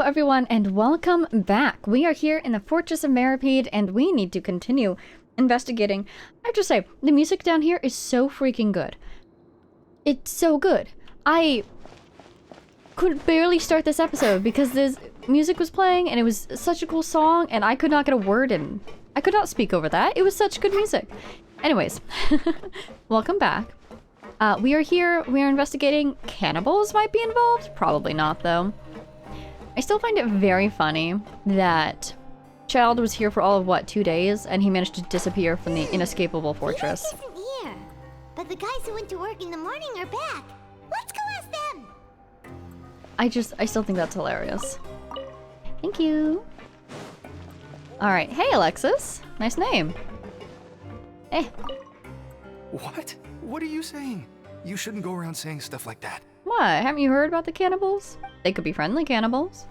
everyone, and welcome back. We are here in the Fortress of Meripede, and we need to continue investigating. I have to say, the music down here is so freaking good. It's so good. I could barely start this episode because this music was playing, and it was such a cool song, and I could not get a word in. I could not speak over that. It was such good music. Anyways, welcome back. We are here. We are investigating. Cannibals might be involved. Probably not, though. I still find it very funny that Child was here for all of, what, 2 days, and he managed to disappear from the inescapable fortress. He isn't here, but the guys who went to work in the morning are back. Let's go ask them. I still think that's hilarious. Thank you. All right. Hey, Alexis. Nice name. Hey. What? What are you saying? You shouldn't go around saying stuff like that. What? Haven't you heard about the cannibals? They could be friendly cannibals.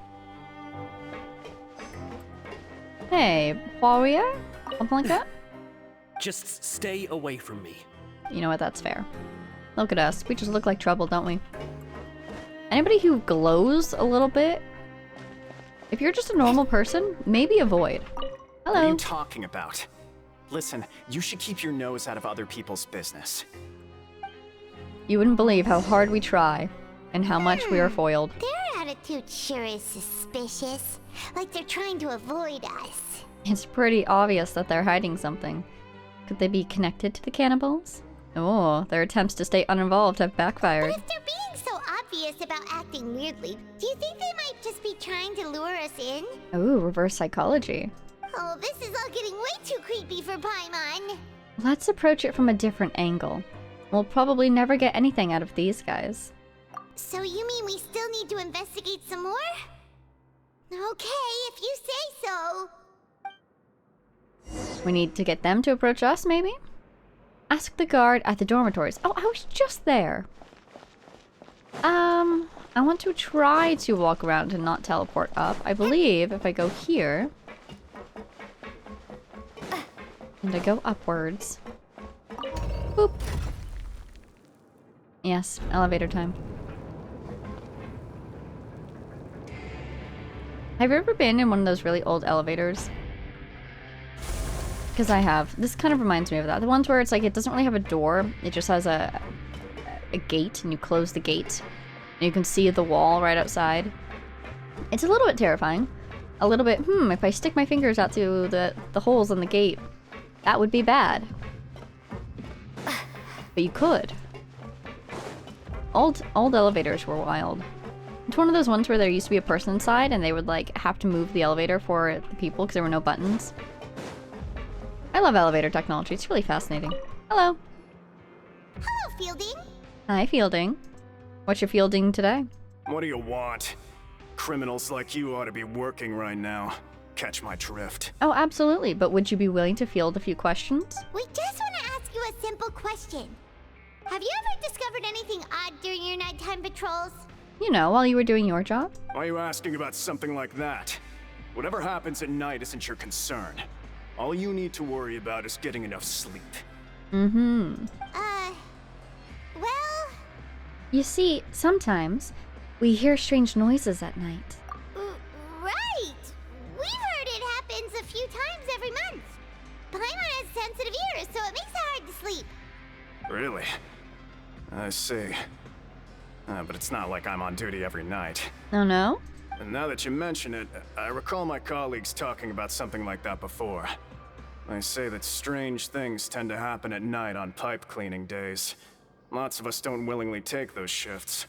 Hey, Huawei? Something like that? Just stay away from me. You know what? That's fair. Look at us. We just look like trouble, don't we? Anybody who glows a little bit? If you're just a normal person, maybe avoid. Hello. What are you talking about? Listen, you should keep your nose out of other people's business. You wouldn't believe how hard we try and how much we are foiled. Their attitude sure is suspicious. Like they're trying to avoid us. It's pretty obvious that they're hiding something. Could they be connected to the cannibals? Oh, their attempts to stay uninvolved have backfired. But if they're being so obvious about acting weirdly, do you think they might just be trying to lure us in? Ooh, reverse psychology. Oh, this is all getting way too creepy for Paimon. Let's approach it from a different angle. We'll probably never get anything out of these guys. So you mean we still need to investigate some more? Okay, if you say so. We need to get them to approach us, maybe? Ask the guard at the dormitories. Oh, I was just there. I want to try to walk around and not teleport up. I believe if I go here... and I go upwards. Boop. Yes, elevator time. Have you ever been in one of those really old elevators? Because I have. This kind of reminds me of that. The ones where it's like it doesn't really have a door. It just has a gate, and you close the gate. And you can see the wall right outside. It's a little bit terrifying. A little bit, if I stick my fingers out through the holes in the gate, that would be bad. But you could. Old elevators were wild. It's one of those ones where there used to be a person inside and they would like have to move the elevator for the people because there were no buttons. I love elevator technology. It's really fascinating. Hello. Hello, Fielding. Hi, Fielding. What's your fielding today? What do you want? Criminals like you ought to be working right now. Catch my drift. Oh, absolutely. But would you be willing to field a few questions? We just want to ask you a simple question. Have you ever discovered anything odd during your nighttime patrols? You know, while you were doing your job? Why are you asking about something like that? Whatever happens at night isn't your concern. All you need to worry about is getting enough sleep. Well... You see, sometimes we hear strange noises at night. Right! We've heard it happens a few times every month. Paimon has sensitive ears, so it makes it hard to sleep. Really? I see. But it's not like I'm on duty every night. Oh no? And now that you mention it, I recall my colleagues talking about something like that before. They say that strange things tend to happen at night on pipe cleaning days. Lots of us don't willingly take those shifts.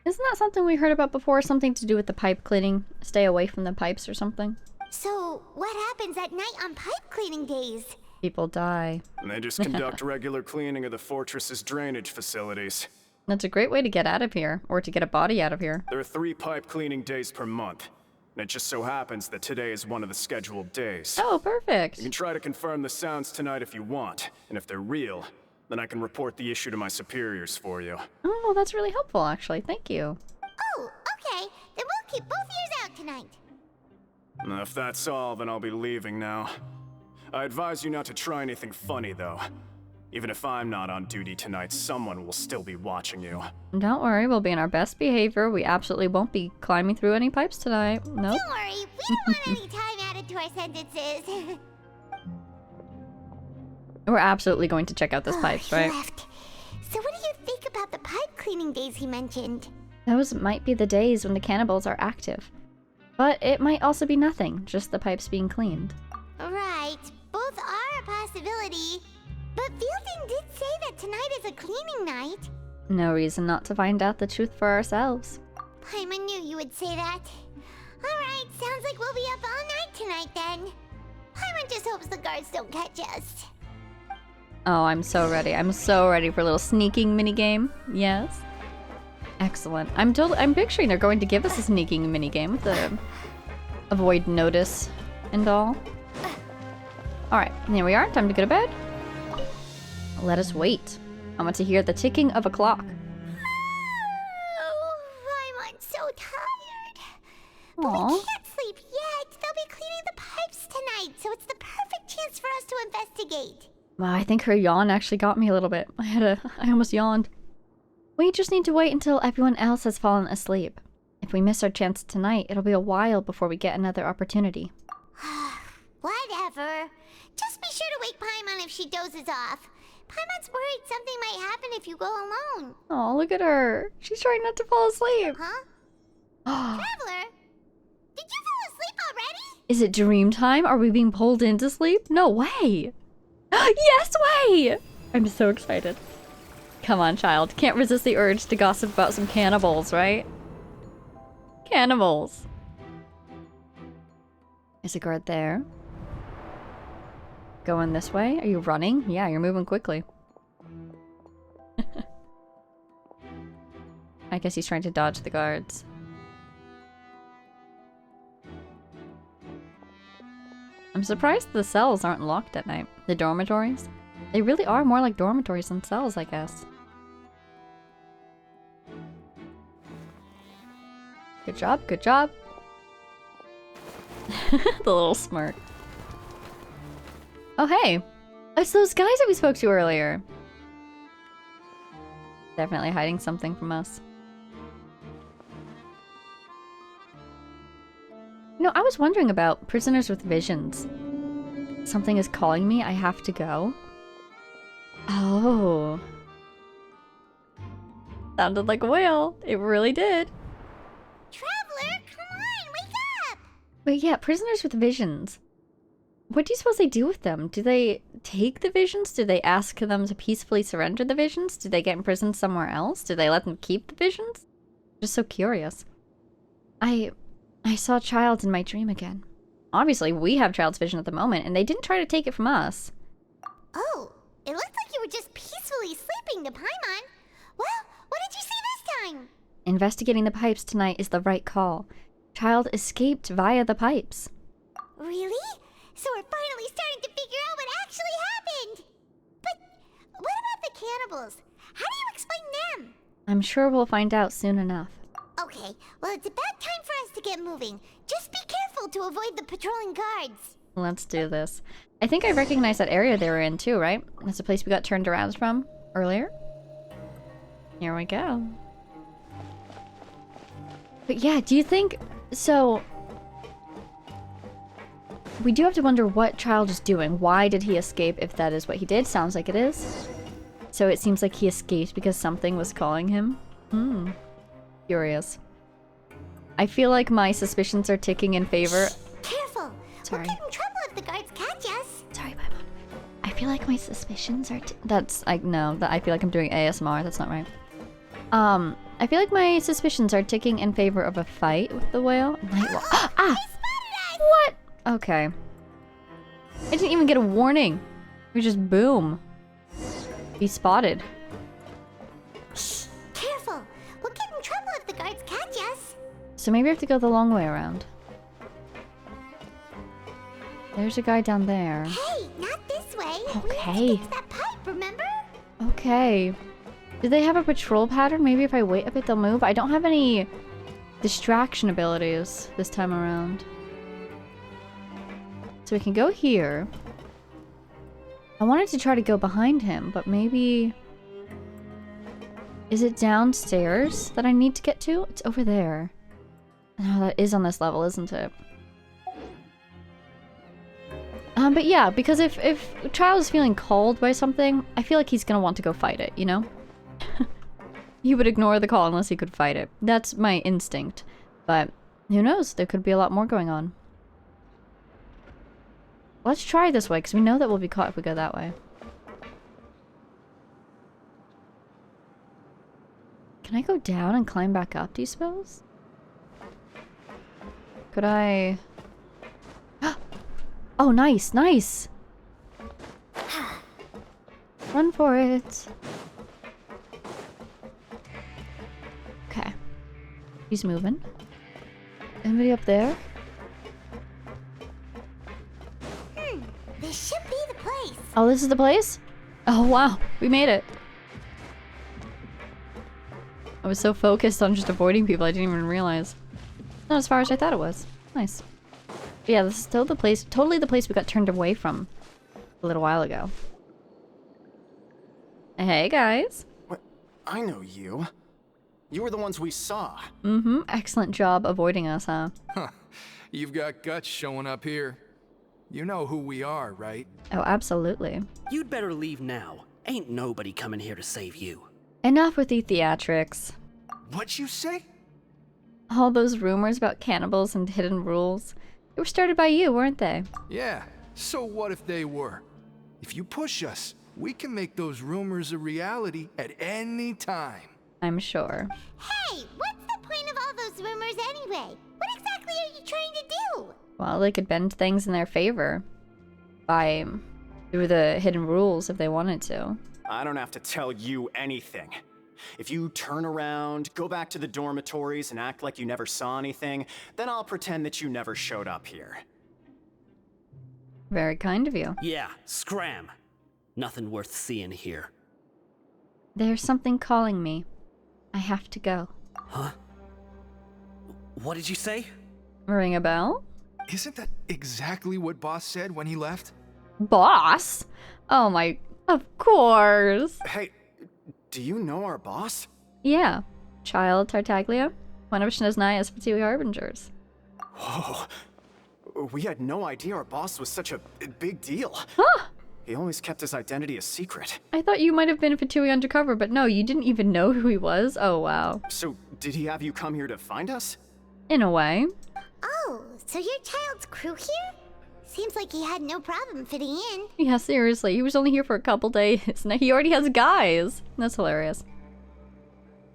Isn't that something we heard about before? Something to do with the pipe cleaning? Stay away from the pipes or something? So, what happens at night on pipe cleaning days? People die. And they just conduct regular cleaning of the fortress's drainage facilities. That's a great way to get out of here, or to get a body out of here. There are 3 pipe cleaning days per month. And it just so happens that today is one of the scheduled days. Oh, perfect. You can try to confirm the sounds tonight if you want, and if they're real, then I can report the issue to my superiors for you. Oh, that's really helpful, actually. Thank you. Oh, okay. Then we'll keep both ears out tonight. If that's all, then I'll be leaving now. I advise you not to try anything funny, though. Even if I'm not on duty tonight, someone will still be watching you. Don't worry, we'll be in our best behavior. We absolutely won't be climbing through any pipes tonight. Nope. Don't worry, we don't want any time added to our sentences. We're absolutely going to check out those pipes, He right? left. So what do you think about the pipe cleaning days he mentioned? Those might be the days when the cannibals are active. But it might also be nothing, just the pipes being cleaned. Right, both are a possibility. But Fielding did say that tonight is a cleaning night. No reason not to find out the truth for ourselves. Paimon knew you would say that. Alright, sounds like we'll be up all night tonight then. Paimon just hopes the guards don't catch us. Oh, I'm so ready. I'm so ready for a little sneaking minigame. Yes. Excellent. I'm picturing they're going to give us a sneaking minigame with the avoid notice and all. Alright, here we are. Time to go to bed. Let us wait. I want to hear the ticking of a clock. Oh, Paimon's so tired. But Aww. we can't sleep yet. They'll be cleaning the pipes tonight, so it's the perfect chance for us to investigate. Well, I think her yawn actually got me a little bit. I almost yawned. We just need to wait until everyone else has fallen asleep. If we miss our chance tonight, it'll be a while before we get another opportunity. Whatever. Just be sure to wake Paimon if she dozes off. Paimon's worried something might happen if you go alone. Oh, look at her. She's trying not to fall asleep. Huh? Traveler? Did you fall asleep already? Is it dream time? Are we being pulled into sleep? No way. Yes way! I'm so excited. Come on, child. Can't resist the urge to gossip about some cannibals, right? Cannibals. Is a guard there? Going this way? Are you running? Yeah, you're moving quickly. I guess he's trying to dodge the guards. I'm surprised the cells aren't locked at night. The dormitories? They really are more like dormitories than cells, I guess. Good job, good job. The little smirk. Oh, hey. It's those guys that we spoke to earlier. Definitely hiding something from us. You know, I was wondering about prisoners with visions. Something is calling me, I have to go. Oh. Sounded like a whale. It really did. Traveler, come on, wake up! But yeah, prisoners with visions. What do you suppose they do with them? Do they take the visions? Do they ask them to peacefully surrender the visions? Do they get imprisoned somewhere else? Do they let them keep the visions? I'm just so curious. I saw a child in my dream again. Obviously, we have child's vision at the moment, and they didn't try to take it from us. Oh, it looked like you were just peacefully sleeping to Paimon. Well, what did you see this time? Investigating the pipes tonight is the right call. Child escaped via the pipes. Really? So we're finally starting to figure out what actually happened! But what about the cannibals? How do you explain them? I'm sure we'll find out soon enough. Okay, well it's about time for us to get moving. Just be careful to avoid the patrolling guards. Let's do this. I think I recognize that area they were in too, right? That's the place we got turned around from earlier. Here we go. But yeah, do you think... So... We do have to wonder what Child is doing. Why did he escape if that is what he did? Sounds like it is. So it seems like he escaped because something was calling him. Curious. I feel like my suspicions are ticking in favor. Careful! Sorry. We'll get in trouble if the guards catch us. Sorry, Paimon. I feel like my suspicions are... That's... I feel like I'm doing ASMR. That's not right. I feel like my suspicions are ticking in favor of a fight with the whale. They spotted us! What? Okay. I didn't even get a warning. We just boom. Be spotted. Shh! Careful! We'll get in trouble if the guards catch us. So maybe I have to go the long way around. There's a guy down there. Hey, not this way. Okay. We need to get to that pipe, remember? Okay. Do they have a patrol pattern? Maybe if I wait a bit, they'll move. I don't have any distraction abilities this time around. So we can go here. I wanted to try to go behind him, but maybe... Is it downstairs that I need to get to? It's over there. Oh, that is on this level, isn't it? But yeah, because if a child is feeling called by something, I feel like he's gonna want to go fight it, you know? He would ignore the call unless he could fight it. That's my instinct. But who knows? There could be a lot more going on. Let's try this way, because we know that we'll be caught if we go that way. Can I go down and climb back up, do you suppose? Could I... Oh, nice, nice! Run for it! Okay. He's moving. Anybody up there? This should be the place. Oh, this is the place? Oh, wow. We made it. I was so focused on just avoiding people, I didn't even realize. Not as far as I thought it was. Nice. But yeah, this is still the place, totally the place we got turned away from a little while ago. Hey, guys. What? I know you. You were the ones we saw. Mm-hmm. Excellent job avoiding us, huh? Huh. You've got guts showing up here. You know who we are, right? Oh, absolutely. You'd better leave now. Ain't nobody coming here to save you. Enough with the theatrics. What'd you say? All those rumors about cannibals and hidden rules. They were started by you, weren't they? Yeah, so what if they were? If you push us, we can make those rumors a reality at any time. I'm sure. Hey, what's the point of all those rumors anyway? What exactly are you trying to do? Well, they could bend things in their favor. Through the hidden rules if they wanted to. I don't have to tell you anything. If you turn around, go back to the dormitories and act like you never saw anything, then I'll pretend that you never showed up here. Very kind of you. Yeah, scram. Nothing worth seeing here. There's something calling me. I have to go. Huh? What did you say? Ring a bell? Isn't that exactly what Boss said when he left? Boss? Oh my... Of course! Hey, do you know our boss? Yeah. Child Tartaglia. One of Shneznaya's Fatui Harbingers. Whoa. We had no idea our boss was such a big deal. Huh! He always kept his identity a secret. I thought you might have been Fatui undercover, but no, you didn't even know who he was? Oh, wow. So, did he have you come here to find us? In a way. Oh, so your child's crew here? Seems like he had no problem fitting in. Yeah, seriously. He was only here for a couple days. Now he already has guys. That's hilarious.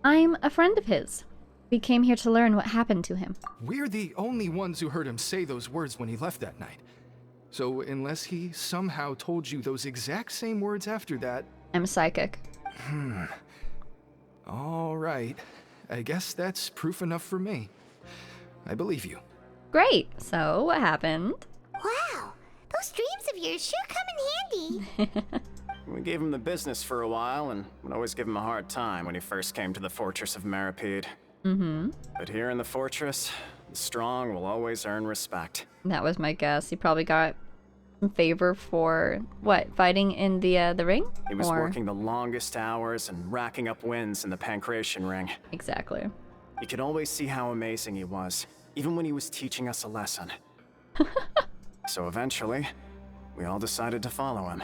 I'm a friend of his. We came here to learn what happened to him. We're the only ones who heard him say those words when he left that night. So unless he somehow told you those exact same words after that... I'm psychic. All right. I guess that's proof enough for me. I believe you. Great. So, what happened? Wow, those dreams of yours sure come in handy. We gave him the business for a while and would always give him a hard time when he first came to the Fortress of Meripede. Mm-hmm. But here in the fortress, the strong will always earn respect. That was my guess. He probably got some favor for, what, fighting in the ring? He was Or... working the longest hours and racking up wins in the Pancration ring. Exactly. You could always see how amazing he was, even when he was teaching us a lesson. So eventually, we all decided to follow him.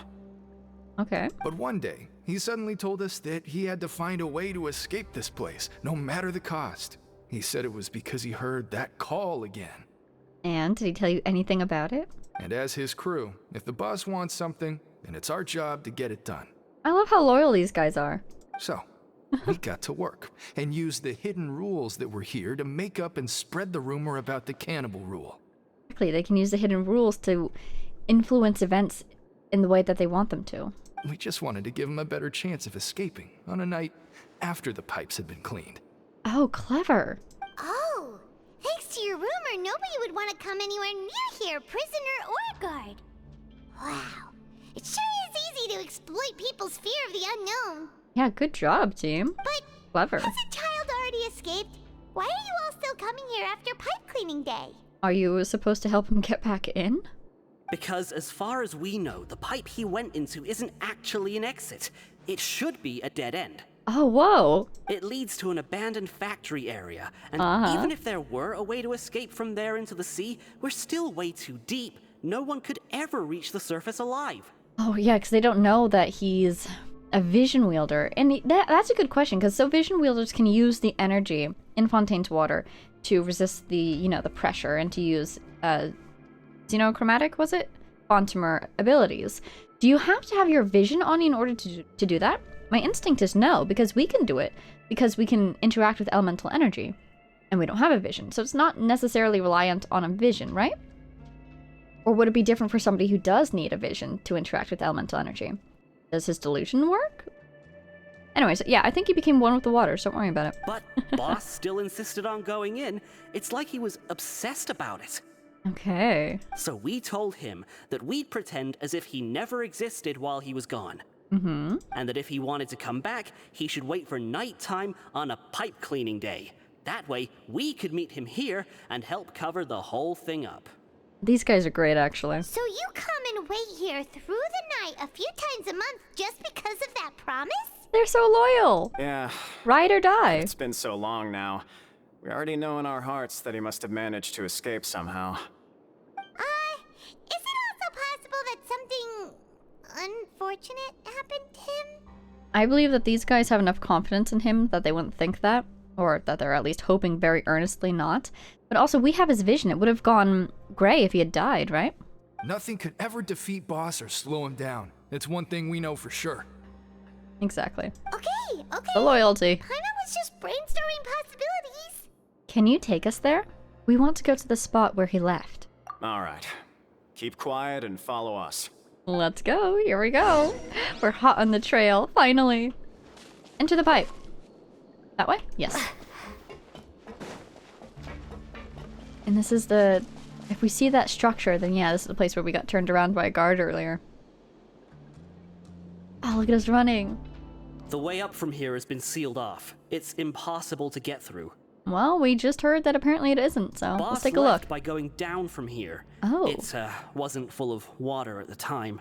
Okay. But one day, he suddenly told us that he had to find a way to escape this place, no matter the cost. He said it was because he heard that call again. And did he tell you anything about it? And as his crew, if the boss wants something, then it's our job to get it done. I love how loyal these guys are. So, we got to work and used the hidden rules that were here to make up and spread the rumor about the cannibal rule. Exactly. They can use the hidden rules to influence events in the way that they want them to. We just wanted to give him a better chance of escaping on a night after the pipes had been cleaned. Oh, clever. Oh, thanks to your rumor, nobody would want to come anywhere near here, prisoner or guard. Wow, it sure is easy to exploit people's fear of the unknown. Yeah, good job, team. But Clever. has a child already escaped? Why are you all still coming here after pipe cleaning day? Are you supposed to help him get back in? Because as far as we know, the pipe he went into isn't actually an exit. It should be a dead end. Oh, whoa. It leads to an abandoned factory area, and even if there were a way to escape from there into the sea, we're still way too deep. No one could ever reach the surface alive. Oh, yeah, because they don't know that he's a vision wielder. And that's a good question, because so vision wielders can use the energy in Fontaine's water to resist the, the pressure and to use, xenochromatic, was it? Fontimer abilities. Do you have to have your vision on in order to do that? My instinct is no, because we can do it, because we can interact with elemental energy, and we don't have a vision, so it's not necessarily reliant on a vision, right? Or would it be different for somebody who does need a vision to interact with elemental energy? Does his delusion work? Anyways, yeah, I think he became one with the water, so don't worry about it. But Boss still insisted on going in. It's like he was obsessed about it. Okay. So we told him that we'd pretend as if he never existed while he was gone. And that if he wanted to come back, he should wait for nighttime on a pipe cleaning day. That way, we could meet him here and help cover the whole thing up. These guys are great, actually. So you come and wait here through the night a few times a month just because of that promise? They're so loyal. Yeah, Ride or die. it's been so long now. We already know in our hearts that he must have managed to escape somehow. Is it also possible that something unfortunate happened to him? I believe that these guys have enough confidence in him that they wouldn't think that, or that they're at least hoping very earnestly not. But also, we have his vision. It would have gone gray if he had died, right? Nothing could ever defeat Boss or slow him down. It's one thing we know for sure. Exactly. Okay. The loyalty. Paimon was just brainstorming possibilities. Can you take us there? We want to go to the spot where he left. All right. Keep quiet and follow us. Let's go. Here we go. We're hot on the trail, finally. Enter the pipe. That way? Yes. And this is the... If we see that structure, then yeah, this is the place where we got turned around by a guard earlier. Oh, look at us running. The way up from here has been sealed off. It's impossible to get through. Well, we just heard that apparently it isn't, so let's Boss take a left look. by going down from here. Oh. It wasn't full of water at the time.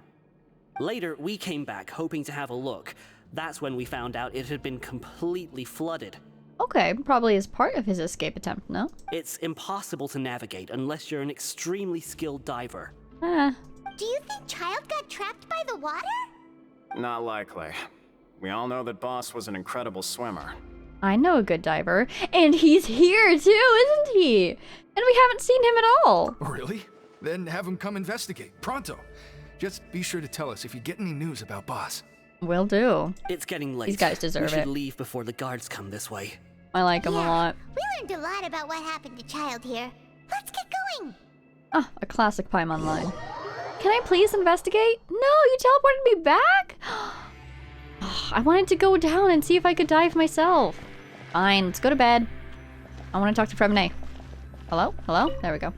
Later, we came back hoping to have a look. That's when we found out it had been completely flooded. Okay, probably as part of his escape attempt, no? It's impossible to navigate unless you're an extremely skilled diver. Ah, Do you think Child got trapped by the water? Not likely. We all know that Boss was an incredible swimmer. I know a good diver. And he's here too, isn't he? And we haven't seen him at all. Really? Then have him come investigate. Pronto. Just be sure to tell us if you get any news about Boss. Will do. It's getting late. These guys deserve We should it. leave before the guards come this way. I like him a lot. We learned a lot about what happened to Child here. Let's get going. Ah, a classic Paimon line. Can I please investigate? No, you teleported me back? I wanted to go down and see if I could dive myself. Fine, let's go to bed. I want to talk to Fremine. Hello? Hello? There we go.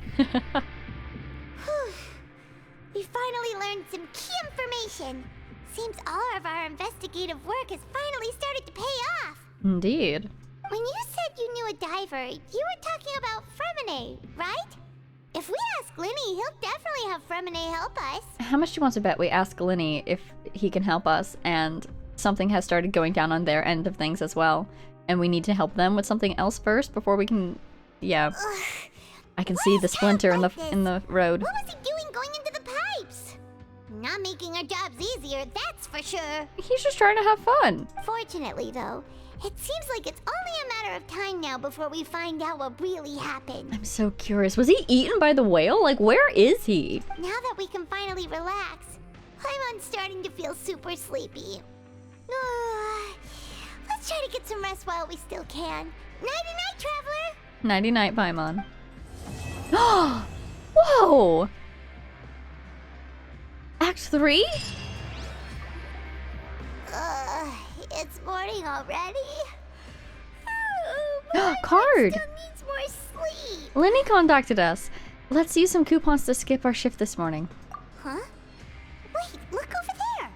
We finally learned some key information. Seems all of our investigative work has finally started to pay off. Indeed. When you said you knew a diver, you were talking about Fremine, right? If we ask Linny, he'll definitely have Fremine help us. How much do you want to bet we ask Linny if he can help us, and something has started going down on their end of things as well, and we need to help them with something else first before we can... Yeah. I can see the splinter in the road. What was he doing going into the pipes? Not making our jobs easier, that's for sure. He's just trying to have fun. Fortunately, though, it seems like it's only a matter of time now before we find out what really happened. I'm so curious. Was he eaten by the whale? Like, where is he? Now that we can finally relax, I'm starting to feel super sleepy. Let's try to get some rest while we still can. Nighty-night, traveler! Nighty-night, Paimon. Whoa! Act 3? It's morning already. Card! Still needs more sleep. Lenny contacted us. Let's use some coupons to skip our shift this morning. Huh? Wait, look over there.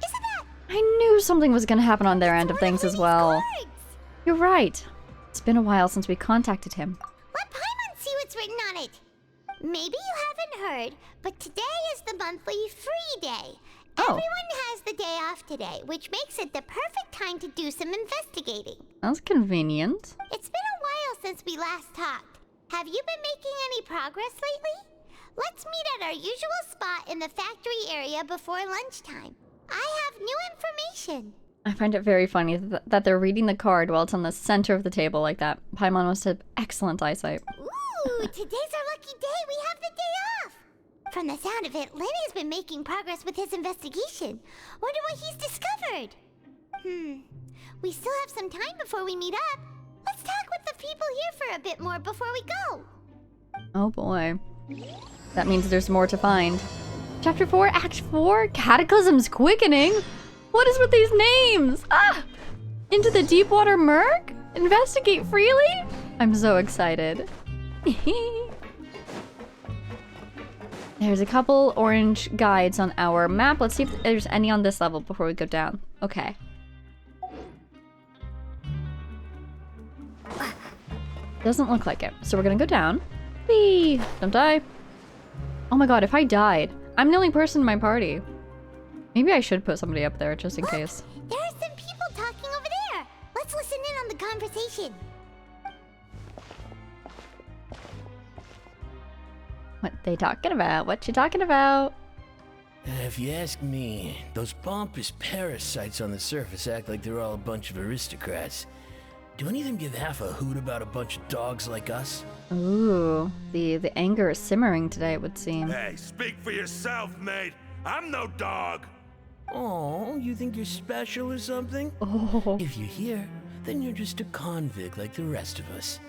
Isn't that... I knew something was gonna happen on their end of things as well. Cards. You're right. It's been a while since we contacted him. Let Paimon see what's written on it. maybe you haven't heard, but today is the monthly free day. Oh. Everyone has the day off today, which makes it the perfect time to do some investigating. That's convenient. It's been a while since we last talked. Have you been making any progress lately? Let's meet at our usual spot in the factory area before lunchtime. I have new information. I find it very funny that they're reading the card while it's on the center of the table like that. Paimon must have excellent eyesight. Ooh, today's our lucky day. We have the day off. From the sound of it, Lenny's been making progress with his investigation. Wonder what he's discovered. We still have some time before we meet up. Let's talk with the people here for a bit more before we go. Oh boy. That means there's more to find. Chapter 4, Act 4, Cataclysm's Quickening? What is with these names? Ah! Into the Deepwater Murk? Investigate freely? I'm so excited. There's a couple orange guides on our map. Let's see if there's any on this level before we go down. Okay. Doesn't look like it. So we're gonna go down. Whee! Don't die. Oh my god, if I died, I'm the only person in my party. Maybe I should put somebody up there just in case. There are some people talking over there. Let's listen in on the conversation. What they talking about? What you talking about? If you ask me, those pompous parasites on the surface act like they're all a bunch of aristocrats. Do any of them give half a hoot about a bunch of dogs like us? Ooh, the anger is simmering today, it would seem. Hey, speak for yourself, mate. I'm no dog. Oh, you think you're special or something? Oh. If you're here, then you're just a convict like the rest of us.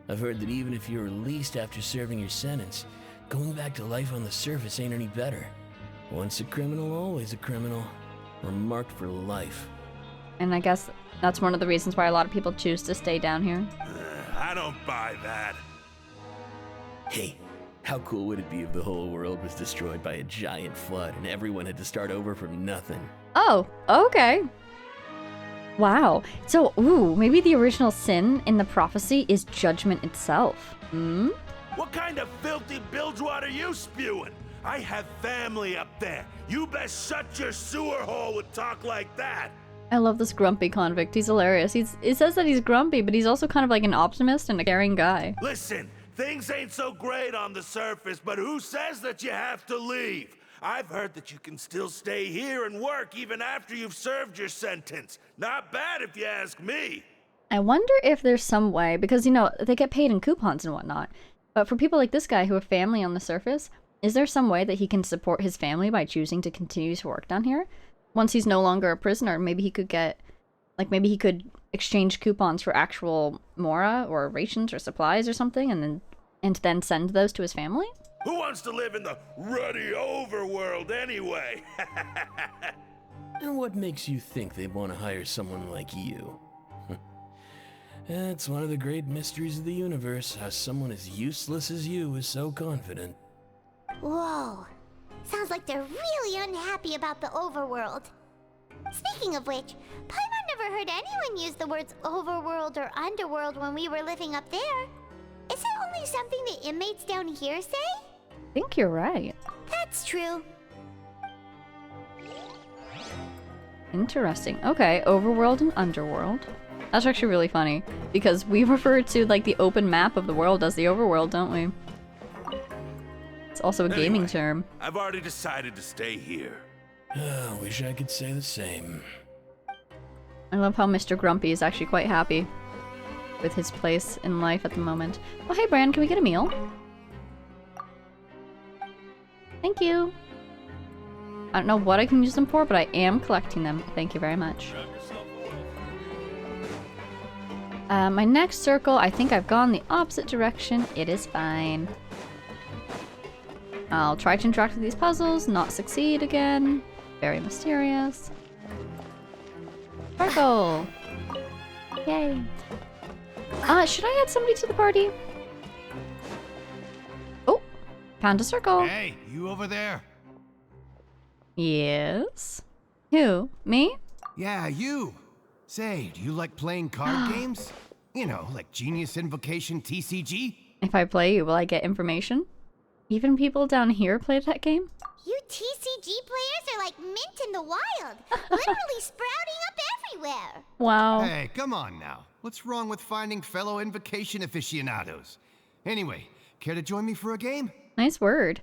I've heard that even if you're released after serving your sentence, going back to life on the surface ain't any better. Once a criminal, always a criminal. We're marked for life. And I guess that's one of the reasons why a lot of people choose to stay down here. I don't buy that. Hey, how cool would it be if the whole world was destroyed by a giant flood and everyone had to start over from nothing? Oh, okay. Wow. So, ooh, maybe the original sin in the prophecy is judgment itself. Hmm? What kind of filthy bilgewater are you spewing? I have family up there. You best shut your sewer hole with talk like that. I love this grumpy convict. He's hilarious. It says that he's grumpy, but he's also kind of like an optimist and a caring guy. Listen, things ain't so great on the surface, but who says that you have to leave? I've heard that you can still stay here and work even after you've served your sentence. Not bad if you ask me. I wonder if there's some way, because, you know, they get paid in coupons and whatnot. But for people like this guy who have family on the surface, is there some way that he can support his family by choosing to continue to work down here? Once he's no longer a prisoner, maybe he could get, like, maybe he could exchange coupons for actual mora or rations or supplies or something, and then send those to his family? Who wants to live in the ruddy overworld anyway? And what makes you think they'd want to hire someone like you? It's one of the great mysteries of the universe, how someone as useless as you is so confident. Whoa. Sounds like they're really unhappy about the overworld. Speaking of which, Paimon never heard anyone use the words overworld or underworld when we were living up there. Is it only something the inmates down here say? I think you're right. That's true. Interesting. Okay, overworld and underworld. That's actually really funny, because we refer to, like, the open map of the world as the overworld, don't we? It's also a gaming Anyway, term. I've already decided to stay here. Wish I could say the same. I love how Mr. Grumpy is actually quite happy with his place in life at the moment. Oh, hey, Bran, can we get a meal? Thank you. I don't know what I can use them for, but I am collecting them. Thank you very much. My next circle, I think I've gone the opposite direction. It is fine. I'll try to interact with these puzzles, not succeed again. Very mysterious. Circle! Yay. Should I add somebody to the party? Oh, found a circle. Hey, you over there? Yes. Who? Me? Yeah, you. Say, do you like playing card games? You know, like Genius Invocation TCG? If I play you, will I get information? Even people down here played that game? You TCG players are like mint in the wild, literally sprouting up everywhere. Wow. Hey, come on now. What's wrong with finding fellow invocation aficionados? Anyway, care to join me for a game? Nice word.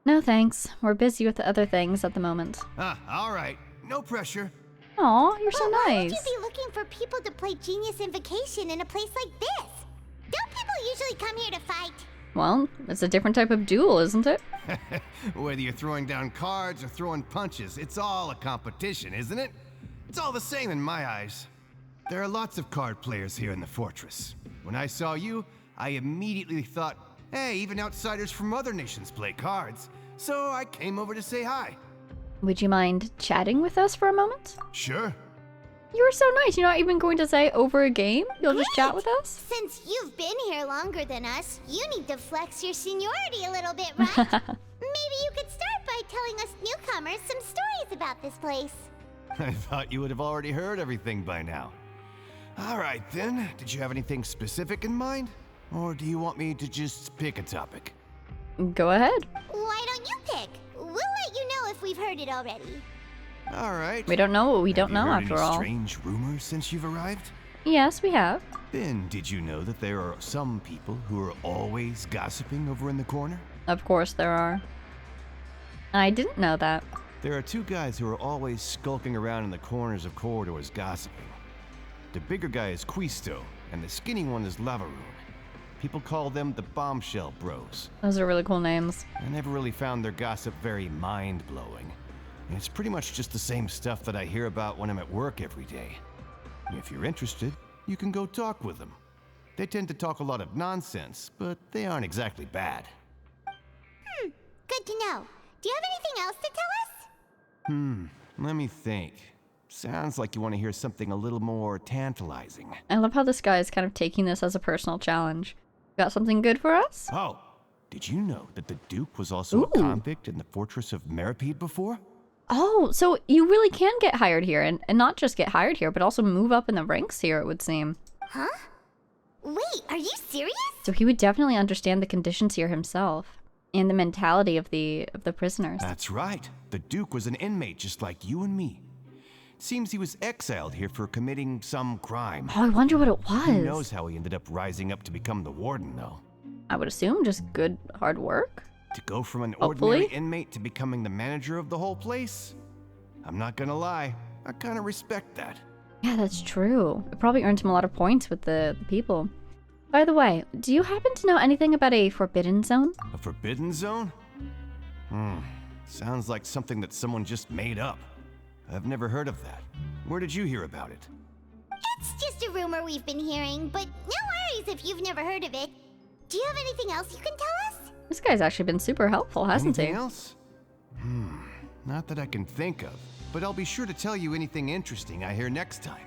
No thanks. We're busy with other things at the moment. All right. No pressure. Aw, you're so Why nice. would you be looking for people to play Genius Invocation in a place like this? Don't people usually come here to fight? Well, it's a different type of duel, isn't it? Whether you're throwing down cards or throwing punches, it's all a competition, isn't it? It's all the same in my eyes. There are lots of card players here in the fortress. When I saw you, I immediately thought, hey, even outsiders from other nations play cards. So I came over to say hi. Would you mind chatting with us for a moment? Sure. You were so nice. You're not even going to say over a game? You'll just chat with us? Since you've been here longer than us, you need to flex your seniority a little bit, right? Maybe you could start by telling us newcomers some stories about this place. I thought you would have already heard everything by now. All right, then. Did you have anything specific in mind? Or do you want me to just pick a topic? Go ahead. Why don't you pick? We'll let you know if we've heard it already. All right. We don't know what we don't Have you know heard after any all. strange rumors since you've arrived? Yes, we have. Then, did you know that there are some people who are always gossiping over in the corner? Of course there are. I didn't know that. There are two guys who are always skulking around in the corners of corridors gossiping. The bigger guy is Quisto, and the skinny one is Lavaroon. People call them the Bombshell Bros. Those are really cool names. I never really found their gossip very mind-blowing. And it's pretty much just the same stuff that I hear about when I'm at work every day. If you're interested, you can go talk with them. They tend to talk a lot of nonsense, but they aren't exactly bad. Good to know. Do you have anything else to tell us? Let me think. Sounds like you want to hear something a little more tantalizing. I love how this guy is kind of taking this as a personal challenge. Got something good for us? Oh, did you know that the Duke was also a convict in the fortress of Meripede before? Oh, so you really can get hired here, and not just get hired here, but also move up in the ranks here, it would seem. Huh? Wait, are you serious? So he would definitely understand the conditions here himself, and the mentality of the prisoners. That's right. The Duke was an inmate just like you and me. Seems he was exiled here for committing some crime. Oh, I wonder what it was. Who knows how he ended up rising up to become the warden, though? I would assume just good, hard work. To go from an Hopefully. ordinary inmate to becoming the manager of the whole place? I'm not gonna lie, I kinda respect that. Yeah, that's true. It probably earned him a lot of points with the people. By the way, do you happen to know anything about a forbidden zone? A forbidden zone? Sounds like something that someone just made up. I've never heard of that. Where did you hear about it? It's just a rumor we've been hearing, but no worries if you've never heard of it. Do you have anything else you can tell us? This guy's actually been super helpful, hasn't Anything he? else? Not that I can think of, but I'll be sure to tell you anything interesting I hear next time.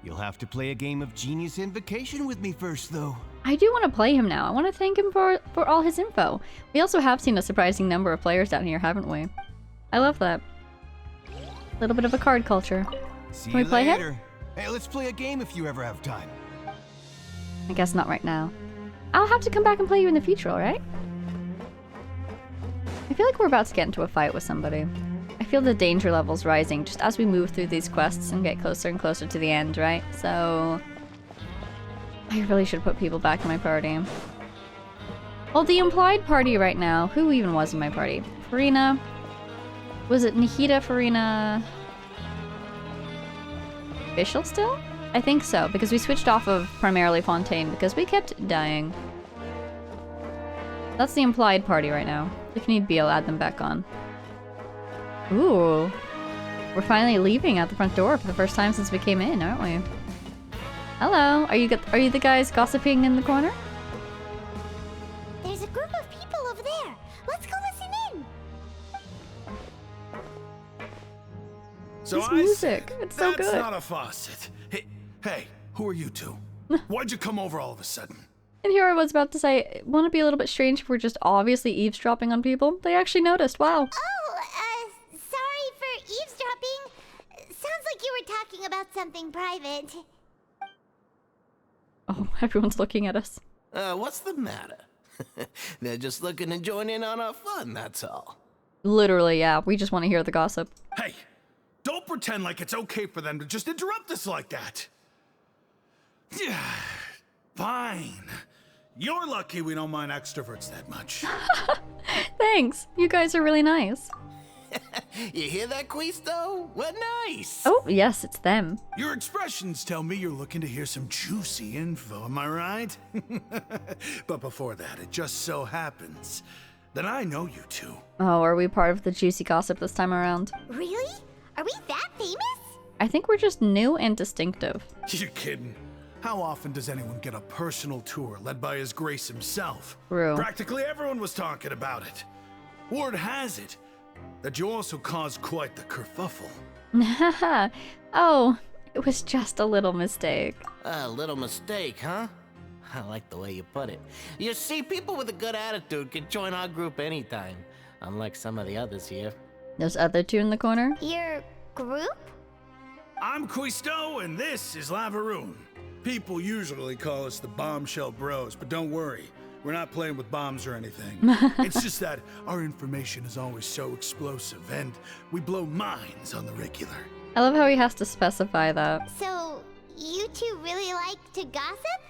You'll have to play a game of Genius Invocation with me first, though. I do want to play him now. I want to thank him for all his info. We also have seen a surprising number of players down here, haven't we? I love that. A little bit of a card culture. See Can we you play him? later. Hey, let's play a game if you ever have time. I guess not right now. I'll have to come back and play you in the future, alright? I feel like we're about to get into a fight with somebody. I feel the danger levels rising just as we move through these quests and get closer and closer to the end, right? So I really should put people back in my party. Well, the implied party right now, who even was in my party? Farina. Was it Nihita, Farina, Official still? I think so, because we switched off of primarily Fontaine because we kept dying. That's the implied party right now. If need be, I'll add them back on. Ooh. We're finally leaving out the front door for the first time since we came in, aren't we? Hello. Are you the guys gossiping in the corner? There's a group of people over there. Let's go listen in. So This I music, said, it's so that's good. not a faucet. Hey, who are you two? Why'd you come over all of a sudden? And here I was about to say, won't it be a little bit strange if we're just obviously eavesdropping on people? They actually noticed, wow. Oh, sorry for eavesdropping. Sounds like you were talking about something private. Oh, everyone's looking at us. What's the matter? They're just looking to join in on our fun, that's all. Literally, yeah. We just want to hear the gossip. Hey, don't pretend like it's okay for them to just interrupt us like that. Yeah, fine. You're lucky we don't mind extroverts that much. Thanks. You guys are really nice. You hear that, Quisto? We're nice. Oh, yes, it's them. Your expressions tell me you're looking to hear some juicy info, am I right? But before that, it just so happens that I know you two. Oh, are we part of the juicy gossip this time around? Really? Are we that famous? I think we're just new and distinctive. You're kidding. How often does anyone get a personal tour led by His Grace himself? True. Practically everyone was talking about it. Word has it that you also caused quite the kerfuffle. Haha. Oh, it was just a little mistake. A little mistake, huh? I like the way you put it. You see, people with a good attitude can join our group anytime, unlike some of the others here. Those other two in the corner? Your group? I'm Quisto, and this is Lavaroon. People usually call us the Bombshell Bros, but don't worry. We're not playing with bombs or anything. It's just that our information is always so explosive, and we blow minds on the regular. I love how he has to specify that. So, you two really like to gossip?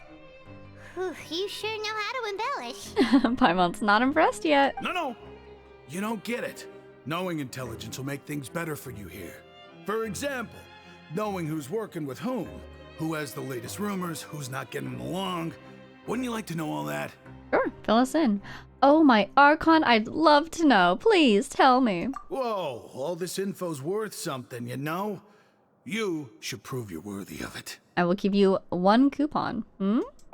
Whew, you sure know how to embellish. Paimon's not impressed yet. No. You don't get it. Knowing intelligence will make things better for you here. For example, knowing who's working with who has the latest rumors, who's not getting along. Wouldn't you like to know all that? Sure, fill us in. Oh, my Archon, I'd love to know. Please tell me. Whoa, all this info's worth something, you know? You should prove you're worthy of it. I will give you 1 coupon.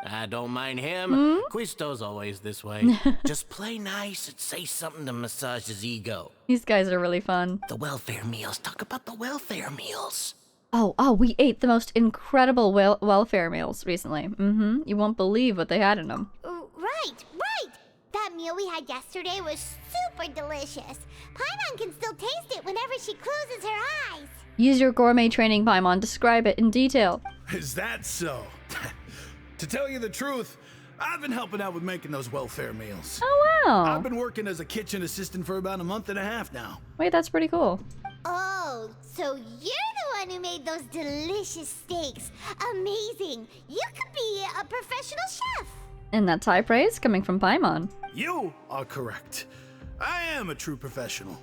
I don't mind him. Quisto's always this way. Just play nice and say something to massage his ego. These guys are really fun. The welfare meals. Talk about the welfare meals. Oh, we ate the most incredible welfare meals recently. You won't believe what they had in them. Right. That meal we had yesterday was super delicious. Paimon can still taste it whenever she closes her eyes. Use your gourmet training, Paimon. Describe it in detail. Is that so? To tell you the truth, I've been helping out with making those welfare meals. Oh, wow. I've been working as a kitchen assistant for about a month and a half now. Wait, that's pretty cool. Oh, so you're the one who made those delicious steaks. Amazing. You could be a professional chef. And that's high praise coming from Paimon. You are correct. I am a true professional.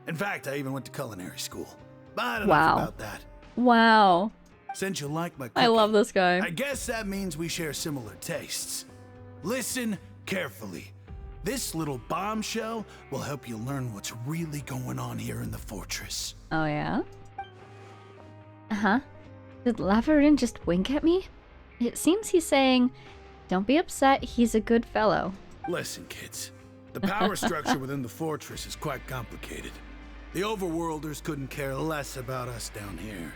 In fact, I even went to culinary school. But enough about that. Wow. Since you like my cooking, I love this guy. I guess that means we share similar tastes. Listen carefully. This little bombshell will help you learn what's really going on here in the fortress. Oh, yeah? Uh-huh. Did Lavaroon just wink at me? It seems he's saying, don't be upset, he's a good fellow. Listen, kids. The power structure within the fortress is quite complicated. The overworlders couldn't care less about us down here.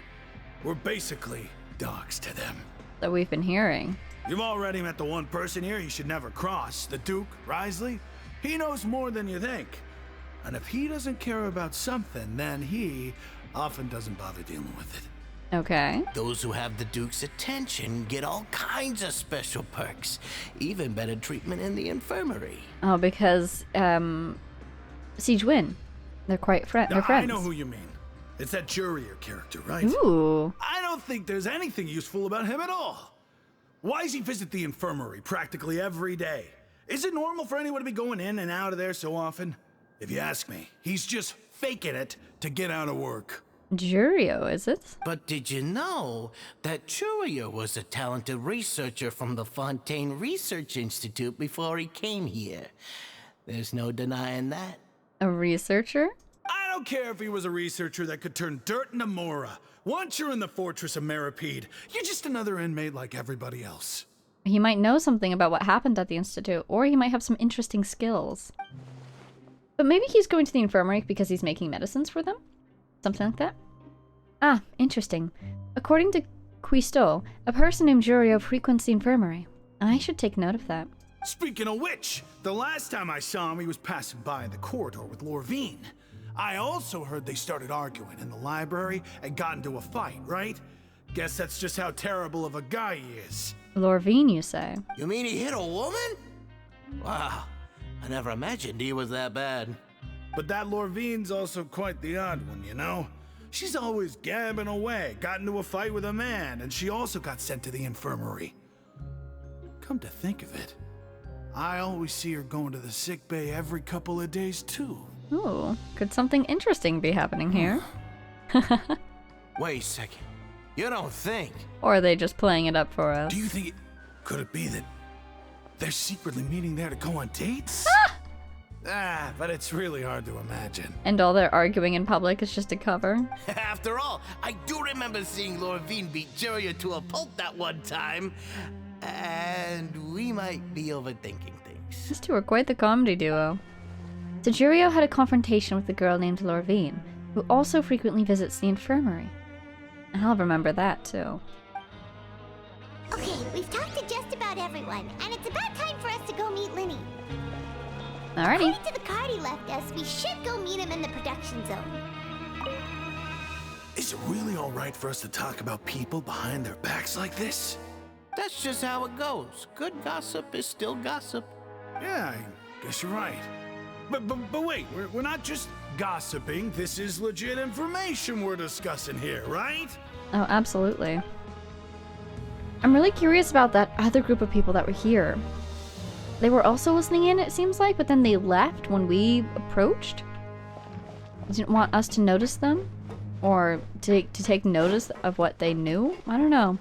We're basically dogs to them. That we've been hearing. You've already met the one person here you should never cross, the Duke, Wriothesley. He knows more than you think. And if he doesn't care about something, then he often doesn't bother dealing with it. Okay. Those who have the Duke's attention get all kinds of special perks. Even better treatment in the infirmary. Oh, because, Siege Win. They're quite they're friends. I know who you mean. It's that Jurier character, right? Ooh. I don't think there's anything useful about him at all. Why does he visit the infirmary practically every day? Is it normal for anyone to be going in and out of there so often? If you ask me, he's just faking it to get out of work. Jurio, is it? But did you know that Churio was a talented researcher from the Fontaine Research Institute before he came here? There's no denying that. A researcher? I don't care if he was a researcher that could turn dirt into Mora. Once you're in the fortress of Meripede, you're just another inmate like everybody else. He might know something about what happened at the Institute, or he might have some interesting skills. But maybe he's going to the infirmary because he's making medicines for them? Something like that? Ah, interesting. According to Quisto, a person named Jurio frequents the infirmary. I should take note of that. Speaking of which, the last time I saw him, he was passing by in the corridor with Lorvine. I also heard they started arguing in the library and got into a fight, right? Guess that's just how terrible of a guy he is. Lorvine, you say? You mean he hit a woman? Wow, I never imagined he was that bad. But that Lorvine's also quite the odd one, you know? She's always gabbing away, got into a fight with a man, and she also got sent to the infirmary. Come to think of it, I always see her going to the sick bay every couple of days, too. Ooh, could something interesting be happening here? Wait a second. You don't think? Or are they just playing it up for us? Do you think could it be that they're secretly meeting there to go on dates? But it's really hard to imagine. And all their arguing in public is just a cover? After all, I do remember seeing Lorvine beat Juria to a pulp that one time. And we might be overthinking things. These two are quite the comedy duo. So Jurio had a confrontation with a girl named Lorvine, who also frequently visits the infirmary. And I'll remember that too. Okay, we've talked to just about everyone, and it's about time for us to go meet Linny. Alrighty. According to the card he left us, we should go meet him in the production zone. Is it really all right for us to talk about people behind their backs like this? That's just how it goes. Good gossip is still gossip. Yeah, I guess you're right. But wait, we're not just gossiping. This is legit information we're discussing here, right? Oh, absolutely. I'm really curious about that other group of people that were here. They were also listening in, it seems like, but then they left when we approached. They didn't want us to notice them? Or to take notice of what they knew? I don't know.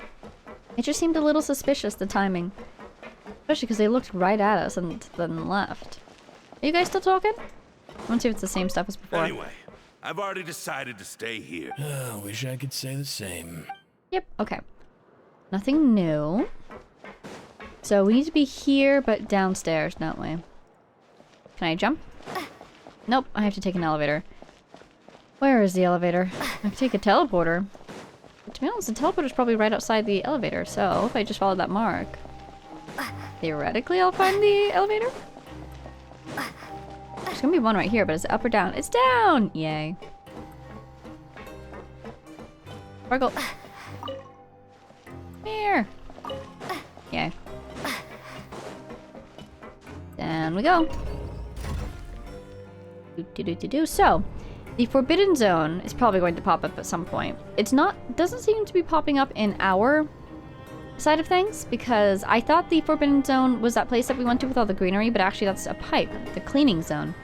It just seemed a little suspicious, the timing. Especially because they looked right at us and then left. Are you guys still talking? I want to see if it's the same stuff as before. Anyway, I've already decided to stay here. Wish I could say the same. Yep, okay. Nothing new. So we need to be here, but downstairs, don't we? Can I jump? Nope, I have to take an elevator. Where is the elevator? I could take a teleporter. But to be honest, the teleporter's probably right outside the elevator, so if I just follow that mark, theoretically I'll find the elevator? There's gonna be one right here, but is it up or down? It's down! Yay. Sparkle. Here. Yay. Down we go. So, the Forbidden Zone is probably going to pop up at some point. Doesn't seem to be popping up in our side of things, because I thought the Forbidden Zone was that place that we went to with all the greenery, but actually that's a pipe, the cleaning zone.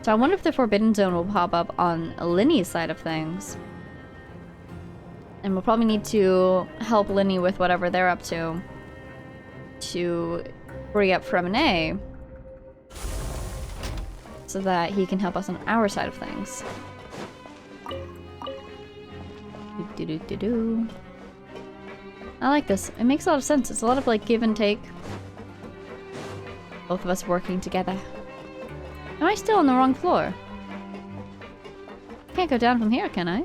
So I wonder if the Forbidden Zone will pop up on Linny's side of things. And we'll probably need to help Linny with whatever they're up to free up Fremine, so that he can help us on our side of things. I like this. It makes a lot of sense. It's a lot of like give and take. Both of us working together. Am I still on the wrong floor? Can't go down from here, can I?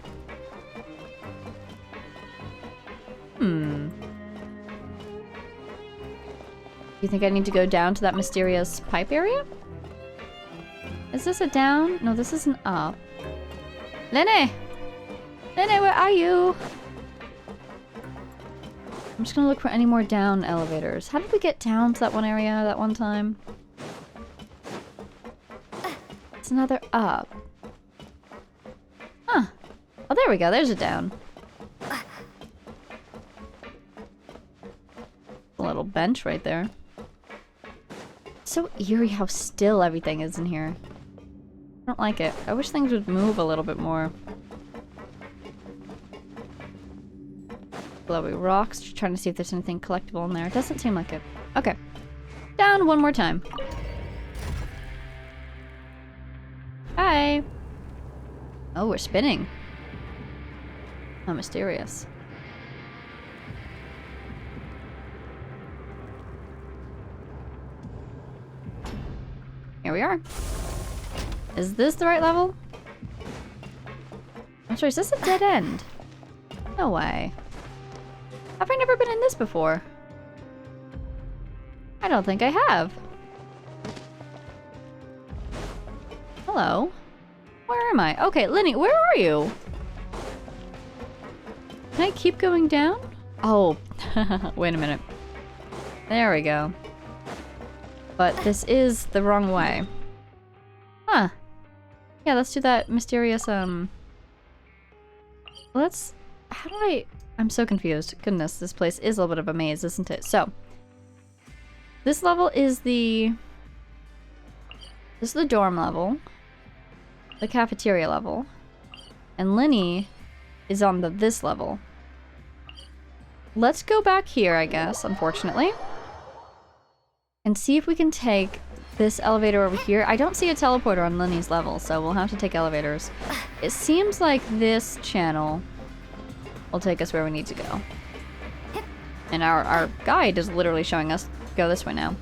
You think I need to go down to that mysterious pipe area? Is this a down? No, this is an up. Linny! Linny, where are you? I'm just gonna look for any more down elevators. How did we get down to that one area that one time? It's another up. Huh. Oh, there we go. There's a down. A little bench right there. So eerie how still everything is in here. I don't like it. I wish things would move a little bit more. Glowy rocks. Just trying to see if there's anything collectible in there. It doesn't seem like it. Okay. Down one more time. Hi. Oh, we're spinning. How mysterious. Here we are. Is this the right level? I'm sorry, is this a dead end? No way. Have I never been in this before? I don't think I have. Hello? Where am I? Okay, Linny, where are you? Can I keep going down? Oh, wait a minute. There we go. But this is the wrong way. Huh. Yeah, let's do that mysterious, let's... How do I... I'm so confused. Goodness, this place is a little bit of a maze, isn't it? So, this level is the... This is the dorm level. The cafeteria level. And Linny is on this level. Let's go back here, I guess, unfortunately. And see if we can take this elevator over here. I don't see a teleporter on Linny's level, so we'll have to take elevators. It seems like this channel will take us where we need to go. And our guide is literally showing us go this way now.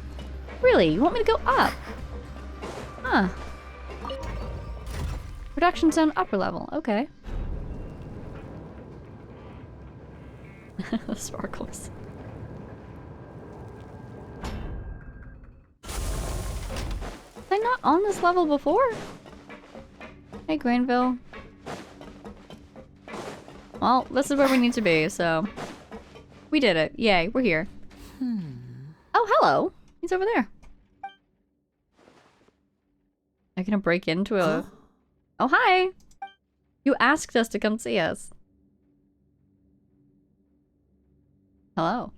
Really? You want me to go up? Huh. Production zone upper level. Okay. The sparkles. Was I not on this level before? Hey, Greenville. Well, this is where we need to be, so... We did it. Yay, we're here. Oh, hello. He's over there. I'm gonna break into a... Oh, hi! You asked us to come see us. Hello.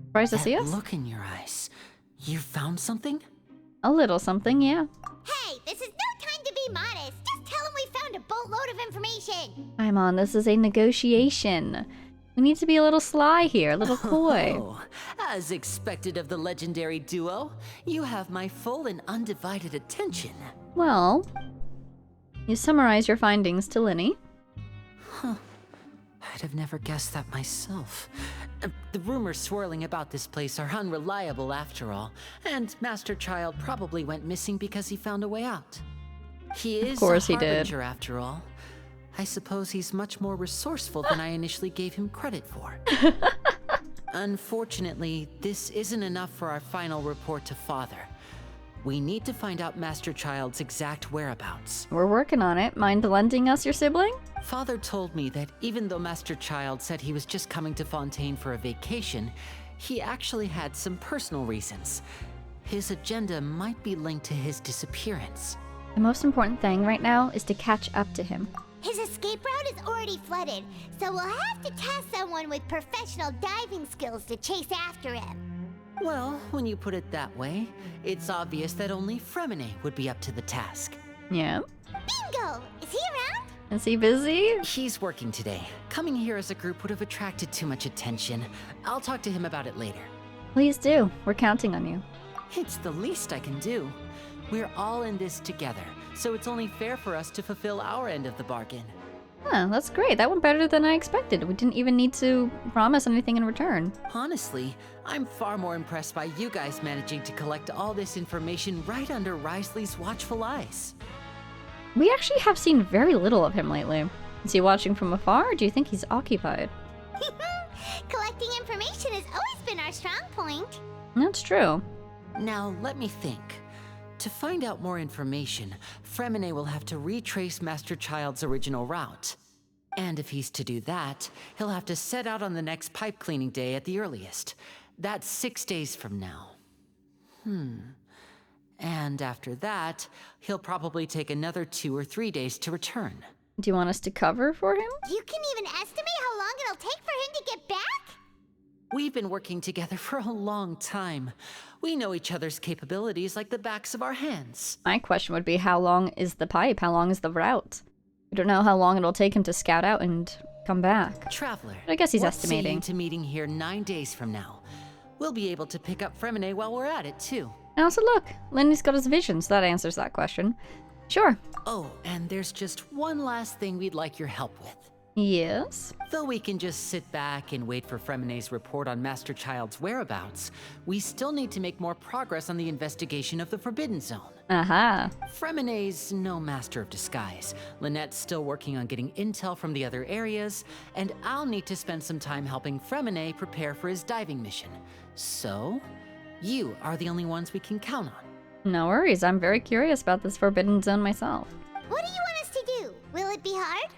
Surprised to see us? Look in your eyes. You found something? A little something, yeah. Hey, this is no time to be modest. Just tell him we found a boatload of information. I'm on. This is a negotiation. We need to be a little sly here, a little coy. Oh, as expected of the legendary duo, you have my full and undivided attention. Well, you summarize your findings to Linny. Huh. I'd have never guessed that myself. The rumors swirling about this place are unreliable after all, and Master Child probably went missing because he found a way out. He is a harbinger after all. I suppose he's much more resourceful than I initially gave him credit for. Unfortunately, this isn't enough for our final report to Father. We need to find out Master Child's exact whereabouts. We're working on it. Mind lending us your sibling? Father told me that even though Master Child said he was just coming to Fontaine for a vacation, he actually had some personal reasons. His agenda might be linked to his disappearance. The most important thing right now is to catch up to him. His escape route is already flooded, so we'll have to task someone with professional diving skills to chase after him. Well, when you put it that way, it's obvious that only Fremine would be up to the task. Yeah. Bingo! Is he around? Is he busy? He's working today. Coming here as a group would have attracted too much attention. I'll talk to him about it later. Please do. We're counting on you. It's the least I can do. We're all in this together, so it's only fair for us to fulfill our end of the bargain. Huh, that's great. That went better than I expected. We didn't even need to promise anything in return. Honestly, I'm far more impressed by you guys managing to collect all this information right under Wriothesley's watchful eyes. We actually have seen very little of him lately. Is he watching from afar, or do you think he's occupied? Collecting information has always been our strong point. That's true. Now, let me think. To find out more information, Fremine will have to retrace Master Child's original route. And if he's to do that, he'll have to set out on the next pipe cleaning day at the earliest. That's 6 days from now. And after that, he'll probably take another 2 or 3 days to return. Do you want us to cover for him? You can even estimate how long it'll take for him to get back? We've been working together for a long time. We know each other's capabilities like the backs of our hands. My question would be, how long is the pipe? How long is the route? We don't know how long it'll take him to scout out and come back. Traveler, But I guess he's what's estimating. to meeting here 9 days from now. We'll be able to pick up Fremine while we're at it, too. And also look, Lindy's got his vision, so that answers that question. Sure. Oh, and there's just one last thing we'd like your help with. Yes? Though we can just sit back and wait for Fremine's report on Master Child's whereabouts, we still need to make more progress on the investigation of the Forbidden Zone. Aha. Fremine's no master of disguise. Lynette's still working on getting intel from the other areas, and I'll need to spend some time helping Fremine prepare for his diving mission. So, you are the only ones we can count on. No worries, I'm very curious about this Forbidden Zone myself. What do you want us to do? Will it be hard?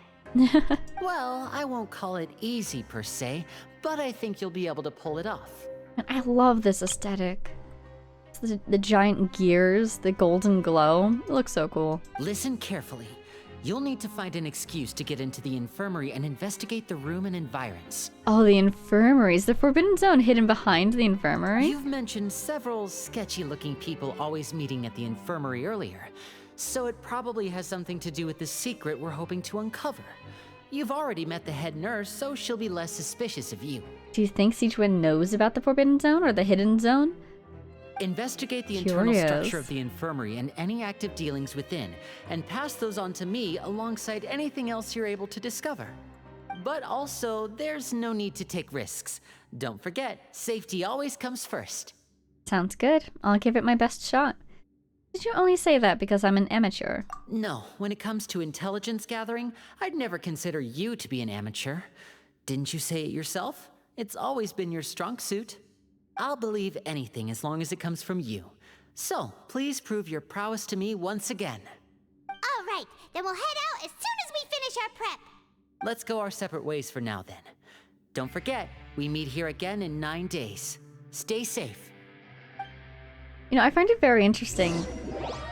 Well, I won't call it easy per se, but I think you'll be able to pull it off. And I love this aesthetic. the giant gears, the golden glow. It looks so cool. Listen carefully. You'll need to find an excuse to get into the infirmary and investigate the room and environs. Oh, the infirmary. Is the Forbidden Zone hidden behind the infirmary? You've mentioned several sketchy-looking people always meeting at the infirmary earlier, so it probably has something to do with the secret we're hoping to uncover. You've already met the head nurse, so she'll be less suspicious of you. Do you think Sichuan knows about the Forbidden Zone or the Hidden Zone? Investigate the internal structure of the infirmary and any active dealings within, and pass those on to me alongside anything else you're able to discover. But also, there's no need to take risks. Don't forget, safety always comes first. Sounds good. I'll give it my best shot. Did you only say that because I'm an amateur? No, when it comes to intelligence gathering, I'd never consider you to be an amateur. Didn't you say it yourself? It's always been your strong suit. I'll believe anything as long as it comes from you. So, please prove your prowess to me once again. All right, then we'll head out as soon as we finish our prep. Let's go our separate ways for now then. Don't forget, we meet here again in 9 days. Stay safe. You know, I find it very interesting.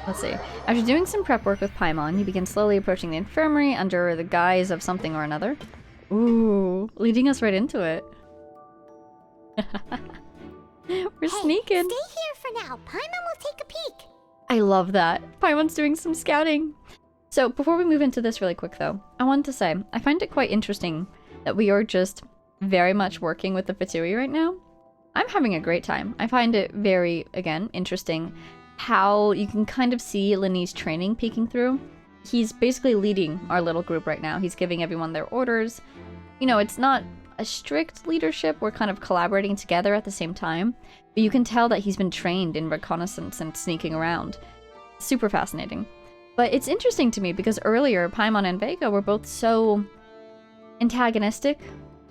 Let's see. After doing some prep work with Paimon, you begin slowly approaching the infirmary under the guise of something or another. Ooh, leading us right into it. We're sneaking. Stay here for now. Paimon will take a peek. I love that. Paimon's doing some scouting. So before we move into this really quick though, I wanted to say, I find it quite interesting that we are just very much working with the Fatui right now. I'm having a great time. I find it very, again, interesting how you can kind of see Linny's training peeking through. He's basically leading our little group right now. He's giving everyone their orders. You know, it's not a strict leadership. We're kind of collaborating together at the same time. But you can tell that he's been trained in reconnaissance and sneaking around. Super fascinating. But it's interesting to me because earlier, Paimon and Vega were both so antagonistic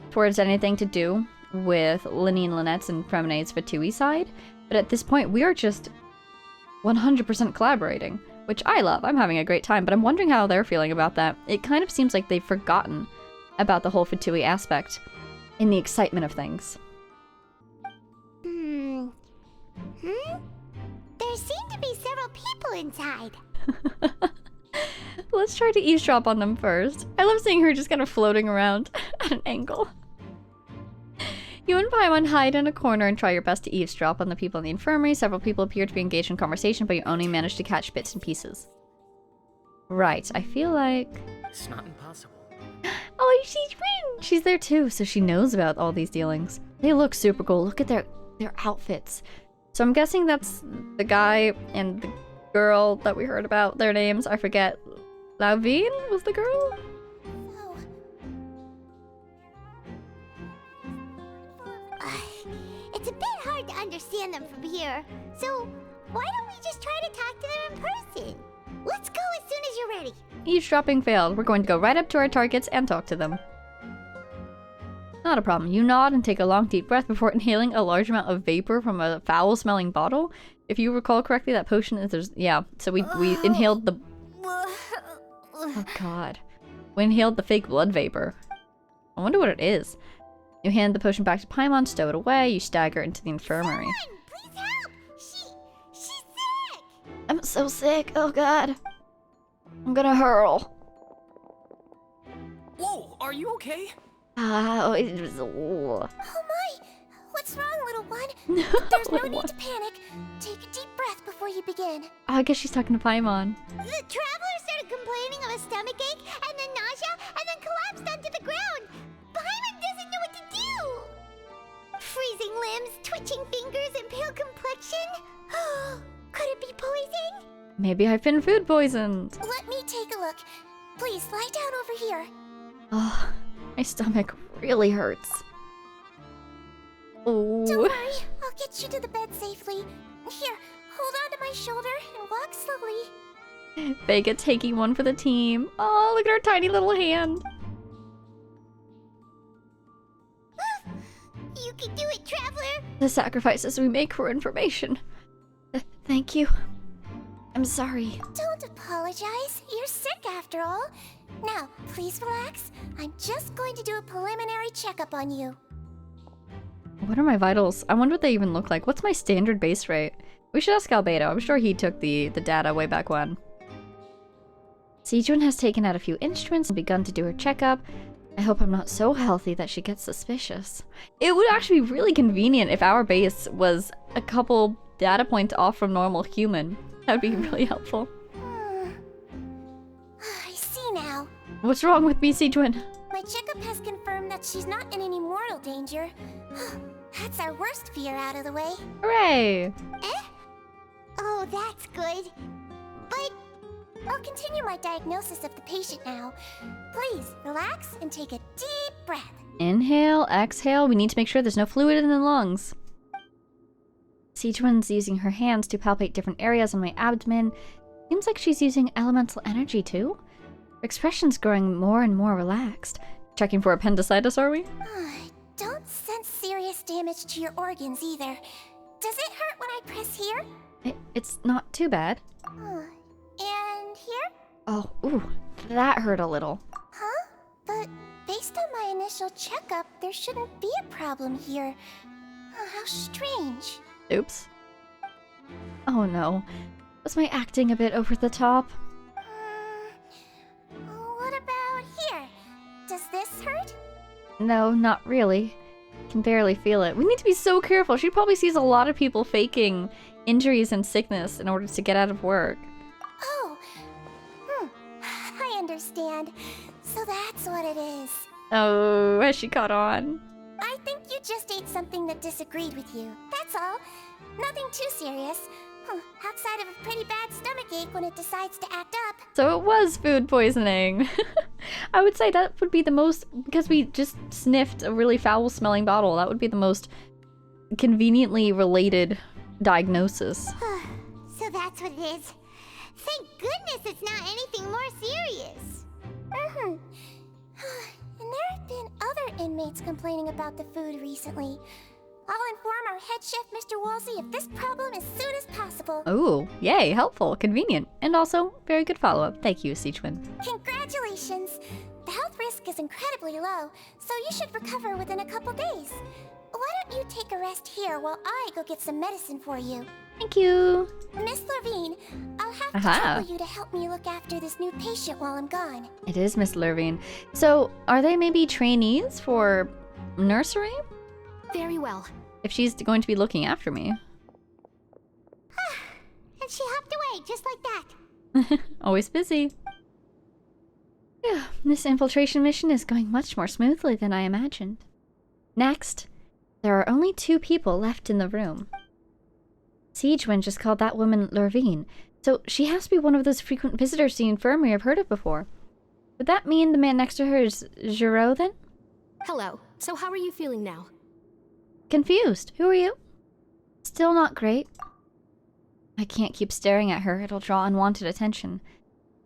towards anything to do with Linny and Lynette's and Premonade's Fatui side. But at this point, we are just 100% collaborating, which I love. I'm having a great time, but I'm wondering how they're feeling about that. It kind of seems like they've forgotten about the whole Fatui aspect in the excitement of things. There seem to be several people inside. Let's try to eavesdrop on them first. I love seeing her just kind of floating around at an angle. You and Paimon hide in a corner and try your best to eavesdrop on the people in the infirmary. Several people appear to be engaged in conversation, but you only manage to catch bits and pieces. Right, I feel like... It's not impossible. Oh, she's there too, so she knows about all these dealings. They look super cool. Look at their outfits. So I'm guessing that's the guy and the girl that we heard about. Their names, I forget. Lauvine was the girl? It's a bit hard to understand them from here. So why don't we just try to talk to them in person? Let's go as soon as you're ready. Eavesdropping failed. We're going to go right up to our targets and talk to them. Not a problem. You nod and take a long deep breath before inhaling a large amount of vapor from a foul-smelling bottle. If you recall correctly, that potion is... Yeah, so we inhaled the... Oh, God. We inhaled the fake blood vapor. I wonder what it is. You hand the potion back to Paimon, stow it away, you stagger into the infirmary. Someone, please help! She's sick! I'm so sick. Oh, God. I'm gonna hurl. Whoa, are you okay? Oh, it was... Oh my! What's wrong, little one? There's no need to panic. Take a deep breath before you begin. I guess she's talking to Paimon. The traveler started complaining of a stomachache, and then nausea, and then collapsed onto the ground. Paimon doesn't know what to do. Freezing limbs, twitching fingers, and pale complexion. Could it be poison? Maybe I've been food poisoned. Let me take a look. Please lie down over here. Oh, my stomach really hurts. Oh. Don't worry, I'll get you to the bed safely. Here, hold on to my shoulder and walk slowly. Vega taking one for the team. Oh, look at her tiny little hand. You can do it, traveler. The sacrifices we make for information. Thank you. I'm sorry. Don't apologize. You're sick after all. Now, please relax. I'm just going to do a preliminary checkup on you. What are my vitals? I wonder what they even look like. What's my standard base rate? We should ask Albedo. I'm sure he took the data way back when. Sejun has taken out a few instruments and begun to do her checkup. I hope I'm not so healthy that she gets suspicious. It would actually be really convenient if our base was a couple data points off from normal human. That would be really helpful. I see now. What's wrong with me, Sejun? My checkup has confirmed that she's not in any mortal danger. That's our worst fear out of the way. Hooray! Oh, that's good. But I'll continue my diagnosis of the patient now. Please, relax and take a deep breath. Inhale, exhale. We need to make sure there's no fluid in the lungs. Sejun's using her hands to palpate different areas on my abdomen. Seems like she's using elemental energy too. Her expression's growing more and more relaxed. Checking for appendicitis, are we? Don't sense serious damage to your organs either. Does it hurt when I press here? It's not too bad. And here? Oh, ooh, that hurt a little. Huh? But based on my initial checkup, there shouldn't be a problem here. Oh, how strange. Oops. Oh no. Was my acting a bit over the top? What about here? Does this hurt? No, not really. Can barely feel it. We need to be so careful. She probably sees a lot of people faking injuries and sickness in order to get out of work. Oh. I understand. So that's what it is. Oh, has she caught on? I think you just ate something that disagreed with you. That's all. Nothing too serious. Outside of a pretty bad stomachache when it decides to act up. So it was food poisoning. I would say that would be the most, because we just sniffed a really foul-smelling bottle, that would be the most conveniently related diagnosis. So that's what it is. Thank goodness it's not anything more serious. And there have been other inmates complaining about the food recently. I'll inform our head chef, Mr. Wolsey, of this problem as soon as possible. Ooh, yay, helpful, convenient, and also very good follow-up. Thank you, Sejun. Congratulations! The health risk is incredibly low, so you should recover within a couple days. Why don't you take a rest here while I go get some medicine for you? Thank you. Miss Lurvine, I'll have to trouble you to help me look after this new patient while I'm gone. It is Miss Lurvine. So, are they maybe trainees for nursery? Very well. If she's going to be looking after me. And she hopped away just like that. Always busy. Yeah, this infiltration mission is going much more smoothly than I imagined. Next, there are only 2 people left in the room. Sejun just called that woman Lurvine, so she has to be one of those frequent visitors to the infirmary I've heard of before. Would that mean the man next to her is Giro then? Hello. So how are you feeling now? Confused. Who are you? Still not great. I can't keep staring at her. It'll draw unwanted attention.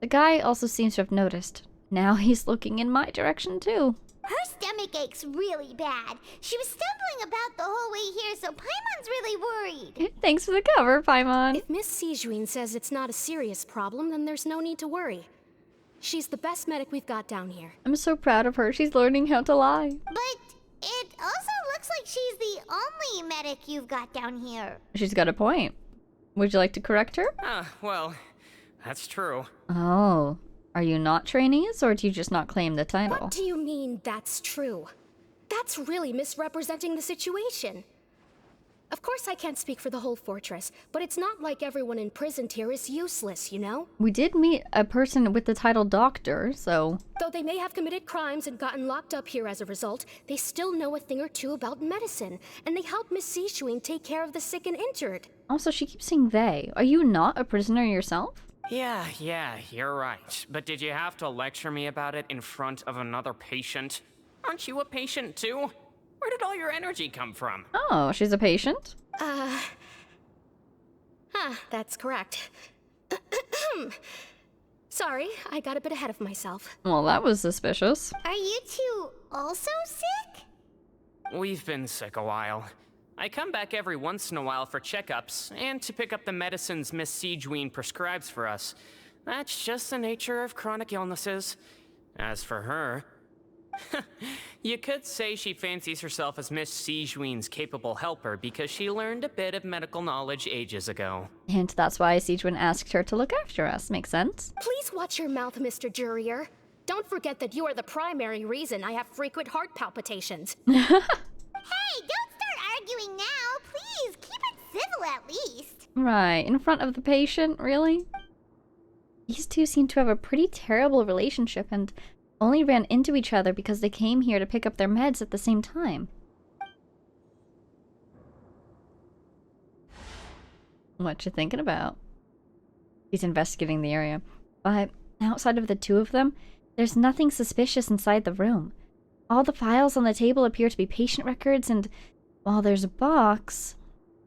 The guy also seems to have noticed. Now he's looking in my direction too. Her stomach ache's really bad. She was stumbling about the whole way here, so Paimon's really worried. Thanks for the cover, Paimon. If Miss Sejun says it's not a serious problem, then there's no need to worry. She's the best medic we've got down here. I'm so proud of her. She's learning how to lie. But it also looks like she's the only medic you've got down here. She's got a point. Would you like to correct her? Well, that's true. Oh. Are you not trainees, or do you just not claim the title? What do you mean, that's true? That's really misrepresenting the situation. Of course I can't speak for the whole fortress, but it's not like everyone imprisoned here is useless, you know? We did meet a person with the title doctor, so... Though they may have committed crimes and gotten locked up here as a result, they still know a thing or two about medicine, and they help Miss Sejun take care of the sick and injured. Also, she keeps saying they. Are you not a prisoner yourself? Yeah, you're right. But did you have to lecture me about it in front of another patient? Aren't you a patient too? Where did all your energy come from? Oh, she's a patient? That's correct. Sorry, I got a bit ahead of myself. Well, that was suspicious. Are you two also sick? We've been sick a while. I come back every once in a while for checkups, and to pick up the medicines Miss Sejun prescribes for us. That's just the nature of chronic illnesses. As for her, You could say she fancies herself as Miss Sijuin's capable helper because she learned a bit of medical knowledge ages ago. And that's why Sijuin asked her to look after us. Makes sense. Please watch your mouth, Mr. Jurier. Don't forget that you are the primary reason I have frequent heart palpitations. Hey, don't start arguing now. Please, keep it civil at least. Right, in front of the patient, really? These two seem to have a pretty terrible relationship and only ran into each other because they came here to pick up their meds at the same time. What you thinking about? He's investigating the area, but outside of the two of them, there's nothing suspicious inside the room. All the files on the table appear to be patient records, and while there's a box,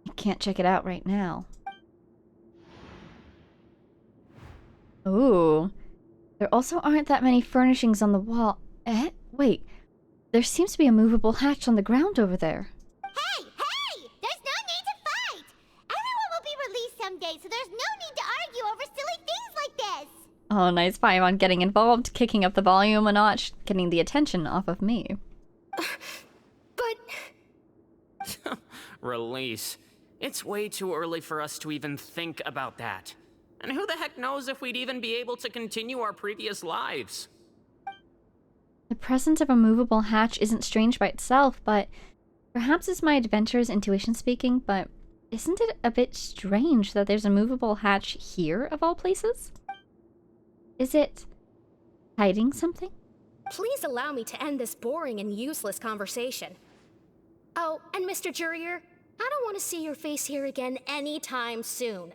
you can't check it out right now. Ooh. There also aren't that many furnishings on the wall. Wait. There seems to be a movable hatch on the ground over there. Hey! There's no need to fight! Everyone will be released someday, so there's no need to argue over silly things like this! Oh, nice Paimon getting involved, kicking up the volume a notch, getting the attention off of me. But... Release. It's way too early for us to even think about that. And who the heck knows if we'd even be able to continue our previous lives? The presence of a movable hatch isn't strange by itself, but perhaps it's my adventurer's intuition speaking, but isn't it a bit strange that there's a movable hatch here, of all places? Is it hiding something? Please allow me to end this boring and useless conversation. Oh, and Mr. Jurier, I don't want to see your face here again anytime soon.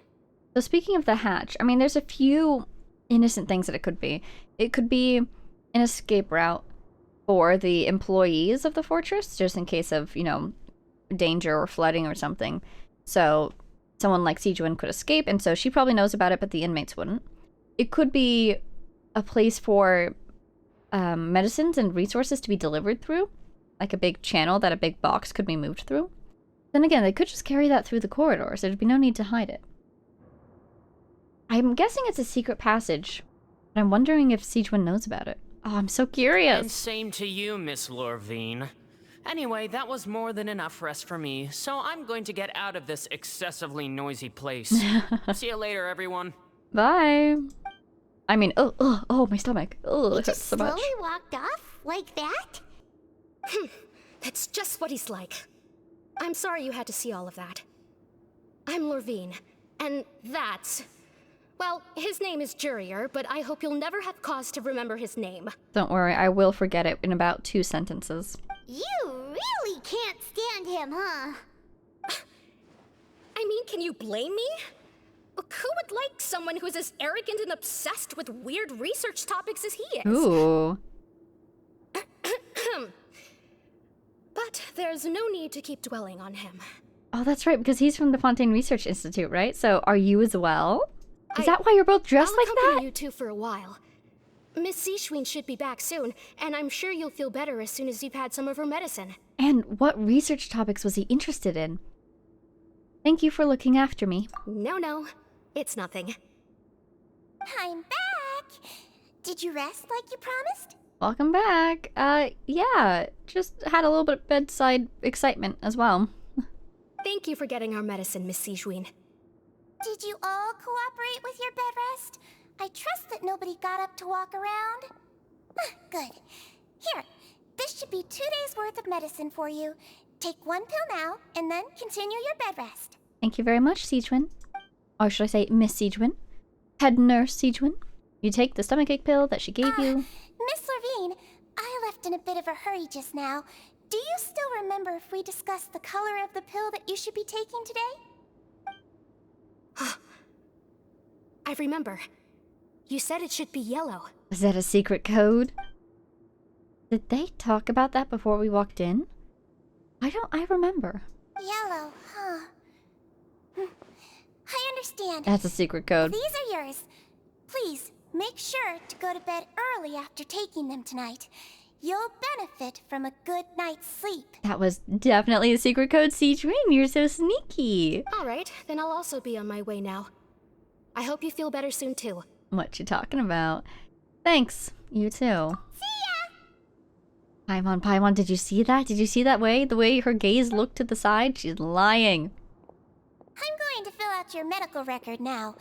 So speaking of the hatch, I mean, there's a few innocent things that it could be. It could be an escape route for the employees of the fortress, just in case of, you know, danger or flooding or something. So someone like Sijuin could escape, and so she probably knows about it, but the inmates wouldn't. It could be a place for medicines and resources to be delivered through, like a big channel that a big box could be moved through. Then again, they could just carry that through the corridors. There'd be no need to hide it. I'm guessing it's a secret passage, but I'm wondering if Sijuin knows about it. Oh, I'm so curious. And same to you, Miss Lorvine. Anyway, that was more than enough rest for me, so I'm going to get out of this excessively noisy place. See you later, everyone. Bye. I mean, oh, my stomach. Oh, He it hurts just so much. slowly walked off like that? That's just what he's like. I'm sorry you had to see all of that. I'm Lorvine, and that's... Well, his name is Jurier, but I hope you'll never have cause to remember his name. Don't worry, I will forget it in about 2 sentences. You really can't stand him, huh? I mean, can you blame me? Look, who would like someone who's as arrogant and obsessed with weird research topics as he is? Ooh. But there's no need to keep dwelling on him. Oh, that's right, because he's from the Fontaine Research Institute, right? So are you as well? Is that why you're both dressed I'll like accompany that? you two for a while. Miss Sijuin should be back soon, and I'm sure you'll feel better as soon as you've had some of her medicine. And what research topics was he interested in? Thank you for looking after me. No, it's nothing. I'm back! Did you rest like you promised? Welcome back. Yeah, just had a little bit of bedside excitement as well. Thank you for getting our medicine, Miss Sijuin. Did you all cooperate with your bed rest? I trust that nobody got up to walk around. Good. Here, this should be 2 days' worth of medicine for you. Take 1 pill now, and then continue your bed rest. Thank you very much, Sijuin. Or should I say Miss Sijuin? Head Nurse Sijuin. You take the stomachache pill that she gave you. Miss Lorvine, I left in a bit of a hurry just now. Do you still remember if we discussed the color of the pill that you should be taking today? I remember. You said it should be yellow. Is that a secret code? Did they talk about that before we walked in? I remember. Yellow, huh? I understand. That's a secret code. These are yours. Please, make sure to go to bed early after taking them tonight. You'll benefit from a good night's sleep. That was definitely a secret code, Sijuin. You're so sneaky. All right, then I'll also be on my way now. I hope you feel better soon, too. What you talking about? Thanks. You too. See ya! Paimon, did you see that? Did you see that way? The way her gaze looked to the side? She's lying. I'm going to fill out your medical record now.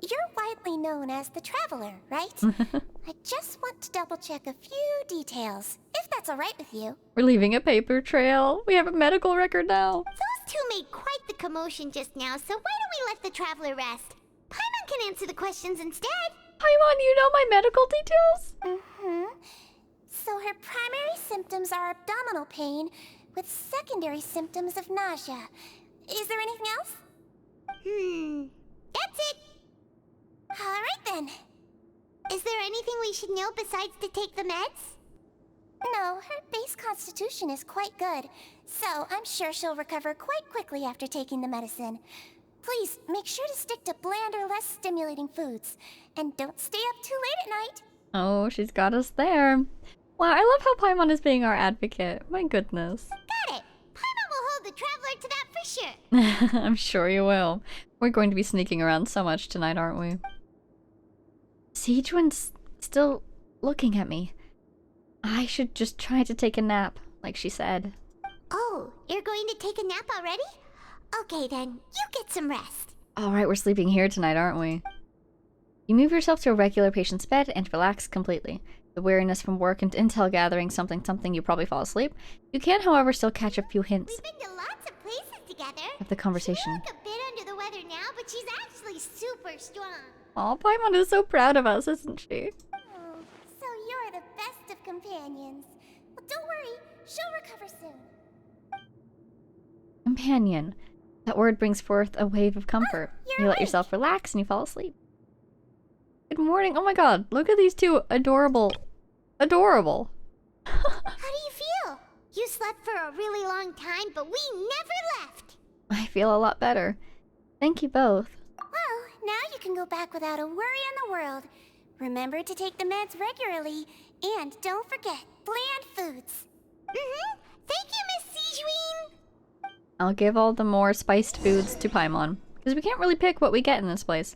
You're widely known as the Traveler, right? I just want to double check a few details, if that's alright with you. We're leaving a paper trail. We have a medical record now. Those two made quite the commotion just now, so why don't we let the Traveler rest? Paimon can answer the questions instead. Paimon, you know my medical details? Mm-hmm. So her primary symptoms are abdominal pain, with secondary symptoms of nausea. Is there anything else? That's it. Alright then. Is there anything we should know besides to take the meds? No, her base constitution is quite good, so I'm sure she'll recover quite quickly after taking the medicine. Please, make sure to stick to bland or less stimulating foods, and don't stay up too late at night. Oh, she's got us there. Wow, I love how Paimon is being our advocate. My goodness. Got it! Paimon will hold the Traveler to that for sure. I'm sure you will. We're going to be sneaking around so much tonight, aren't we? Sijuan's still looking at me. I should just try to take a nap, like she said. Oh, you're going to take a nap already? Okay then, you get some rest. Alright, we're sleeping here tonight, aren't we? You move yourself to a regular patient's bed and relax completely. The weariness from work and intel gathering something, you probably fall asleep. You can, however, still catch a few hints We've been to lots of places together. of the conversation. She looks a bit under the weather now, but she's actually super strong. Aw, Paimon is so proud of us, isn't she? Oh, so you're the best of companions. Well, don't worry, she'll recover soon. Companion. That word brings forth a wave of comfort. You let yourself relax and you fall asleep. Good morning. Oh my god, look at these two adorable. Adorable. How do you feel? You slept for a really long time, but we never left. I feel a lot better. Thank you both. Well, now you can go back without a worry in the world. Remember to take the meds regularly, and don't forget, bland foods. Thank you, Miss Sijuan. I'll give all the more spiced foods to Paimon, because we can't really pick what we get in this place.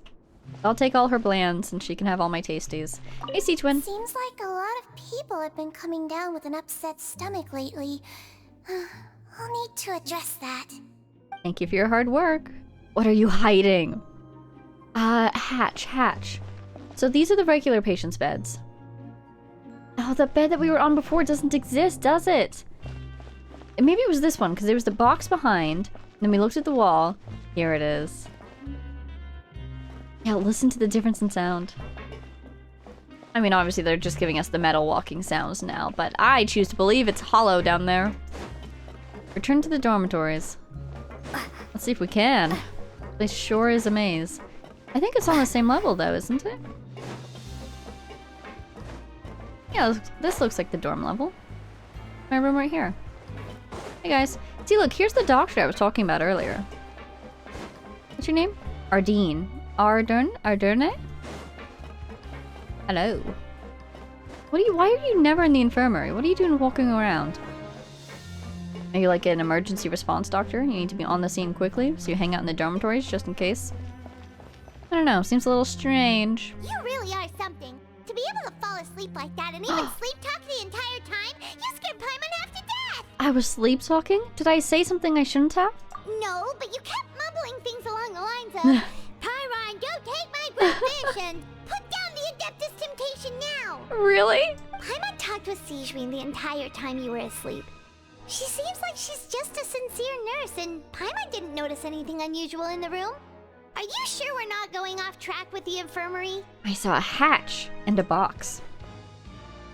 I'll take all her blands, and she can have all my tasties. Hey, Sijuan. Seems like a lot of people have been coming down with an upset stomach lately. I'll need to address that. Thank you for your hard work. What are you hiding? Hatch. So these are the regular patient's beds. Oh, the bed that we were on before doesn't exist, does it? Maybe it was this one, because there was the box behind. Then we looked at the wall. Here it is. Yeah, listen to the difference in sound. I mean, obviously they're just giving us the metal walking sounds now, but I choose to believe it's hollow down there. Return to the dormitories. Let's see if we can. This sure is a maze. I think it's on the same level though, isn't it? Yeah, this looks like the dorm level. My room right here. Hey guys. See, look, here's the doctor I was talking about earlier. What's your name? Ardeen. Arderne? Hello. Why are you never in the infirmary? What are you doing walking around? Are you like an emergency response doctor? You need to be on the scene quickly, so you hang out in the dormitories just in case? I don't know, seems a little strange. You really are something. To be able to fall asleep like that and even sleep talk the entire time, you scared Paimon half to death! I was sleep talking? Did I say something I shouldn't have? No, but you kept mumbling things along the lines of, Pyron, go take my great fish and put down the Adeptus Temptation now! Really? Paimon talked with Sijuan the entire time you were asleep. She seems like she's just a sincere nurse, and Paimon didn't notice anything unusual in the room. Are you sure we're not going off track with the infirmary? I saw a hatch and a box.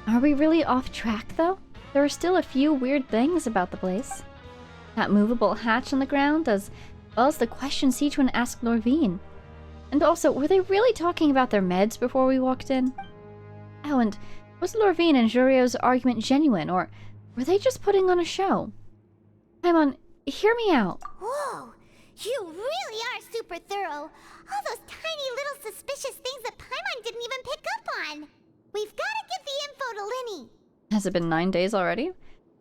Are we really off track, though? There are still a few weird things about the place. That movable hatch on the ground, as well as the question Sijuan asked Lorvine. And also, were they really talking about their meds before we walked in? Oh, and was Lorvine and Jurio's argument genuine, or were they just putting on a show? Paimon, hear me out. Whoa, you really are super thorough. All those tiny little suspicious things that Paimon didn't even pick up on. We've got to get the info to Linny. Has it been 9 days already?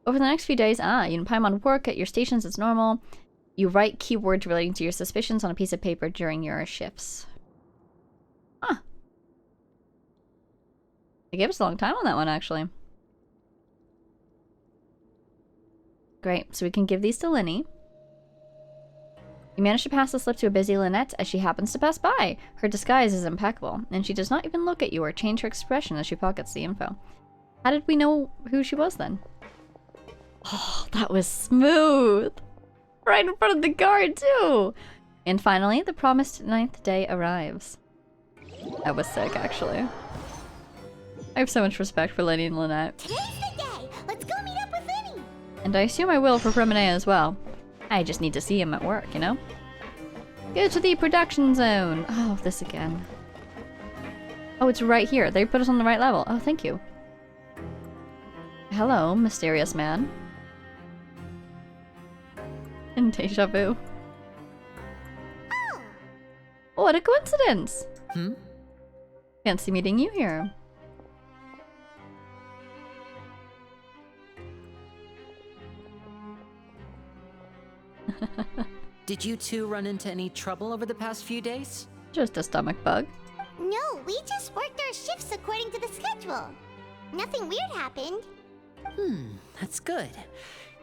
Over the next few days, you and Paimon work at your stations as normal. You write keywords relating to your suspicions on a piece of paper during your shifts. Huh. They gave us a long time on that one, actually. Great, so we can give these to Linny. You manage to pass the slip to a busy Lynette as she happens to pass by. Her disguise is impeccable, and she does not even look at you or change her expression as she pockets the info. How did we know who she was then? Oh, that was smooth! Right in front of the guard, too! And finally, the promised 9th day arrives. That was sick, actually. I have so much respect for Linny and Lynette. Today's the day! Let's go meet up with Linny! And I assume I will for Promenade as well. I just need to see him at work, you know? Go to the production zone! Oh, this again. Oh, it's right here. They put us on the right level. Oh, thank you. Hello, mysterious man. And deja vu. Oh! What a coincidence! Hmm? Fancy meeting you here. Did you two run into any trouble over the past few days? Just a stomach bug. No, we just worked our shifts according to the schedule. Nothing weird happened. That's good.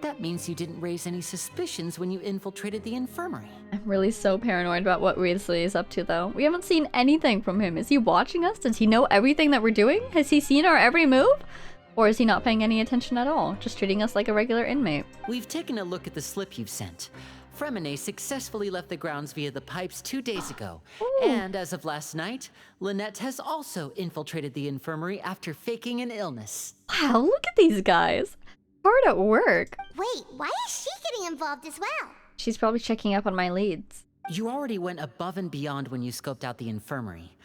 That means you didn't raise any suspicions when you infiltrated the infirmary. I'm really so paranoid about what Wriothesley is up to, though. We haven't seen anything from him. Is he watching us? Does he know everything that we're doing? Has he seen our every move? Or is he not paying any attention at all? Just treating us like a regular inmate? We've taken a look at the slip you've sent. Fremine successfully left the grounds via the pipes 2 days ago. And as of last night, Lynette has also infiltrated the infirmary after faking an illness. Wow, look at these guys. Hard at work. Wait, why is she getting involved as well? She's probably checking up on my leads. You already went above and beyond when you scoped out the infirmary.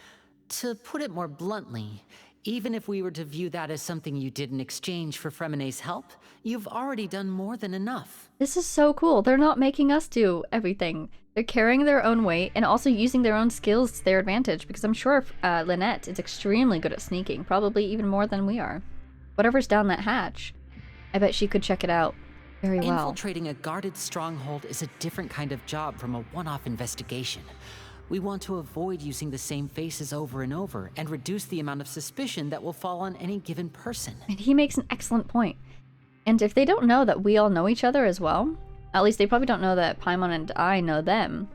To put it more bluntly, even if we were to view that as something you did in exchange for Fremine's help, you've already done more than enough. This is so cool. They're not making us do everything. They're carrying their own weight and also using their own skills to their advantage, because I'm sure Lynette is extremely good at sneaking, probably even more than we are. Whatever's down that hatch, I bet she could check it out very well. Infiltrating a guarded stronghold is a different kind of job from a one-off investigation. We want to avoid using the same faces over and over and reduce the amount of suspicion that will fall on any given person. And he makes an excellent point. And if they don't know that we all know each other as well, at least they probably don't know that Paimon and I know them,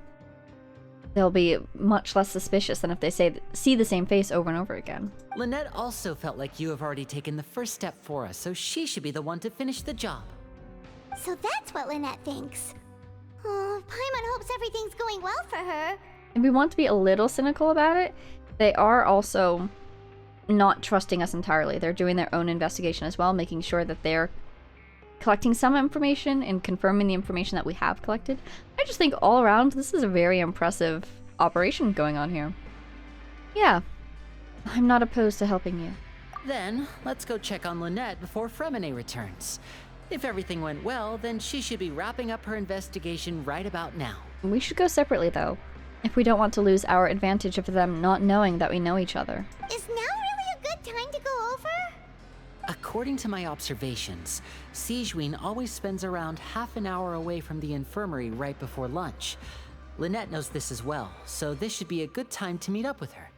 they'll be much less suspicious than if they see the same face over and over again. Lynette also felt like you have already taken the first step for us, so she should be the one to finish the job. So that's what Lynette thinks. Oh, Paimon hopes everything's going well for her. And we want to be a little cynical about it. They are also not trusting us entirely. They're doing their own investigation as well, making sure that they're collecting some information and confirming the information that we have collected. I just think all around, this is a very impressive operation going on here. Yeah, I'm not opposed to helping you. Then, let's go check on Lynette before Fremine returns. If everything went well, then she should be wrapping up her investigation right about now. We should go separately, though, if we don't want to lose our advantage of them not knowing that we know each other. Is now really a good time to go over? According to my observations, Sigewinne always spends around half an hour away from the infirmary right before lunch. Lynette knows this as well, so this should be a good time to meet up with her.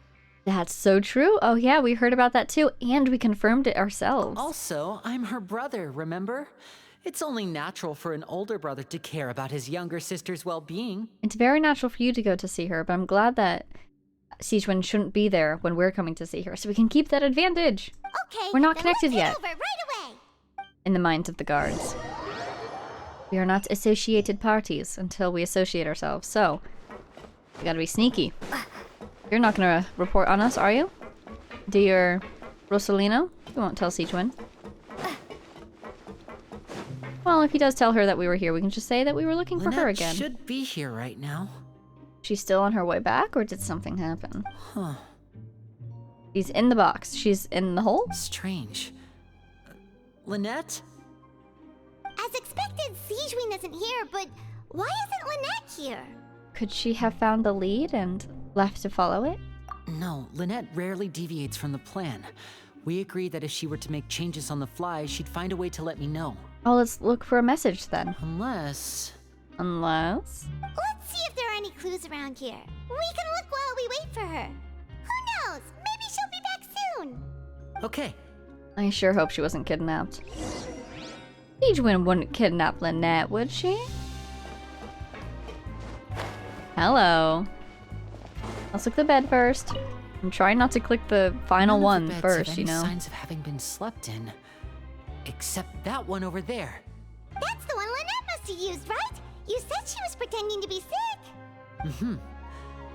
That's so true. Oh yeah, we heard about that too, and we confirmed it ourselves. Also, I'm her brother, remember? It's only natural for an older brother to care about his younger sister's well-being. It's very natural for you to go to see her, but I'm glad that Sigewinne shouldn't be there when we're coming to see her, so we can keep that advantage. Okay, we're not then connected let's yet. head over right away. In the minds of the guards. We are not associated parties until we associate ourselves, so we gotta be sneaky. You're not gonna report on us, are you? Dear Rosalino? You won't tell Sigewinne. Well, if he does tell her that we were here, we can just say that we were looking for her Lynette again. should be here right now. She's still on her way back, or did something happen? Huh. She's in the box. She's in the hole? Strange. Lynette? As expected, Sigewinne isn't here, but why isn't Lynette here? Could she have found the lead and left to follow it? No, Lynette rarely deviates from the plan. We agreed that if she were to make changes on the fly, she'd find a way to let me know. Oh, let's look for a message then. Unless... Let's see if there are any clues around here. We can look while we wait for her. Who knows? Maybe she'll be back soon. Okay. I sure hope she wasn't kidnapped. Siegewin wouldn't kidnap Lynette, would she? Hello. Let's look at the bed first. I'm trying not to click the final one first, you know? Signs of having been slept in. Except that one over there. That's the one Lynette must have used, right? You said she was pretending to be sick. Mm-hmm.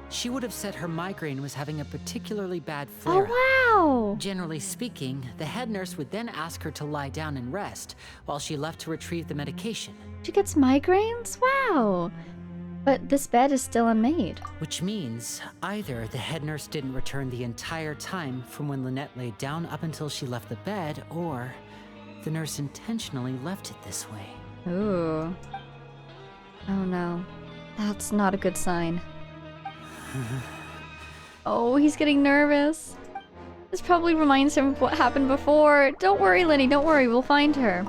She would have said her migraine was having a particularly bad flare-up. Oh, wow! Generally speaking, the head nurse would then ask her to lie down and rest while she left to retrieve the medication. She gets migraines? Wow! But this bed is still unmade. Which means either the head nurse didn't return the entire time from when Lynette laid down up until she left the bed, or the nurse intentionally left it this way. Ooh. Oh no. That's not a good sign. Oh, he's getting nervous. This probably reminds him of what happened before. Don't worry, Lenny, don't worry. We'll find her.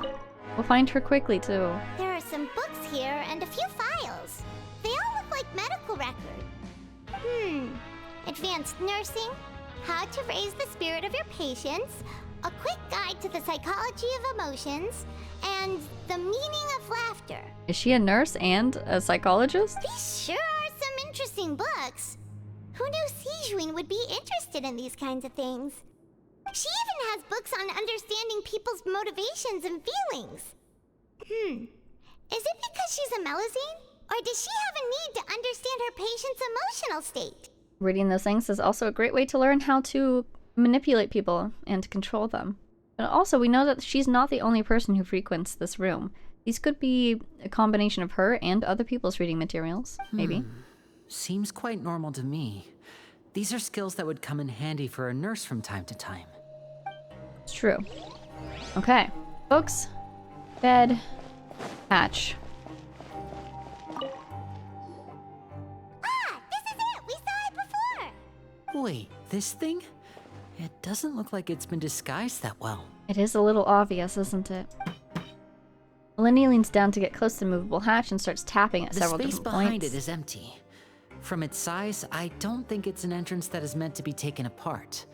We'll find her quickly, too. There are some books here and a few files. They all look like medical records. Advanced nursing, how to raise the spirit of your patients, a quick guide to the psychology of emotions, and the meaning of laughter. Is she a nurse and a psychologist? These sure are some interesting books. Who knew Sijuin would be interested in these kinds of things? She even has books on understanding people's motivations and feelings. Is it because she's a Melusine? Or does she have a need to understand her patient's emotional state? Reading those things is also a great way to learn how to manipulate people and to control them. But also, we know that she's not the only person who frequents this room. These could be a combination of her and other people's reading materials, maybe. Seems quite normal to me. These are skills that would come in handy for a nurse from time to time. It's true. Okay. Books. Bed. Hatch. This is it! We saw it before! Wait, this thing? It doesn't look like it's been disguised that well. It is a little obvious, isn't it? Lenny leans down to get close to the movable hatch and starts tapping at several different points. The space behind it is empty. From its size, I don't think it's an entrance that is meant to be taken apart.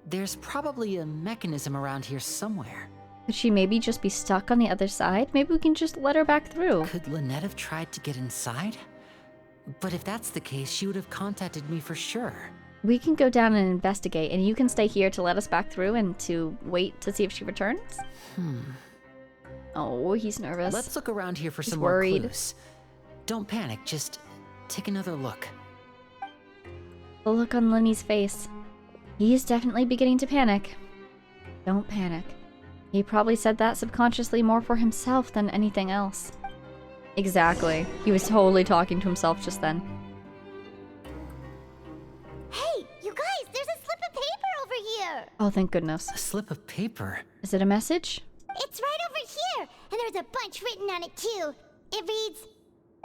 There's probably a mechanism around here somewhere. Could she maybe just be stuck on the other side? Maybe we can just let her back through. Could Lynette have tried to get inside? But if that's the case, she would have contacted me for sure. We can go down and investigate, and you can stay here to let us back through and to wait to see if she returns? Oh, he's nervous. Let's look around here for He's some worried. more clues. Don't panic, just take another look. The look on Lenny's face. He is definitely beginning to panic. Don't panic. He probably said that subconsciously more for himself than anything else. Exactly. He was totally talking to himself just then. Hey, you guys, there's a slip of paper over here! Oh, thank goodness. A slip of paper? Is it a message? It's right over here, and there's a bunch written on it too. It reads,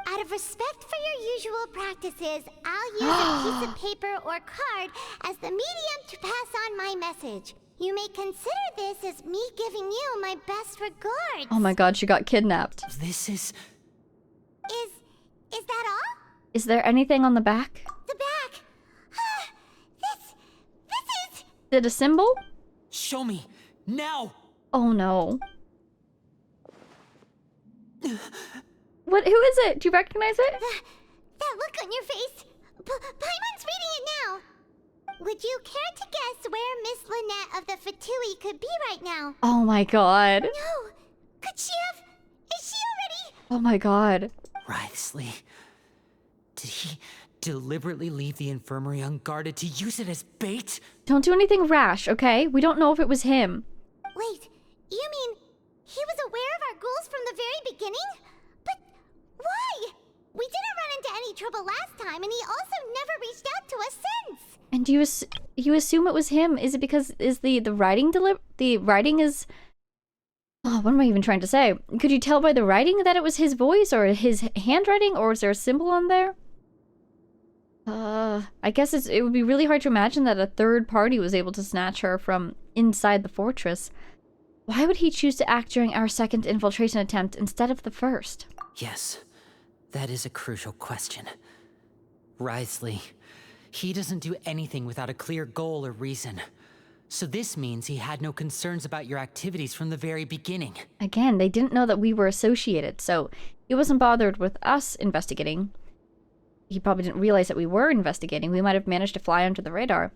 out of respect for your usual practices, I'll use a piece of paper or card as the medium to pass on my message. You may consider this as me giving you my best regards. Oh my god, she got kidnapped. This is... Is that all? Is there anything on the back? The back. This is... Is it a symbol? Show me! Now! Oh no. What? Who is it? Do you recognize it? That look on your face. Paimon's reading it now. Would you care to guess where Miss Lynette of the Fatui could be right now? Oh my god. No. Could she have... Is she already... Oh my god. Wriothesley. Did he deliberately leave the infirmary unguarded to use it as bait? Don't do anything rash, okay? We don't know if it was him. Wait, you mean he was aware of our goals from the very beginning? But why? We didn't run into any trouble last time, and he also never reached out to us since. And you assume it was him? Is it because the writing the writing is... Oh, what am I even trying to say? Could you tell by the writing that it was his voice or his handwriting, or is there a symbol on there? I guess it would be really hard to imagine that a third party was able to snatch her from inside the fortress. Why would he choose to act during our second infiltration attempt instead of the first? Yes, that is a crucial question. Wriothesley, he doesn't do anything without a clear goal or reason. So this means he had no concerns about your activities from the very beginning. Again, they didn't know that we were associated, so he wasn't bothered with us investigating. He probably didn't realize that we were investigating. We might have managed to fly under the radar.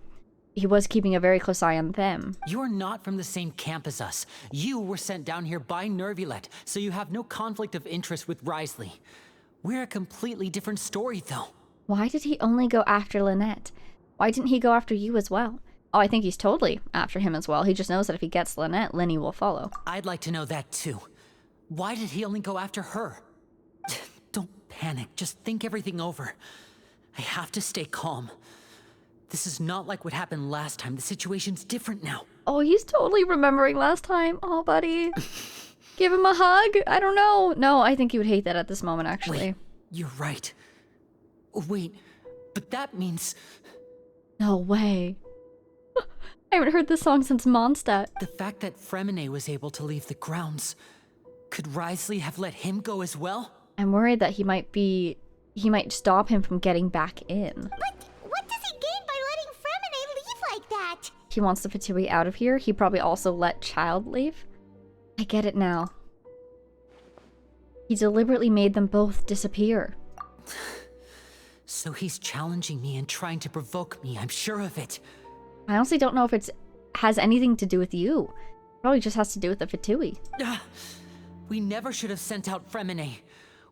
He was keeping a very close eye on them. You're not from the same camp as us. You were sent down here by Nervulet, so you have no conflict of interest with Wriothesley. We're a completely different story, though. Why did he only go after Lynette? Why didn't he go after you as well? Oh, I think he's totally after him as well. He just knows that if he gets Lynette, Lenny will follow. I'd like to know that, too. Why did he only go after her? Don't panic. Just think everything over. I have to stay calm. This is not like what happened last time. The situation's different now. Oh, he's totally remembering last time. Oh, buddy. Give him a hug? I don't know. No, I think he would hate that at this moment, actually. Wait, you're right. Wait, but that means... No way. I haven't heard this song since Mondstadt. The fact that Fremine was able to leave the grounds. Could Wriothesley have let him go as well? I'm worried that he might stop him from getting back in. But what does he gain by letting Fremine leave like that? He wants the Fatui out of here. He probably also let Child leave. I get it now. He deliberately made them both disappear. So he's challenging me and trying to provoke me, I'm sure of it. I honestly don't know if it has anything to do with you. Probably just has to do with the Fatui. We never should have sent out Fremine.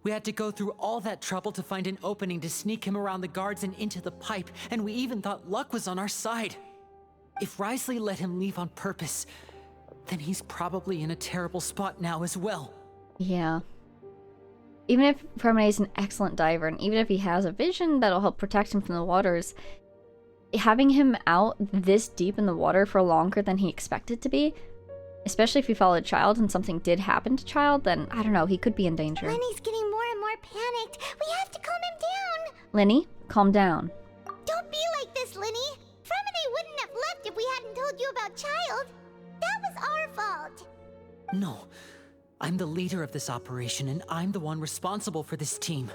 We had to go through all that trouble to find an opening to sneak him around the guards and into the pipe, and we even thought luck was on our side. If Wriothesley let him leave on purpose, then he's probably in a terrible spot now as well. Yeah. Even if Fremine is an excellent diver, and even if he has a vision that'll help protect him from the waters, having him out this deep in the water for longer than he expected to be, especially if he followed Child and something did happen to Child, then, I don't know, he could be in danger. Lenny's getting more and more panicked. We have to calm him down. Lenny, calm down. Don't be like this, Lenny. Fremine wouldn't have left if we hadn't told you about Child. That was our fault. No. I'm the leader of this operation, and I'm the one responsible for this team.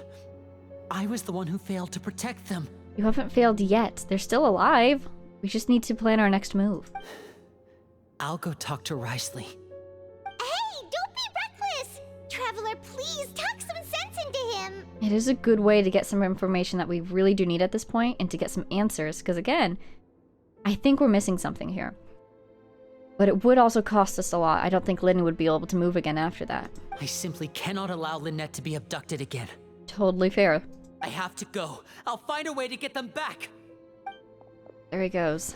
I was the one who failed to protect them. You haven't failed yet. They're still alive. We just need to plan our next move. I'll go talk to Wriothesley. Hey, don't be reckless! Traveler, please talk some sense into him. It is a good way to get some information that we really do need at this point and to get some answers, because again, I think we're missing something here. But it would also cost us a lot. I don't think Lynn would be able to move again after that. I simply cannot allow Lynette to be abducted again. Totally fair. I have to go. I'll find a way to get them back. There he goes.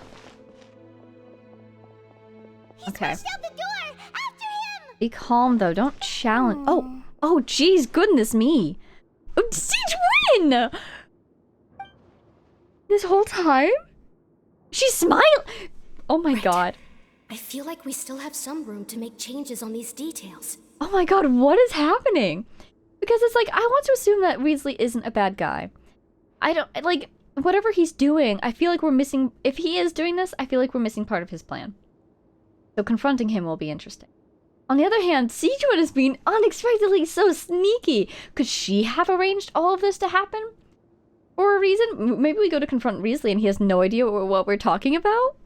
Okay. Out the door! After him! Be calm, though. Don't challenge. Oh, jeez, goodness me. Oh, Siege win! This whole time? She's smiling. Oh my god. I feel like we still have some room to make changes on these details. Oh my god, what is happening? Because it's like, I want to assume that Weasley isn't a bad guy. I don't, like, whatever he's doing, I feel like we're missing, if he is doing this, I feel like we're missing part of his plan. So confronting him will be interesting. On the other hand, Sijuan is being unexpectedly so sneaky. Could she have arranged all of this to happen? For a reason? Maybe we go to confront Weasley and he has no idea what we're talking about?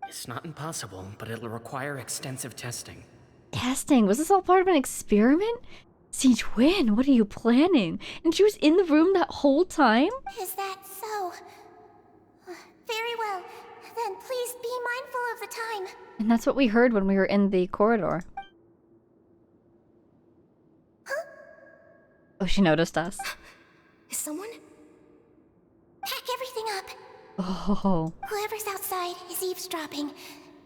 It's not impossible, but it'll require extensive testing. Testing? Was this all part of an experiment? Sijuan, what are you planning? And she was in the room that whole time? Is that so? Very well. Then please be mindful of the time. And that's what we heard when we were in the corridor. Huh? Oh, she noticed us. Is someone? Pack everything up. Oh. Whoever's outside is eavesdropping.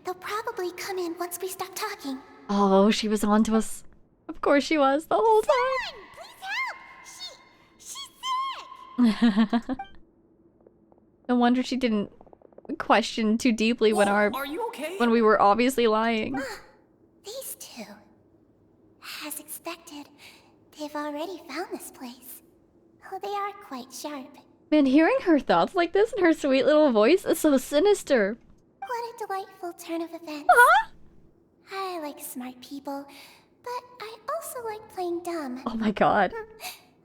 They'll probably come in once we stop talking. Oh, she was on to us. Of course she was, the whole time. Please help! She's sick! No wonder she didn't question too deeply when Are you okay? when we were obviously lying. These two. As expected, they've already found this place. Oh, they are quite sharp. Man, hearing her thoughts like this in her sweet little voice is so sinister. What a delightful turn of events. Huh? I like smart people, but I also like playing dumb. Oh my god.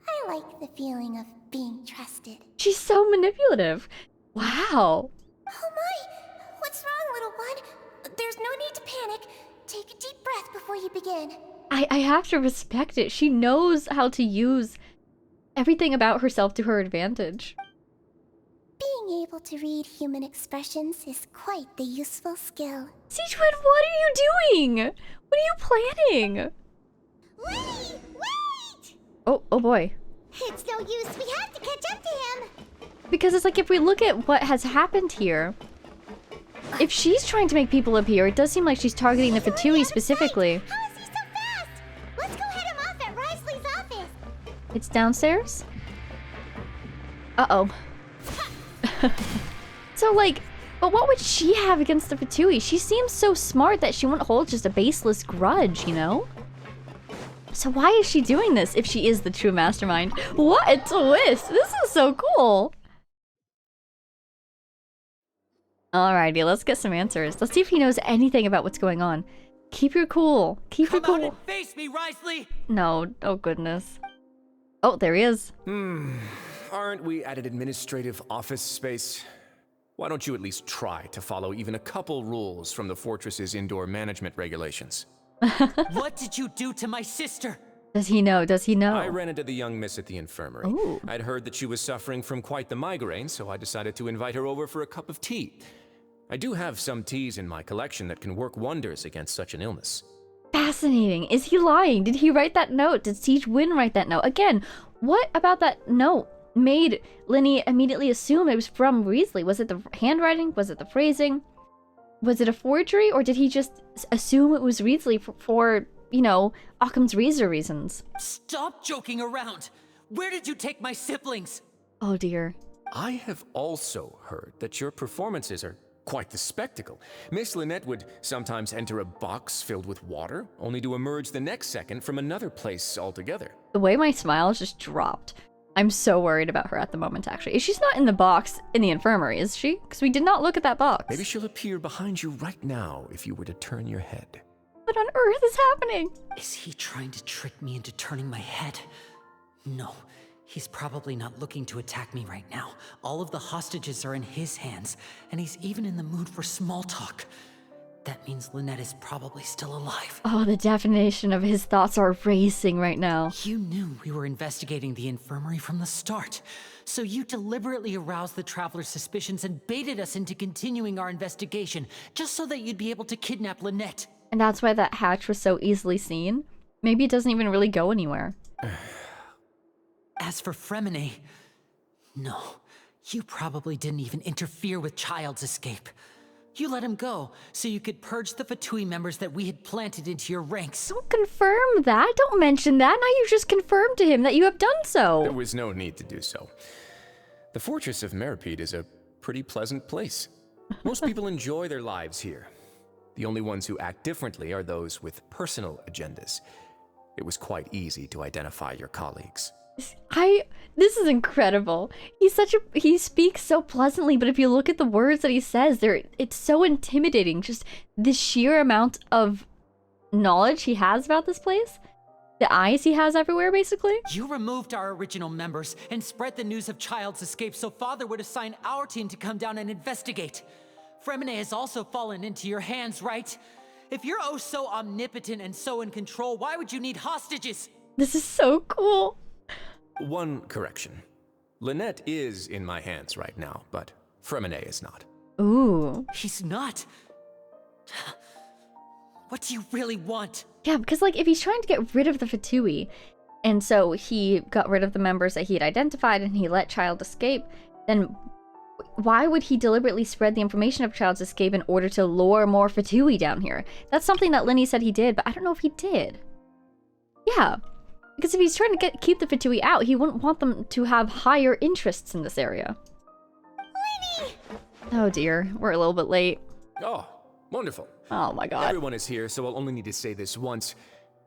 I like the feeling of being trusted. She's so manipulative. Wow. Oh my! What's wrong, little little one. There's no need to panic. Take a deep breath before you begin. I have to respect it. She knows how to use everything about herself to her advantage. Being able to read human expressions is quite the useful skill. Sichuan, what are you doing? What are you planning? Lenny, wait! Oh boy. It's no use. We have to catch up to him. Because it's like, if we look at what has happened here, if she's trying to make people appear, it does seem like she's targeting the Fatui specifically. How is he so fast? Let's go head him off at Wriothesley's office. It's downstairs? Uh-oh. So, like, but what would she have against the Fatui? She seems so smart that she wouldn't hold just a baseless grudge, you know? So why is she doing this if she is the true mastermind? What a twist! This is so cool! Alrighty, let's get some answers. Let's see if he knows anything about what's going on. Keep your cool. Keep your cool. Come out and face me, Wriothesley! No, oh goodness. Oh, there he is. Aren't we at an administrative office space? Why don't you at least try to follow even a couple rules from the fortress's indoor management regulations? What did you do to my sister? Does he know? Does he know? I ran into the young miss at the infirmary. Ooh. I'd heard that she was suffering from quite the migraine, so I decided to invite her over for a cup of tea. I do have some teas in my collection that can work wonders against such an illness. Fascinating. Is he lying? Did he write that note? Did Siege Win write that note? Again, what about that note made Lenny immediately assume it was from Wriothesley? Was it the handwriting? Was it the phrasing? Was it a forgery? Or did he just assume it was Wriothesley for, you know, Occam's razor reasons? Stop joking around! Where did you take my siblings? Oh dear. I have also heard that your performances are quite the spectacle. Miss Lynette would sometimes enter a box filled with water, only to emerge the next second from another place altogether. The way my smile just dropped. I'm so worried about her at the moment, actually. She's not in the box in the infirmary, is she? Because we did not look at that box. Maybe she'll appear behind you right now if you were to turn your head. What on earth is happening? Is he trying to trick me into turning my head? No, he's probably not looking to attack me right now. All of the hostages are in his hands, and he's even in the mood for small talk. That means Lynette is probably still alive. Oh, the definition of his thoughts are racing right now. You knew we were investigating the infirmary from the start, so you deliberately aroused the traveler's suspicions and baited us into continuing our investigation, just so that you'd be able to kidnap Lynette. And that's why that hatch was so easily seen. Maybe it doesn't even really go anywhere. As for Fremine, no, you probably didn't even interfere with Child's escape. You let him go, so you could purge the Fatui members that we had planted into your ranks. Don't confirm that. Don't mention that. Now you just confirmed to him that you have done so. There was no need to do so. The fortress of Meripede is a pretty pleasant place. Most people enjoy their lives here. The only ones who act differently are those with personal agendas. It was quite easy to identify your colleagues. This is incredible. He speaks so pleasantly, but if you look at the words that he says, it's so intimidating. Just the sheer amount of knowledge he has about this place. The eyes he has everywhere, basically. You removed our original members and spread the news of Child's escape so Father would assign our team to come down and investigate. Fremine has also fallen into your hands, right? If you're oh so omnipotent and so in control, why would you need hostages? This is so cool. One correction. Lynette is in my hands right now, but Fremine is not. Ooh. He's not? What do you really want? Yeah, because like if he's trying to get rid of the Fatui, and so he got rid of the members that he had identified and he let Child escape, then why would he deliberately spread the information of Child's escape in order to lure more Fatui down here? That's something that Lenny said he did, but I don't know if he did. Yeah. Because if he's trying to keep the Fatui out, he wouldn't want them to have higher interests in this area. Lenny! Oh dear, we're a little bit late. Oh, wonderful. Oh my god. Everyone is here, so I'll only need to say this once.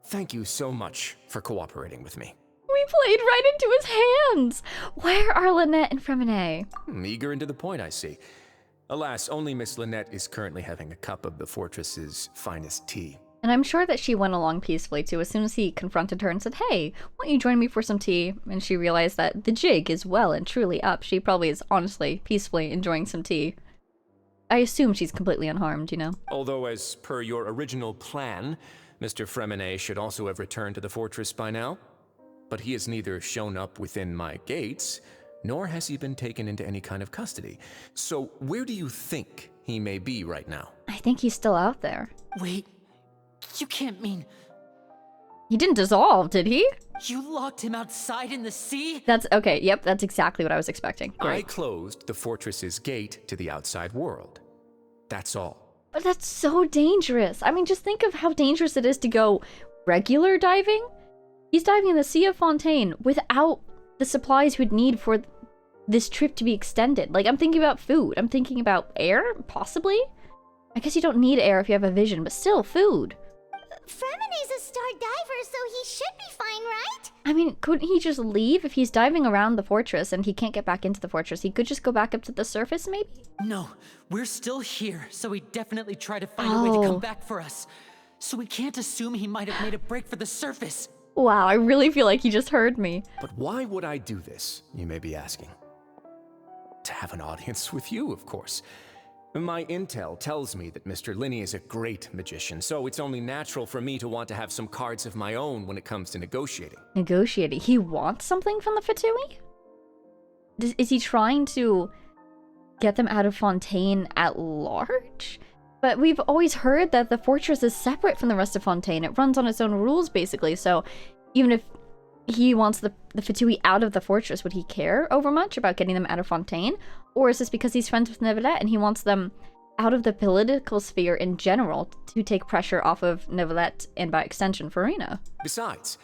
Thank you so much for cooperating with me. We played right into his hands! Where are Lynette and Fremine? Eager and to the point, I see. Alas, only Miss Lynette is currently having a cup of the fortress's finest tea. And I'm sure that she went along peacefully too. As soon as he confronted her and said, hey, why don't you join me for some tea? And she realized that the jig is well and truly up. She probably is honestly, peacefully enjoying some tea. I assume she's completely unharmed, you know? Although, as per your original plan, Mr. Fremenet should also have returned to the fortress by now. But he has neither shown up within my gates, nor has he been taken into any kind of custody. So where do you think he may be right now? I think he's still out there. Wait, you can't mean He didn't dissolve, did he? you locked him outside in the sea? That's okay. Yep, that's exactly what I was expecting. I Great. closed the fortress's gate to the outside world. That's all. But that's so dangerous. I mean, just think of how dangerous it is to go regular diving. He's diving in the Sea of Fontaine without the supplies we'd need for this trip to be extended. Like, I'm thinking about food. I'm thinking about air, possibly? I guess you don't need air if you have a vision, but still, food. Fremenet's a star diver, so he should be fine, right? I mean, couldn't he just leave? If he's diving around the fortress and he can't get back into the fortress, he could just go back up to the surface, maybe? No, we're still here, so he definitely tried to find a way to come back for us. So we can't assume he might have made a break for the surface. Wow, I really feel like he just heard me. But why would I do this, you may be asking? To have an audience with you, of course. My intel tells me that Mr. Linney is a great magician, so it's only natural for me to want to have some cards of my own when it comes to negotiating. Negotiating? He wants something from the Fatui? Is he trying to get them out of Fontaine at large? But we've always heard that the fortress is separate from the rest of Fontaine. It runs on its own rules, basically, so even if he wants the Fatui out of the fortress, would he care over much about getting them out of Fontaine? Or is this because he's friends with Neuvillette and he wants them out of the political sphere in general to take pressure off of Neuvillette and by extension Farina? Besides,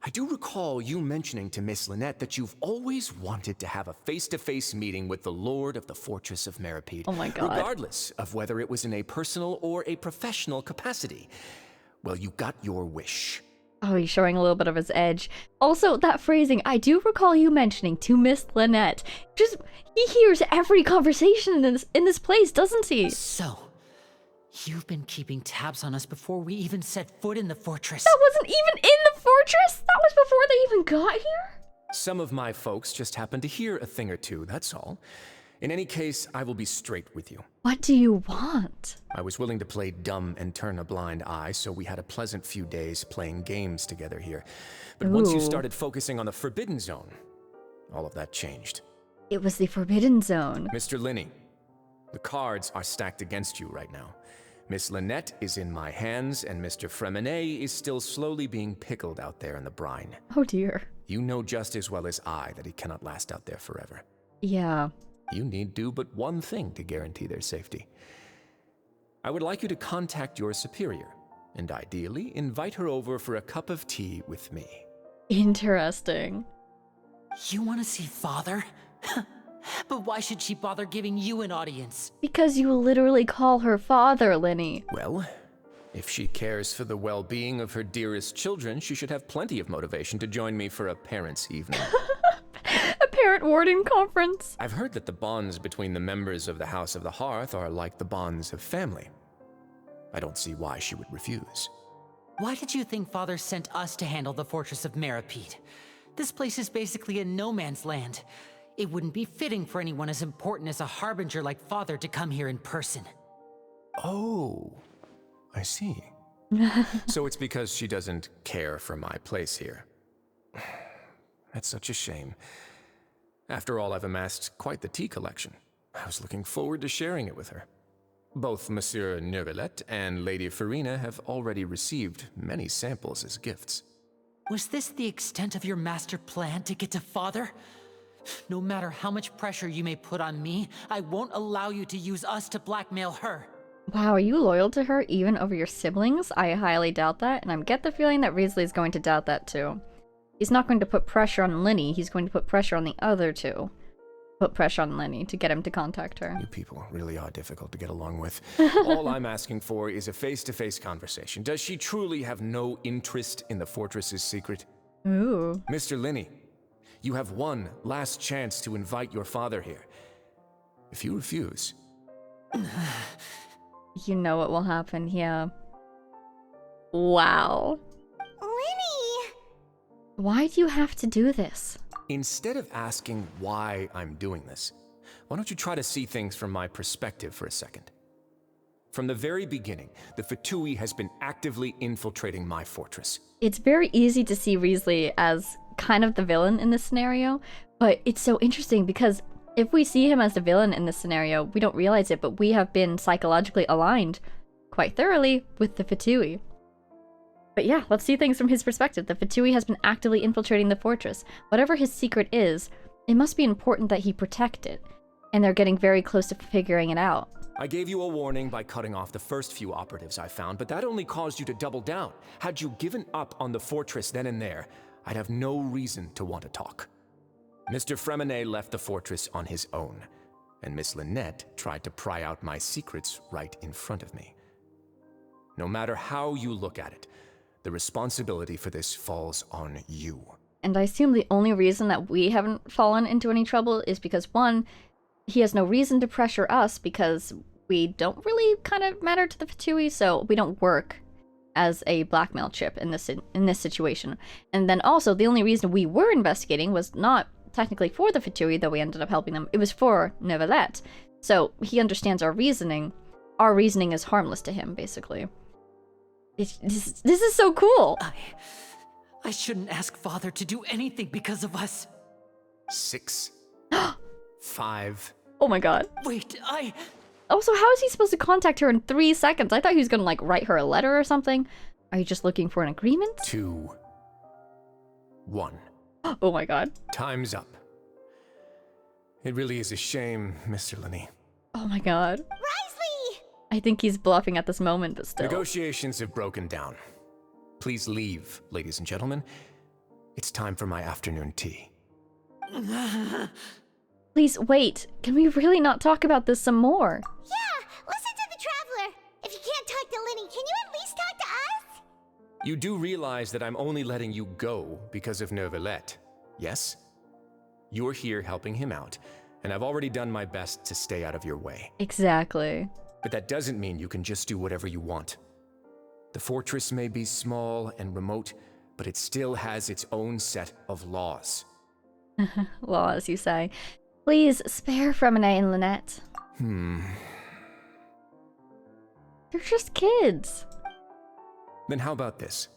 I do recall you mentioning to Miss Lynette that you've always wanted to have a face-to-face meeting with the Lord of the Fortress of Meripede. Oh my god. Regardless of whether it was in a personal or a professional capacity. Well, you got your wish. Oh, he's showing a little bit of his edge. Also, that phrasing, I do recall you mentioning to Miss Lynette. Just, he hears every conversation in this place, doesn't he? So, you've been keeping tabs on us before we even set foot in the fortress. That wasn't even in the fortress? That was before they even got here? Some of my folks just happened to hear a thing or two, that's all. In any case, I will be straight with you. What do you want? I was willing to play dumb and turn a blind eye, so we had a pleasant few days playing games together here. But once you started focusing on the Forbidden Zone, all of that changed. It was the Forbidden Zone. Mr. Linney, the cards are stacked against you right now. Miss Lynette is in my hands, and Mr. Fremenet is still slowly being pickled out there in the brine. Oh dear. You know just as well as I that he cannot last out there forever. Yeah. You need do but one thing to guarantee their safety. I would like you to contact your superior, and ideally invite her over for a cup of tea with me. Interesting. You want to see Father? But why should she bother giving you an audience? Because you literally call her father, Linny. Well, if she cares for the well-being of her dearest children, she should have plenty of motivation to join me for a parents' evening. A parent warden conference. I've heard that the bonds between the members of the House of the Hearth are like the bonds of family. I don't see why she would refuse. Why did you think Father sent us to handle the Fortress of Meripede? This place is basically a no man's land. It wouldn't be fitting for anyone as important as a harbinger like Father to come here in person. Oh, I see. So it's because she doesn't care for my place here. That's such a shame. After all, I've amassed quite the tea collection. I was looking forward to sharing it with her. Both Monsieur Neuvillette and Lady Farina have already received many samples as gifts. Was this the extent of your master plan to get to Father? No matter how much pressure you may put on me, I won't allow you to use us to blackmail her. Wow, are you loyal to her even over your siblings? I highly doubt that, and I get the feeling that Wriothesley is going to doubt that too. He's not going to put pressure on Linny, he's going to put pressure on the other two. Put pressure on Linny to get him to contact her. You people really are difficult to get along with. All I'm asking for is a face-to-face conversation. Does she truly have no interest in the fortress's secret? Ooh. Mr. Linney, you have one last chance to invite your father here. If you refuse... You know what will happen, yeah. Wow. Linny! Why do you have to do this? Instead of asking why I'm doing this, why don't you try to see things from my perspective for a second? From the very beginning, the Fatui has been actively infiltrating my fortress. It's very easy to see Wriothesley as kind of the villain in this scenario, but it's so interesting because if we see him as the villain in this scenario, we don't realize it, but we have been psychologically aligned quite thoroughly with the Fatui. But yeah, let's see things from his perspective. The Fatui has been actively infiltrating the fortress. Whatever his secret is, it must be important that he protect it, and they're getting very close to figuring it out. I gave you a warning by cutting off the first few operatives I found, but that only caused you to double down. Had you given up on the fortress then and there, I'd have no reason to want to talk. Mr. Fremenet left the fortress on his own, and Miss Lynette tried to pry out my secrets right in front of me. No matter how you look at it, the responsibility for this falls on you. And I assume the only reason that we haven't fallen into any trouble is because, one, he has no reason to pressure us because we don't really kind of matter to the Fatui, so we don't work as a blackmail chip in this situation. And then also, the only reason we were investigating was not technically for the Fatui, though we ended up helping them. It was for Neuvillette. So he understands our reasoning. Our reasoning is harmless to him, basically. This is so cool! I shouldn't ask Father to do anything because of us. 6. 5. Oh my god. Wait, Also, how is he supposed to contact her in 3 seconds? I thought he was gonna, like, write her a letter or something. Are you just looking for an agreement? 2. 1. Oh my god. Time's up. It really is a shame, Mr. Linney. Oh my god. Wriothesley! I think he's bluffing at this moment, but still. Negotiations have broken down. Please leave, ladies and gentlemen. It's time for my afternoon tea. Please, wait. Can we really not talk about this some more? Yeah, listen to the Traveler. If you can't talk to Linny, can you at least talk to us? You do realize that I'm only letting you go because of Neuvillette, yes? You're here helping him out, and I've already done my best to stay out of your way. Exactly. But that doesn't mean you can just do whatever you want. The fortress may be small and remote, but it still has its own set of laws. Laws, you say. Please, spare Fremenet and Lynette. They're just kids. Then how about this?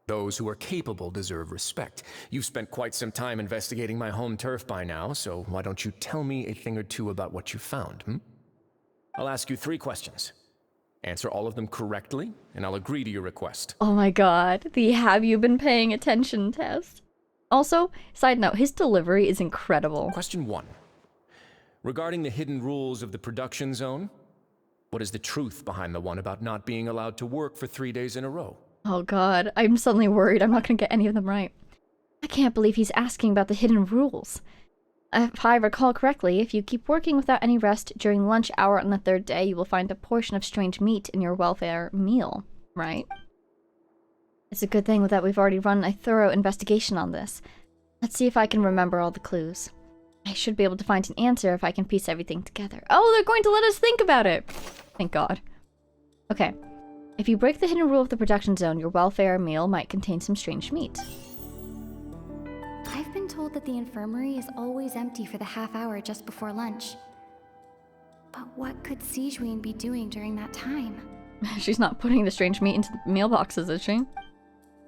Those who are capable deserve respect. You've spent quite some time investigating my home turf by now, so why don't you tell me a thing or two about what you found, I'll ask you 3 questions. Answer all of them correctly, and I'll agree to your request. Oh my god, the have you been paying attention test. Also, side note, his delivery is incredible. Question 1. Regarding the hidden rules of the production zone, what is the truth behind the one about not being allowed to work for 3 days in a row? Oh god, I'm suddenly worried I'm not gonna get any of them right. I can't believe he's asking about the hidden rules. If I recall correctly, if you keep working without any rest during lunch hour on the 3rd day, you will find a portion of strange meat in your welfare meal, right? It's a good thing that we've already run a thorough investigation on this. Let's see if I can remember all the clues. I should be able to find an answer if I can piece everything together. Oh, they're going to let us think about it! Thank God. Okay. If you break the hidden rule of the production zone, your welfare meal might contain some strange meat. I've been told that the infirmary is always empty for the half hour just before lunch. But what could Sijuin be doing during that time? She's not putting the strange meat into the meal boxes, is she?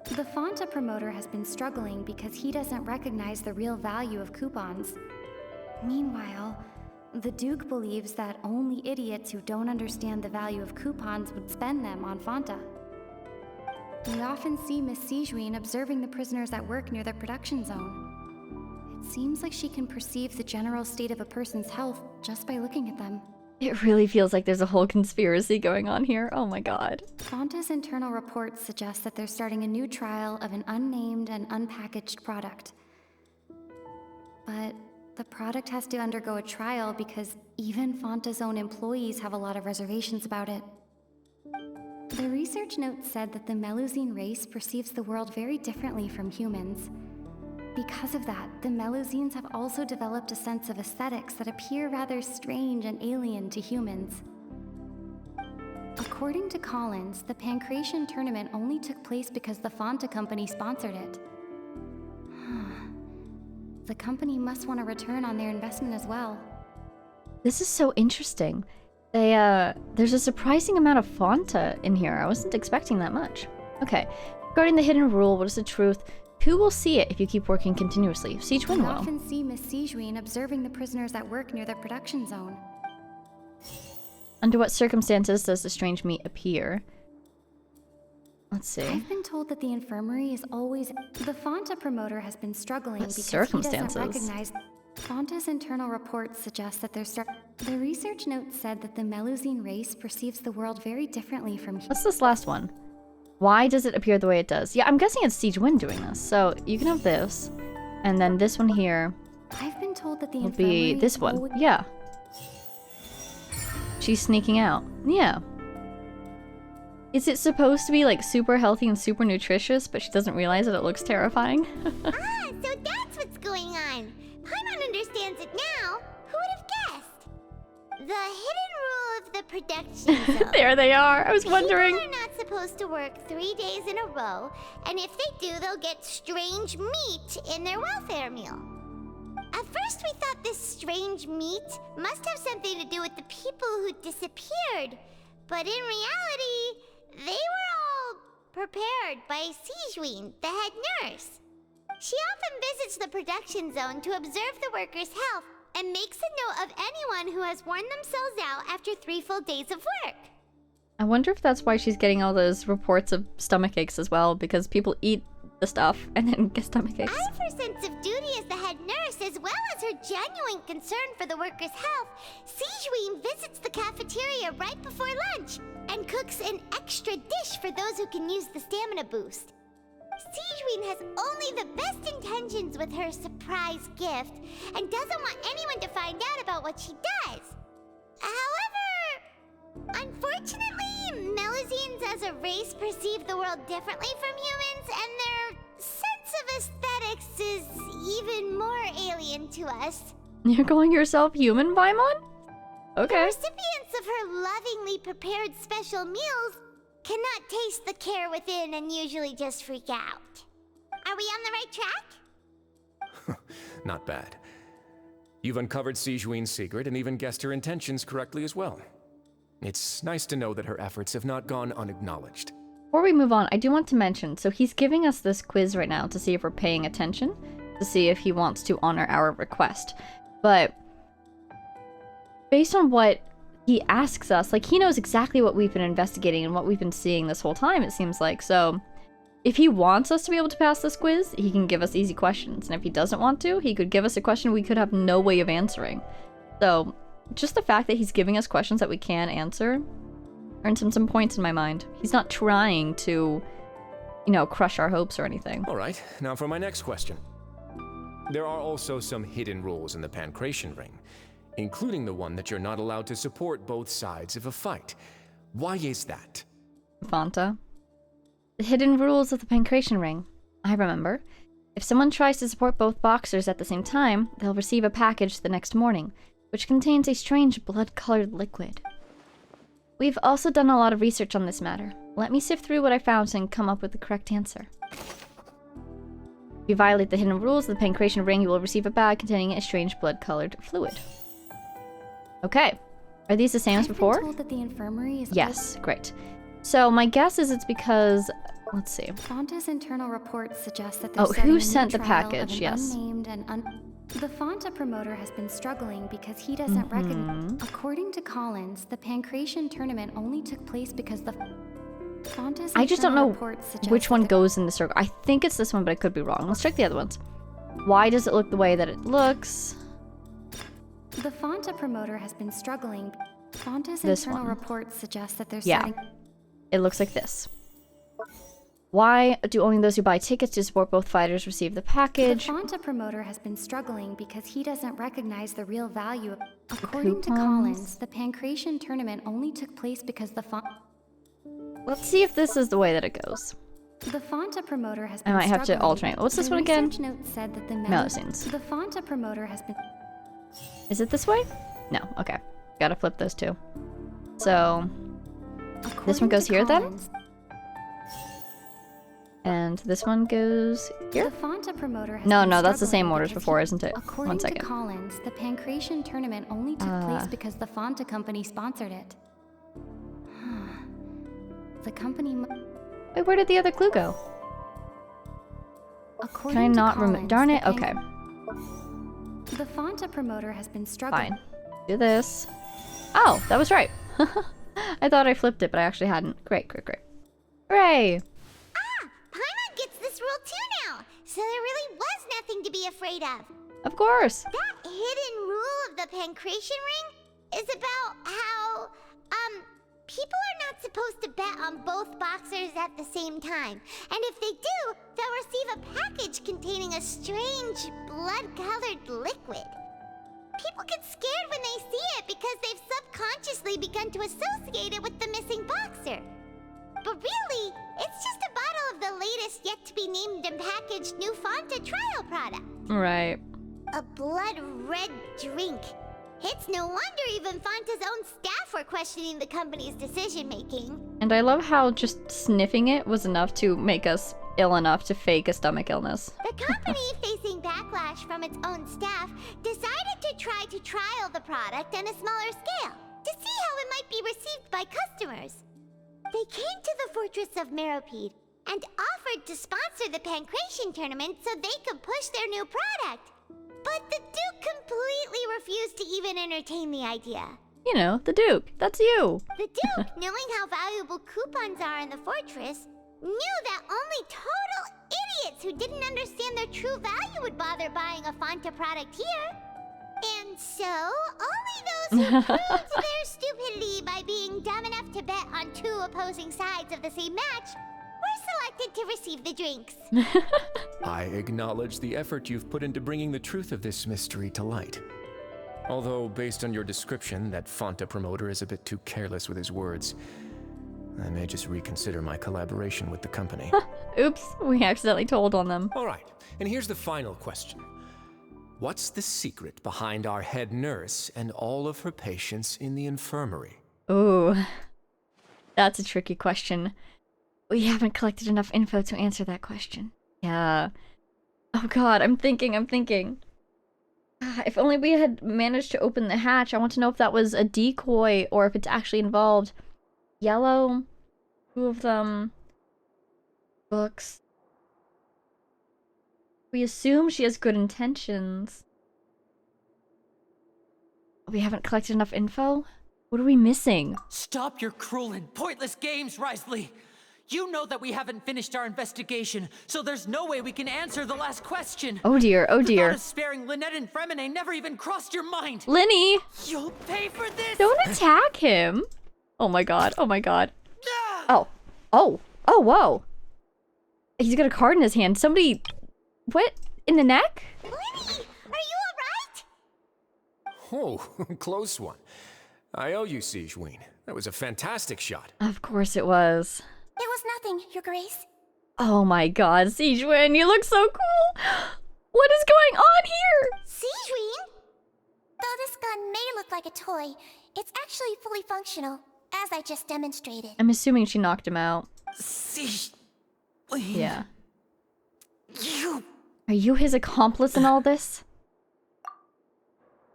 The Fonta promoter has been struggling because he doesn't recognize the real value of coupons. Meanwhile, the Duke believes that only idiots who don't understand the value of coupons would spend them on Fonta. We often see Miss Sijuin observing the prisoners at work near the production zone. It seems like she can perceive the general state of a person's health just by looking at them. It really feels like there's a whole conspiracy going on here. Oh my god. Fonta's internal reports suggest that they're starting a new trial of an unnamed and unpackaged product. But the product has to undergo a trial because even Fonta's own employees have a lot of reservations about it. The research note said that the Melusine race perceives the world very differently from humans. Because of that, the Melusines have also developed a sense of aesthetics that appear rather strange and alien to humans. According to Collins, the Pancration tournament only took place because the Fonta company sponsored it. The company must want a return on their investment as well. This is so interesting. There's a surprising amount of Fanta in here. I wasn't expecting that much. Okay. Regarding the hidden rule, what is the truth? Who will see it if you keep working continuously? Siege Win We will. often see Miss Sijuin observing the prisoners at work near the production zone. Under what circumstances does the strange meat appear? Let's see. I've been told that the infirmary is always... The Fanta promoter has been struggling What because circumstances? he doesn't recognize... Fanta's internal reports suggest that The research note said that the Melusine race perceives the world very differently from... What's this last one? Why does it appear the way it does? Yeah, I'm guessing it's Siege Win doing this. So you can have this. And then this one here I've been told that the will be this is one. always... Yeah. She's sneaking out. Yeah. Is it supposed to be like super healthy and super nutritious, but she doesn't realize that it looks terrifying? Ah, so that's what's going on. Paimon understands it now. Who would have guessed? The hidden rule of the production zone. There they are. I was wondering. People are not supposed to work 3 days in a row, and if they do, they'll get strange meat in their welfare meal. At first, we thought this strange meat must have something to do with the people who disappeared, but in reality, they were all prepared by Sijuin, the head nurse. She often visits the production zone to observe the workers' health and makes a note of anyone who has worn themselves out after 3 full days of work. I wonder if that's why she's getting all those reports of stomach aches as well, because people eat the stuff and then get stomach aches. Out of her sense of duty as the head nurse, as well as her genuine concern for the workers' health, Sijuin visits the cafeteria right before lunch and cooks an extra dish for those who can use the stamina boost. Sijuin has only the best intentions with her surprise gift and doesn't want anyone to find out about what she does. However, unfortunately, Melusines as a race perceive the world differently from humans, and their sense of aesthetics is even more alien to us. You're calling yourself human, Paimon? Okay. The recipients of her lovingly prepared special meals cannot taste the care within and usually just freak out. Are we on the right track? Not bad. You've uncovered Sijuin's secret and even guessed her intentions correctly as well. It's nice to know that her efforts have not gone unacknowledged. Before we move on, I do want to mention, so he's giving us this quiz right now to see if we're paying attention, to see if he wants to honor our request. But based on what he asks us, like, he knows exactly what we've been investigating and what we've been seeing this whole time, it seems like. So if he wants us to be able to pass this quiz, he can give us easy questions. And if he doesn't want to, he could give us a question we could have no way of answering. So just the fact that he's giving us questions that we can answer earns him some points in my mind. He's not trying to, you know, crush our hopes or anything. All right, now for my next question. There are also some hidden rules in the Pancration Ring, including the one that you're not allowed to support both sides of a fight. Why is that? Fanta. The hidden rules of the Pancration Ring. I remember. If someone tries to support both boxers at the same time, they'll receive a package the next morning, which contains a strange blood-colored liquid. We've also done a lot of research on this matter. Let me sift through what I found and come up with the correct answer. If you violate the hidden rules of the Pancration Ring, you will receive a bag containing a strange blood-colored fluid. Okay. Are these the same as before? I've been told that the infirmary is... Yes, great. So my guess is it's because... Let's see. Fanta's internal reports suggest that they're Oh, starting who a new sent the trial of package? an Yes. unnamed and The Fanta promoter has been struggling because he doesn't recognize... According to Collins, the Pancration tournament only took place because the... Fanta's I just don't internal know reports suggest which that one the- goes in the circle. I think it's this one, but I could be wrong. Let's check the other ones. Why does it look the way that it looks? The Fanta promoter has been struggling. Fanta's This internal one. reports suggest that they're Yeah. starting... It looks like this. Why do only those who buy tickets to support both fighters receive the package? The Fanta promoter has been struggling because he doesn't recognize the real value of... According to coupons. Collins, the Pancration tournament only took place because the Let's see if this is the way that it goes. The Fanta promoter has I been might have to struggling. alternate. What's this The one again? research note said that the Melusines. The Fanta promoter has been... Is it this way? No, okay. Gotta flip those two. So, this one According goes to here then? Collins, And this one goes here? The Fonta promoter has No, been that's the struggling same orders because before, isn't it? According One to second. Collins, the Pancration tournament only took place because the Fonta company sponsored it. The company. Wait, where did the other clue go? Can I not remember? Darn it. Okay. The Fonta promoter has been struggling. Fine. Do this. Oh, that was right. I thought I flipped it, but I actually hadn't. Great. Hooray! Paimon gets this rule too now, so there really was nothing to be afraid of. Of course. That hidden rule of the Pancration ring is about how, people are not supposed to bet on both boxers at the same time. And if they do, they'll receive a package containing a strange, blood-colored liquid. People get scared when they see it because they've subconsciously begun to associate it with the missing boxer. But really, it's just a bottle of the latest yet-to-be-named and packaged new Fonta trial product. Right. A blood-red drink. It's no wonder even Fonta's own staff were questioning the company's decision-making. And I love how just sniffing it was enough to make us ill enough to fake a stomach illness. The company, facing backlash from its own staff, decided to try to trial the product on a smaller scale to see how it might be received by customers. They came to the Fortress of Meropide and offered to sponsor the Pancration tournament so they could push their new product. But the Duke completely refused to even entertain the idea. You know, the Duke. That's you. The Duke, knowing how valuable coupons are in the fortress, knew that only total idiots who didn't understand their true value would bother buying a Fonta product here. And so, only those who proved their stupidity by being dumb enough to bet on two opposing sides of the same match were selected to receive the drinks. I acknowledge the effort you've put into bringing the truth of this mystery to light. Although, based on your description, that Fonta promoter is a bit too careless with his words, I may just reconsider my collaboration with the company. Oops, we accidentally told on them. All right, and here's the final question. What's the secret behind our head nurse and all of her patients in the infirmary? Ooh, that's a tricky question. We haven't collected enough info to answer that question. Yeah. Oh god, I'm thinking. If only we had managed to open the hatch. I want to know if that was a decoy or if it's actually involved. Yellow. Two of them. Books. We assume she has good intentions. We haven't collected enough info? What are we missing? Stop your cruel and pointless games, Wriothesley! You know that we haven't finished our investigation, so there's no way we can answer the last question. Oh dear, oh dear. The thought of sparing Lynette and Fremine never even crossed your mind. Lenny! You'll pay for this! Don't attack him! Oh my god, oh my god. Oh, whoa. He's got a card in his hand. Somebody... What? In the neck? Lenny, are you alright? Oh, close one. I owe you, Sigewinne. That was a fantastic shot. Of course it was. It was nothing, Your Grace. Oh my god, Sigewinne, you look so cool! What is going on here? Sigewinne? Though this gun may look like a toy, it's actually fully functional, as I just demonstrated. I'm assuming she knocked him out. Sigewinne. Yeah. You... Are you his accomplice in all this?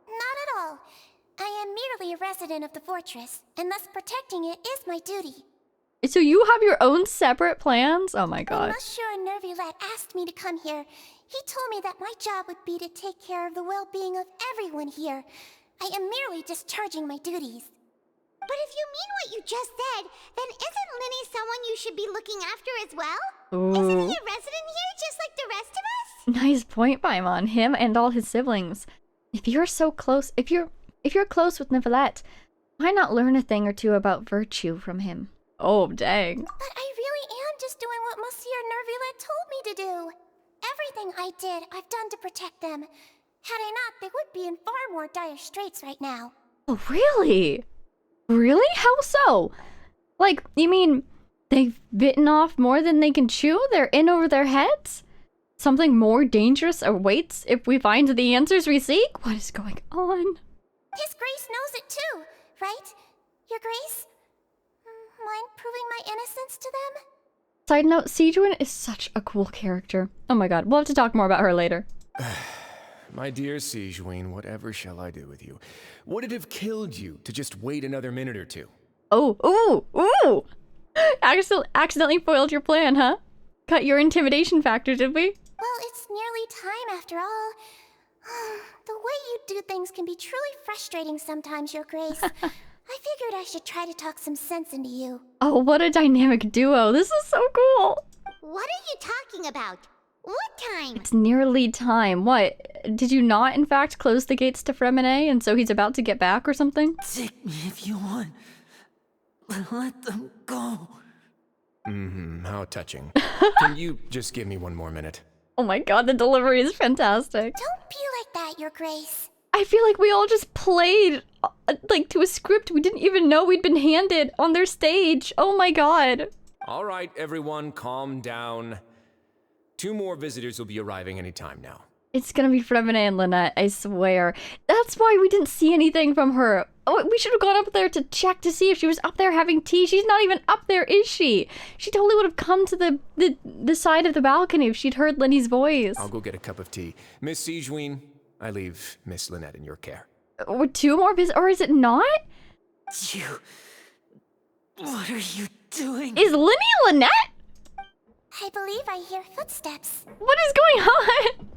Not at all. I am merely a resident of the fortress, and thus protecting it is my duty. So you have your own separate plans? Oh my When god. Monsieur Nervulette asked me to come here, he told me that my job would be to take care of the well-being of everyone here. I am merely discharging my duties. But if you mean what you just said, then isn't Linny someone you should be looking after as well? Ooh. Isn't he a resident here just like the rest of us? Nice point, Paimon. Him and all his siblings. If you're so close, if you're close with Nervulette, why not learn a thing or two about virtue from him? Oh, dang. But I really am just doing what Monsieur Nervulette told me to do. Everything I did, I've done to protect them. Had I not, they would be in far more dire straits right now. Oh, really? Really? How so? Like, you mean they've bitten off more than they can chew? They're in over their heads? Something more dangerous awaits if we find the answers we seek? What is going on? His Grace knows it too, right? Your Grace? Mind proving my innocence to them? Side note, Sijuan is such a cool character. Oh my god, we'll have to talk more about her later. My dear Sijuan, whatever shall I do with you? Would it have killed you to just wait another minute or two? Oh, ooh! Accidentally foiled your plan, huh? Cut your intimidation factor, did we? Well, it's nearly time after all. The way you do things can be truly frustrating sometimes, Your Grace. I figured I should try to talk some sense into you. Oh, what a dynamic duo. This is so cool. What are you talking about? What time? It's nearly time. What? Did you not, in fact, close the gates to Fremine, and so he's about to get back or something? Take me if you want. Let them go. How touching. Can you just give me one more minute? Oh my god, the delivery is fantastic. Don't be like that, Your Grace. I feel like we all just played, like, to a script we didn't even know we'd been handed on their stage. Oh my god. All right, everyone, calm down. 2 more visitors will be arriving any time now. It's gonna be Fremine and Lynette, I swear. That's why we didn't see anything from her. Oh, we should have gone up there to check to see if she was up there having tea. She's not even up there, is she? She totally would have come to the side of the balcony if she'd heard Lenny's voice. I'll go get a cup of tea. Miss Sijuan, I leave Miss Lynette in your care. Or 2 more visitors, or is it not? What are you doing? Is Lenny Lynette? I believe I hear footsteps. What is going on?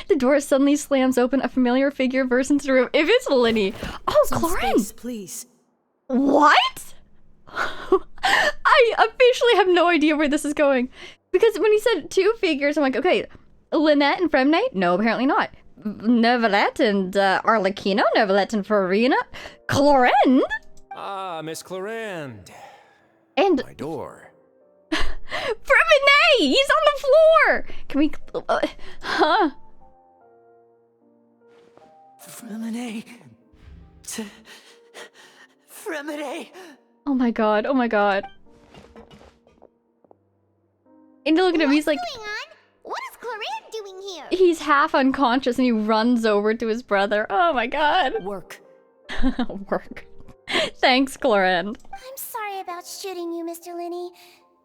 The door suddenly slams open. A familiar figure bursts into the room. If it's Lenny. Oh, Clorin! Please. What? I officially have no idea where this is going. Because when he said 2 figures, I'm like, okay, Lynette and Fremine? No, apparently not. Neuvillette and Arlecchino? Neuvillette and Farina? Clorinde? Ah, Miss Clorinde. And my door. Fremine! He's on the floor! Can we... huh? Fremine. Fremine. Oh my god, oh my god. And look at him, he's like... What's going on? What is Clorinde doing here? He's half unconscious and he runs over to his brother. Oh my god. Work. Work. Thanks, Clorinde. I'm sorry about shooting you, Mr. Linney.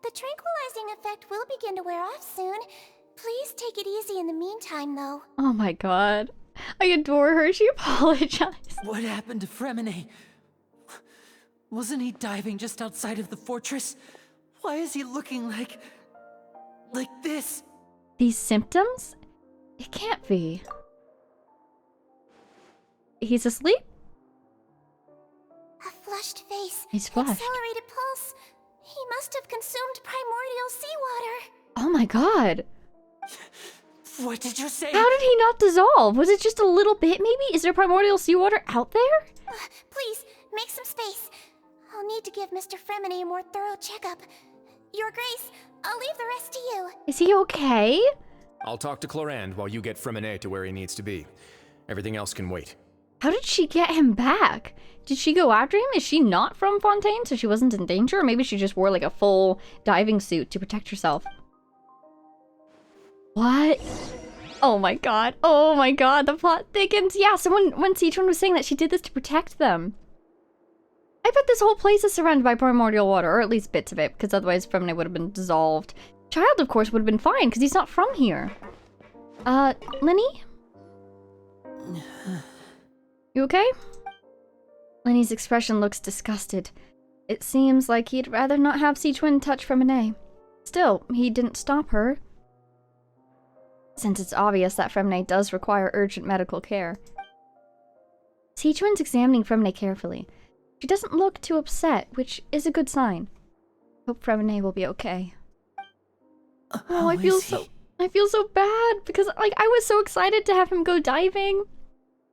The tranquilizing effect will begin to wear off soon. Please take it easy in the meantime, though. Oh my god. I adore her. She apologized. What happened to Fremine? Wasn't he diving just outside of the fortress? Why is he looking like this? These symptoms? It can't be. He's asleep? A flushed face. He's flushed. Accelerated pulse. He must have consumed primordial seawater. Oh my god. What did you say? How did he not dissolve? Was it just a little bit, maybe? Is there primordial seawater out there? Please, make some space. I'll need to give Mr. Fremine a more thorough checkup. Your Grace, I'll leave the rest to you. Is he okay? I'll talk to Clorinde while you get Fremine to where he needs to be. Everything else can wait. How did she get him back? Did she go after him? Is she not from Fontaine, so she wasn't in danger? Or maybe she just wore like a full diving suit to protect herself. What? Oh my god. Oh my god, the plot thickens. Yeah, someone, when Sichuan was saying that she did this to protect them. I bet this whole place is surrounded by primordial water, or at least bits of it, because otherwise Fremine would have been dissolved. Child, of course, would have been fine, because he's not from here. Lenny? You okay? Lenny's expression looks disgusted. It seems like he'd rather not have Sichuan touch Fremine. Still, he didn't stop her. Since it's obvious that Fremine does require urgent medical care. Sichuan's examining Fremine carefully. She doesn't look too upset, which is a good sign. Hope Fremine will be okay. Oh, I feel so bad because like I was so excited to have him go diving,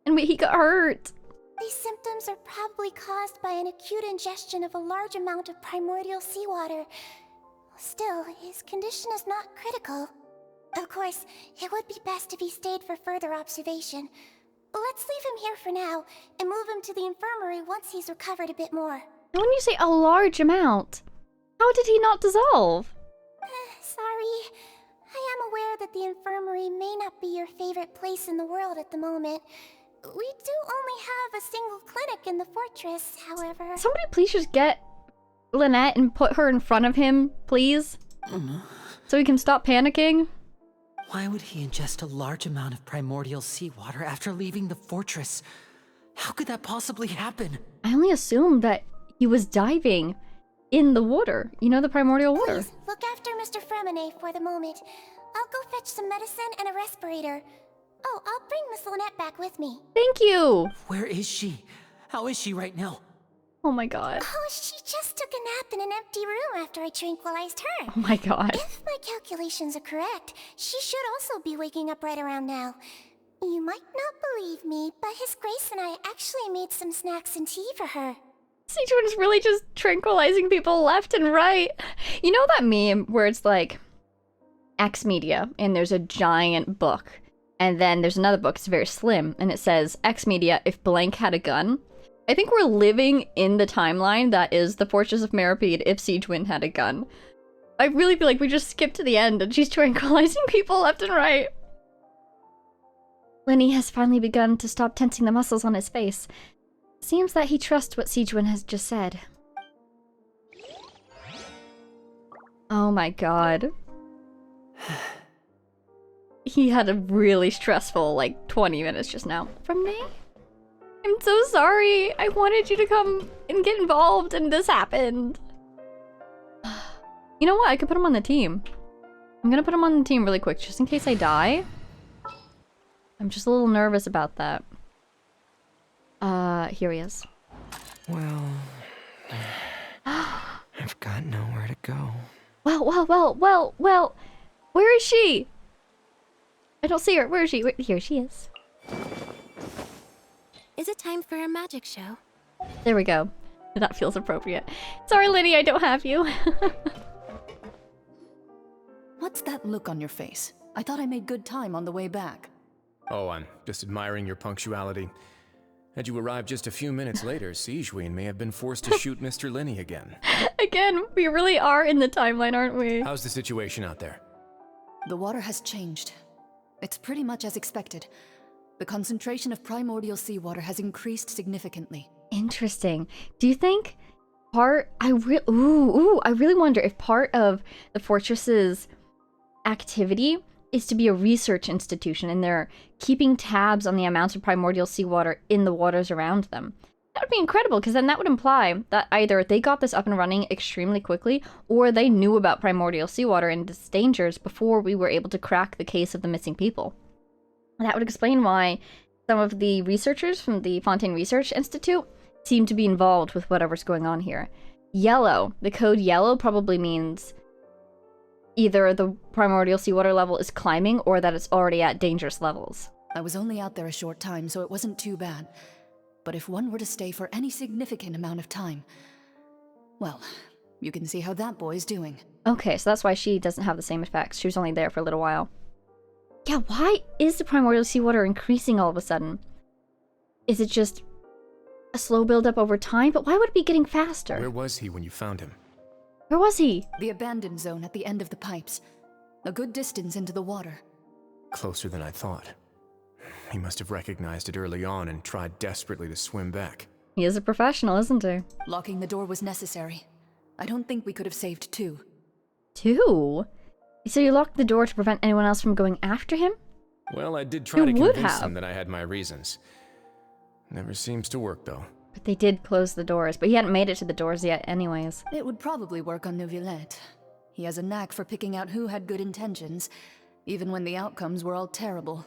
and he got hurt. These symptoms are probably caused by an acute ingestion of a large amount of primordial seawater. Still, his condition is not critical. Of course, it would be best if he stayed for further observation. Let's leave him here for now, and move him to the infirmary once he's recovered a bit more. When you say a large amount, how did he not dissolve? Sorry. I am aware that the infirmary may not be your favorite place in the world at the moment. We do only have a single clinic in the fortress, however. Somebody please just get Lynette and put her in front of him, please? So he can stop panicking? Why would he ingest a large amount of primordial seawater after leaving the fortress? How could that possibly happen? I only assumed that he was diving in the water. You know, the primordial water. Please, look after Mr. Fremine for the moment. I'll go fetch some medicine and a respirator. Oh, I'll bring Miss Lynette back with me. Thank you! Where is she? How is she right now? Oh my god. Oh, she just took a nap in an empty room after I tranquilized her. Oh my god. If my calculations are correct, she should also be waking up right around now. You might not believe me, but His Grace and I actually made some snacks and tea for her. Sichuan is really just tranquilizing people left and right. You know that meme where it's like X Media and there's a giant book and then there's another book, it's very slim, and it says X Media if blank had a gun? I think we're living in the timeline that is the Fortress of Meripede if Sichuan had a gun. I really feel like we just skipped to the end and she's tranquilizing people left and right. Lenny has finally begun to stop tensing the muscles on his face. Seems that he trusts what Sichuan has just said. Oh my god. He had a really stressful, like, 20 minutes just now. From me? I'm so sorry. I wanted you to come and get involved and this happened. You know what? I could put him on the team. I'm gonna put him on the team really quick just in case I die. I'm just a little nervous about that. Here he is. Well, I've got nowhere to go. Well, where is she? I don't see her. Where is she? Here she is. Is it time for a magic show? There we go. That feels appropriate. Sorry, Liddy, I don't have you. What's that look on your face? I thought I made good time on the way back. Oh, I'm just admiring your punctuality. Had you arrived just a few minutes later, Sijuin may have been forced to shoot Mr. Linny again. Again, we really are in the timeline, aren't we? How's the situation out there? The water has changed. It's pretty much as expected. The concentration of primordial seawater has increased significantly. Interesting. Do you think I really wonder if part of the fortress's activity is to be a research institution and they're keeping tabs on the amounts of primordial seawater in the waters around them. That would be incredible, because then that would imply that either they got this up and running extremely quickly, or they knew about primordial seawater and its dangers before we were able to crack the case of the missing people. That would explain why some of the researchers from the Fontaine Research Institute seem to be involved with whatever's going on here. Yellow, the code yellow probably means either the primordial seawater level is climbing or that it's already at dangerous levels. I was only out there a short time, so it wasn't too bad. But if one were to stay for any significant amount of time, well, you can see how that boy's doing. Okay, so that's why she doesn't have the same effects. She was only there for a little while. Yeah, why is the primordial seawater increasing all of a sudden? Is it just a slow build-up over time? But why would it be getting faster? Where was he when you found him? Where was he? The abandoned zone at the end of the pipes. A good distance into the water. Closer than I thought. He must have recognized it early on and tried desperately to swim back. He is a professional, isn't he? Locking the door was necessary. I don't think we could have saved two. Two? So you locked the door to prevent anyone else from going after him? Well, I did try to convince him that I had my reasons. Never seems to work, though. But they did close the doors, but he hadn't made it to the doors yet anyways. It would probably work on Neuvillette. He has a knack for picking out who had good intentions, even when the outcomes were all terrible.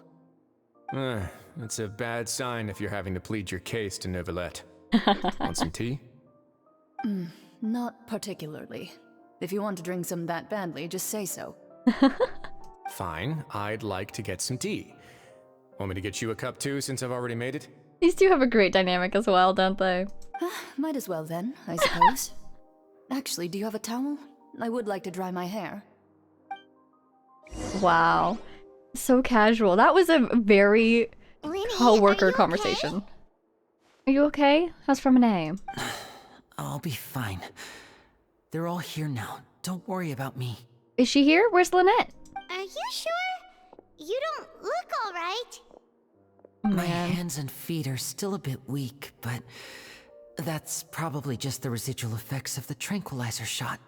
That's a bad sign if you're having to plead your case to Neuvillette. Want some tea? Not particularly. If you want to drink some that badly, just say so. Fine, I'd like to get some tea. Want me to get you a cup too, since I've already made it? These two have a great dynamic as well, don't they? Might as well then, I suppose. Actually, do you have a towel? I would like to dry my hair. Wow. So casual. That was a very co-worker conversation. Are you okay? How's Fremine? I'll be fine. They're all here now. Don't worry about me. Is she here? Where's Lynette? Are you sure? You don't look alright. My hands and feet are still a bit weak, but That's probably just the residual effects of the tranquilizer shot.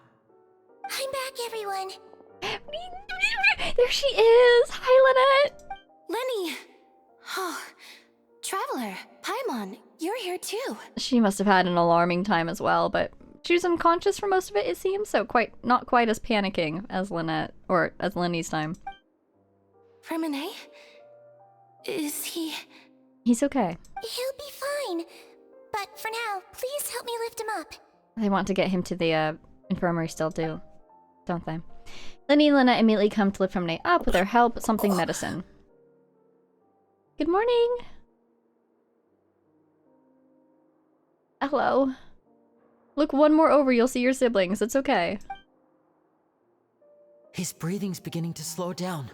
I'm back, everyone. There she is! Hi, Lynette! Lenny! Oh, Traveler, Paimon, you're here too. She must have had an alarming time as well, but she was unconscious for most of it seems, so not quite as panicking as Lynette, or as Lenny's time. Remine? Is he... He's okay. He'll be fine. But for now, please help me lift him up. They want to get him to the infirmary still do, don't they? Lenny and Lynette immediately come to lift Remine up with their help, something medicine. Good morning! Hello. Look one more over, you'll see your siblings. It's okay. His breathing's beginning to slow down.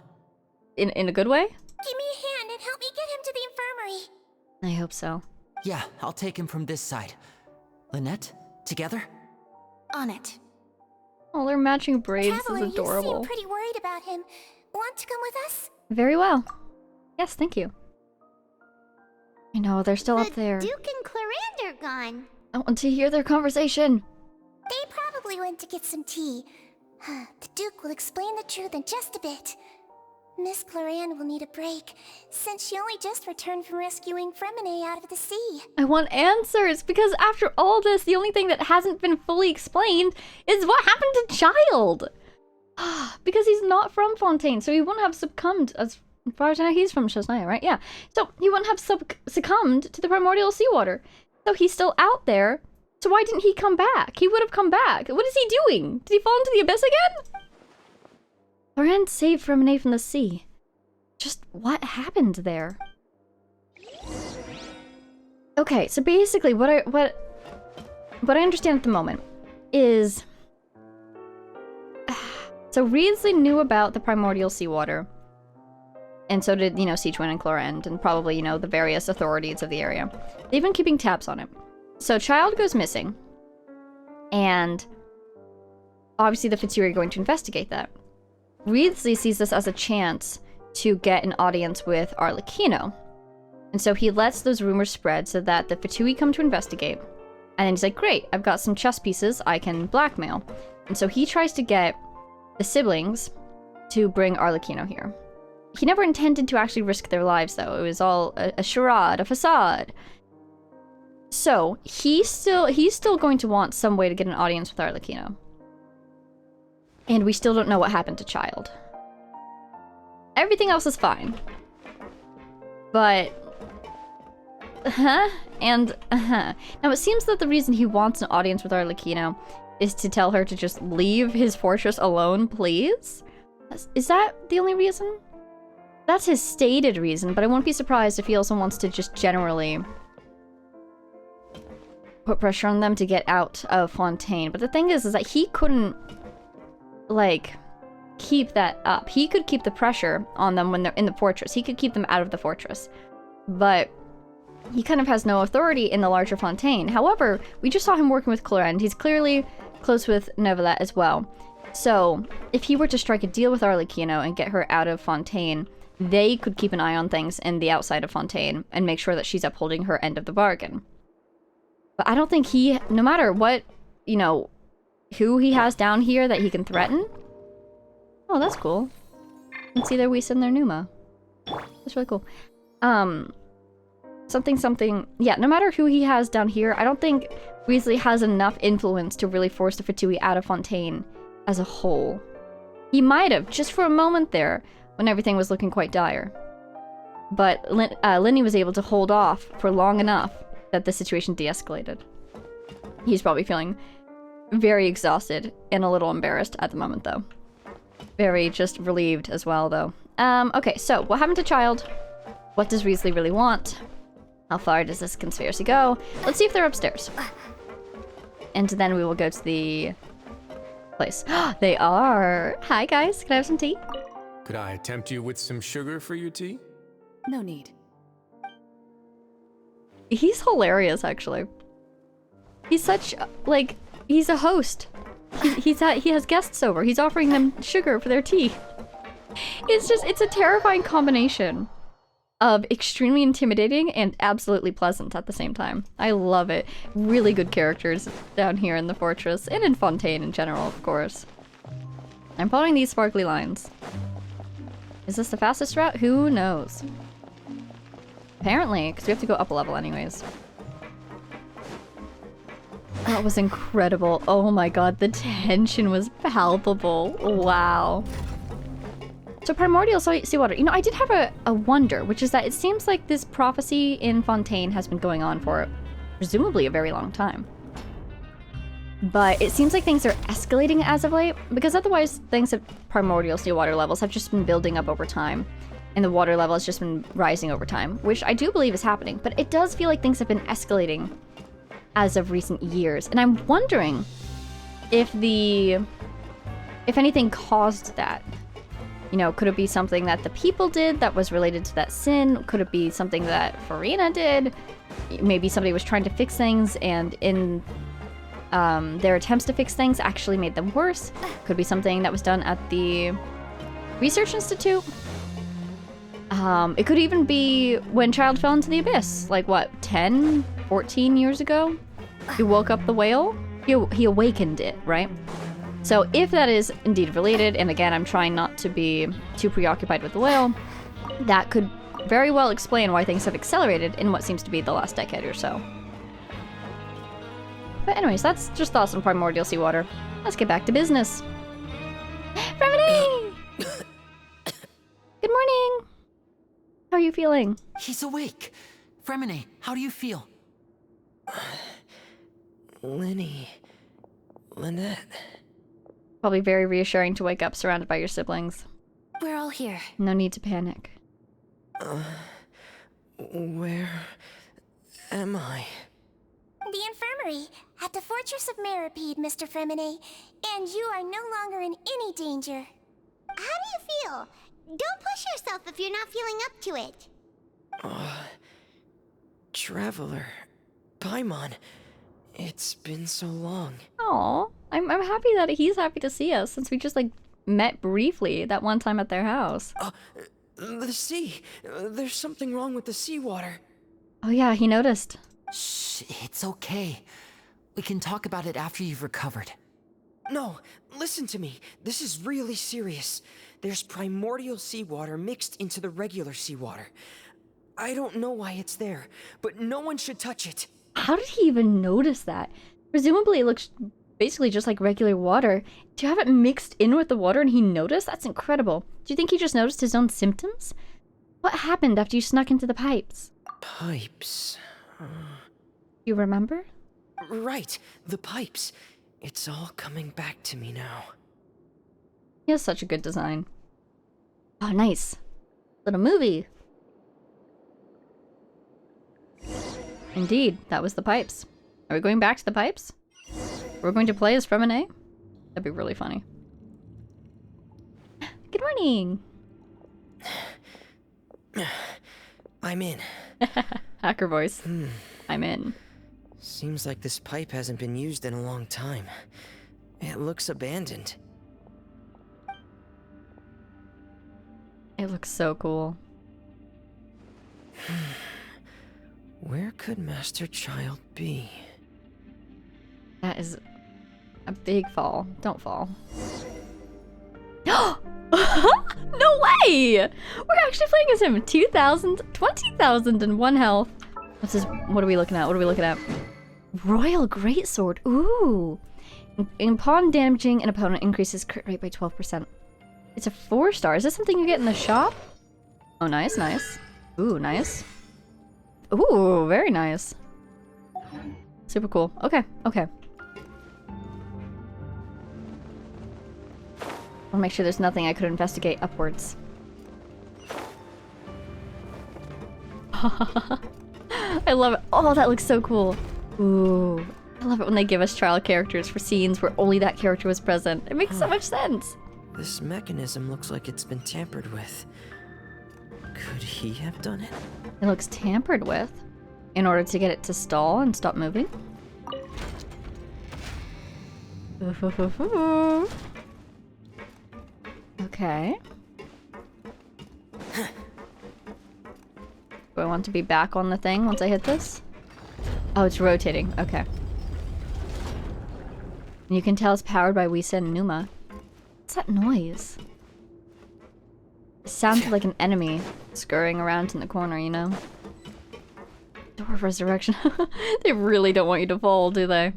In a good way? Give me a hand and help me get him to the infirmary. I hope so. Yeah, I'll take him from this side. Lynette, together? On it. Oh, they're matching braids. Traveler, This is adorable. you seem pretty worried about him. Want to come with us? Very well. Yes, thank you. I know, they're still up there. Duke and Clarande are gone. I want to hear their conversation. They probably went to get some tea. The Duke will explain the truth in just a bit. Miss Clarande will need a break, since she only just returned from rescuing Fremine out of the sea. I want answers, because after all this, the only thing that hasn't been fully explained is what happened to Child. Because he's not from Fontaine, so he wouldn't have succumbed, as far as I know, he's from Chesnaya, right? Yeah. So he wouldn't have succumbed to the primordial seawater. So he's still out there. So why didn't he come back? He would have come back. What is he doing? Did he fall into the abyss again? Clarande saved Fremine from the sea. Just what happened there? Okay, so basically what I understand at the moment is so Wriothesley knew about the primordial seawater. And so did, Sichuan and Clarande, and probably, the various authorities of the area. They've been keeping tabs on it. So Child goes missing. And obviously the Fatui are going to investigate that. Wriothesley sees this as a chance to get an audience with Arlecchino. And so he lets those rumors spread so that the Fatui come to investigate. And then he's like, great, I've got some chess pieces I can blackmail. And so he tries to get the siblings to bring Arlecchino here. He never intended to actually risk their lives, though. It was all a charade, a facade. So, he's still going to want some way to get an audience with Arlecchino. And we still don't know what happened to Child. Everything else is fine. But... and Now, it seems that the reason he wants an audience with Arlecchino is to tell her to just leave his fortress alone, please? Is that the only reason? That's his stated reason, but I won't be surprised if he also wants to just generally put pressure on them to get out of Fontaine. But the thing is that he couldn't, keep that up. He could keep the pressure on them when they're in the fortress. He could keep them out of the fortress. But he kind of has no authority in the larger Fontaine. However, we just saw him working with Clarande. He's clearly close with Neuvillette as well. So, if he were to strike a deal with Arlecchino and get her out of Fontaine, they could keep an eye on things in the outside of Fontaine and make sure that she's upholding her end of the bargain. But I don't think no matter what, who he has down here that he can threaten. Oh, that's cool. You can see their Whis and their Numa. That's really cool. Something, yeah, no matter who he has down here, I don't think Weasley has enough influence to really force the Fatui out of Fontaine as a whole. He might have, just for a moment there, when everything was looking quite dire. But Linny was able to hold off for long enough that the situation de-escalated. He's probably feeling very exhausted and a little embarrassed at the moment, though. Very just relieved as well, though. Okay, so what happened to Child? What does Weasley really want? How far does this conspiracy go? Let's see if they're upstairs. And then we will go to the place. They are! Hi, guys. Can I have some tea? Could I tempt you with some sugar for your tea? No need. He's hilarious, actually. He's such, he's a host. He has guests over. He's offering them sugar for their tea. It's a terrifying combination of extremely intimidating and absolutely pleasant at the same time. I love it. Really good characters down here in the fortress, and in Fontaine in general, of course. I'm following these sparkly lines. Is this the fastest route? Who knows? Apparently, because we have to go up a level anyways. That was incredible. Oh my god, the tension was palpable. Wow. So primordial seawater. You know, I did have a wonder, which is that it seems like this prophecy in Fontaine has been going on for presumably a very long time. But it seems like things are escalating as of late, because otherwise things have primordial seawater levels have just been building up over time, and the water level has just been rising over time, which I do believe is happening, but it does feel like things have been escalating as of recent years. And I'm wondering if anything caused that. You know, could it be something that the people did that was related to that sin? Could it be something that Farina did? Maybe somebody was trying to fix things and in their attempts to fix things actually made them worse. Could be something that was done at the Research Institute. It could even be when Child fell into the abyss. Like, what, 10, 14 years ago? He woke up the whale? He awakened it, right? So if that is indeed related, and again, I'm trying not to be too preoccupied with the whale, that could very well explain why things have accelerated in what seems to be the last decade or so. But anyways, that's just thoughts on primordial seawater. Let's get back to business. Remedy! Good morning! How are you feeling? He's awake. Fremine, how do you feel? Lynette. Probably very reassuring to wake up surrounded by your siblings. We're all here. No need to panic. Where am I? The infirmary at the Fortress of Meripede, Mr. Fremine, and you are no longer in any danger. How do you feel? Don't push yourself if you're not feeling up to it. Traveler. Paimon. It's been so long. Aw, I'm happy that he's happy to see us since we just like met briefly that one time at their house. The sea. There's something wrong with the seawater. Oh yeah, he noticed. Shh, it's okay. We can talk about it after you've recovered. No, listen to me. This is really serious. There's primordial seawater mixed into the regular seawater. I don't know why it's there, but no one should touch it. How did he even notice that? Presumably it looks basically just like regular water. To have it mixed in with the water and he noticed? That's incredible. Do you think he just noticed his own symptoms? What happened after you snuck into the pipes? Pipes. You remember? Right, the pipes. It's all coming back to me now. He has such a good design. Oh, nice. Little movie. Indeed, that was the pipes. Are we going back to the pipes? We're going to play as Fremine? That'd be really funny. Good morning! I'm in. Hacker voice. I'm in. Seems like this pipe hasn't been used in a long time. It looks abandoned. It looks so cool. Where could Master Child be? That is a big fall. Don't fall. No way! We're actually playing as him. 20,001 health. What's this? What are we looking at? What are we looking at? Royal Greatsword. Ooh. Upon damaging an opponent, increases crit rate by 12%. It's a 4-star. Is this something you get in the shop? Oh, nice, nice. Ooh, nice. Ooh, very nice. Super cool. Okay, okay. I'll make sure there's nothing I could investigate upwards. I love it. Oh, that looks so cool. Ooh. I love it when they give us trial characters for scenes where only that character was present. It makes so much sense. This mechanism looks like it's been tampered with. Could he have done it? It looks tampered with in order to get it to stall and stop moving. Okay. Do I want to be back on the thing once I hit this? Oh, it's rotating. Okay. You can tell it's powered by Wisa and Numa. What's that noise? It sounds like an enemy scurrying around in the corner, you know? Door of Resurrection. They really don't want you to fall, do they?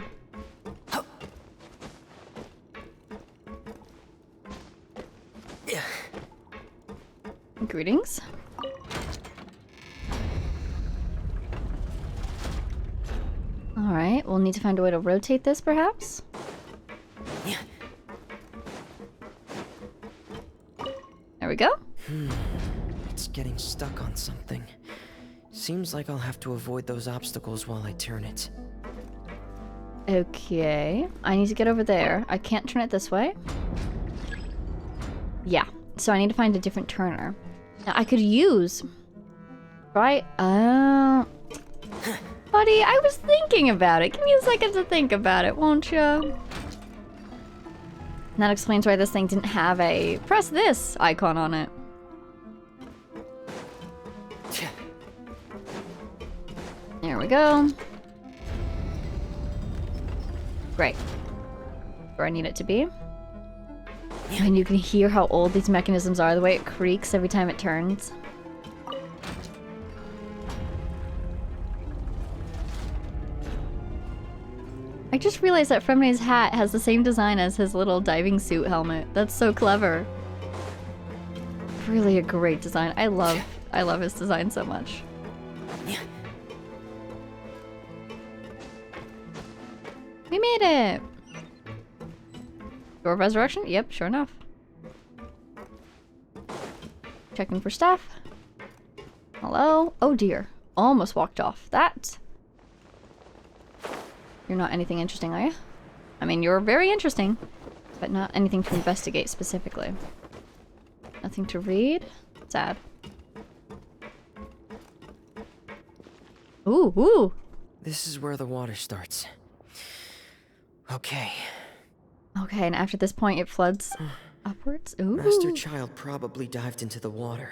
Greetings. Alright, we'll need to find a way to rotate this, perhaps? Yeah. There we go. It's getting stuck on something. Seems like I'll have to avoid those obstacles while I turn it. Okay. I need to get over there. I can't turn it this way. Yeah. So I need to find a different turner. Now I could use... Right? Buddy, I was thinking about it. Give me a second to think about it, won't you? And that explains why this thing didn't have a press this icon on it. There we go. Great. Where I need it to be. And you can hear how old these mechanisms are, the way it creaks every time it turns. I just realized that Fremne's hat has the same design as his little diving suit helmet. That's so clever. Really a great design. I love his design so much. We made it! Door of Resurrection? Yep, sure enough. Checking for stuff. Hello? Oh dear. Almost walked off. That. You're not anything interesting, are you? I mean, you're very interesting, but not anything to investigate specifically. Nothing to read? Sad. Ooh, ooh! This is where the water starts. Okay. Okay, and after this point it floods upwards? Ooh. Master Child probably dived into the water.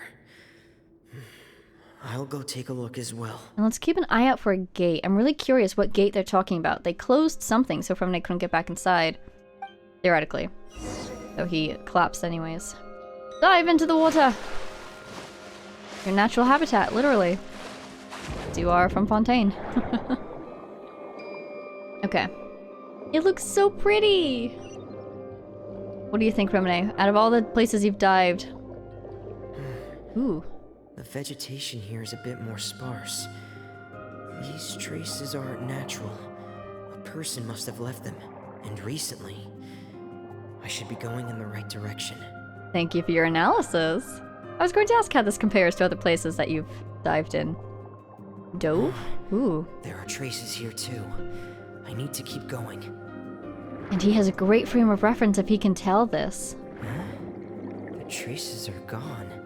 I'll go take a look as well. And let's keep an eye out for a gate. I'm really curious what gate they're talking about. They closed something, so Fremne couldn't get back inside. Theoretically. So he collapsed anyways. Dive into the water! Your natural habitat, literally. As you are from Fontaine. Okay. It looks so pretty! What do you think, Fremne? Out of all the places you've dived... Ooh. The vegetation here is a bit more sparse. These traces aren't natural. A person must have left them, and recently. I should be going in the right direction. Thank you for your analysis. I was going to ask how this compares to other places that you've dived in. Dove? Ooh. There are traces here too. I need to keep going. And he has a great frame of reference if he can tell this. Huh? The traces are gone.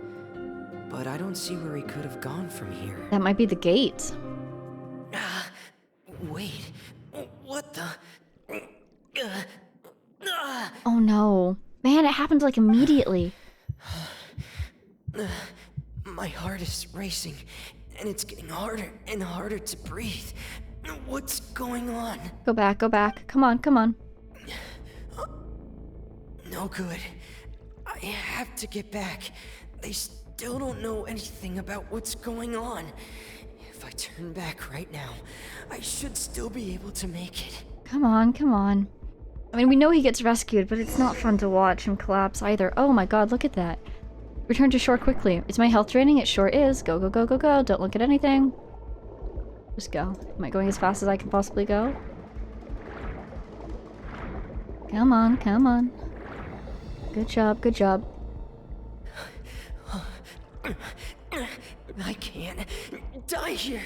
But I don't see where he could have gone from here. That might be the gate. Wait. What the? Oh no. Man, it happened like immediately. My heart is racing, and it's getting harder and harder to breathe. What's going on? Go back, go back. Come on, come on. No good. I have to get back. They still don't know anything about what's going on. If I turn back right now, I should still be able to make it. Come on, come on. I mean, we know he gets rescued, but it's not fun to watch him collapse either. Oh my god, look at that. Return to shore quickly. Is my health draining? It sure is. Go, go, go, go, go. Don't look at anything. Just go. Am I going as fast as I can possibly go? Come on, come on. Good job, good job. I can't die here.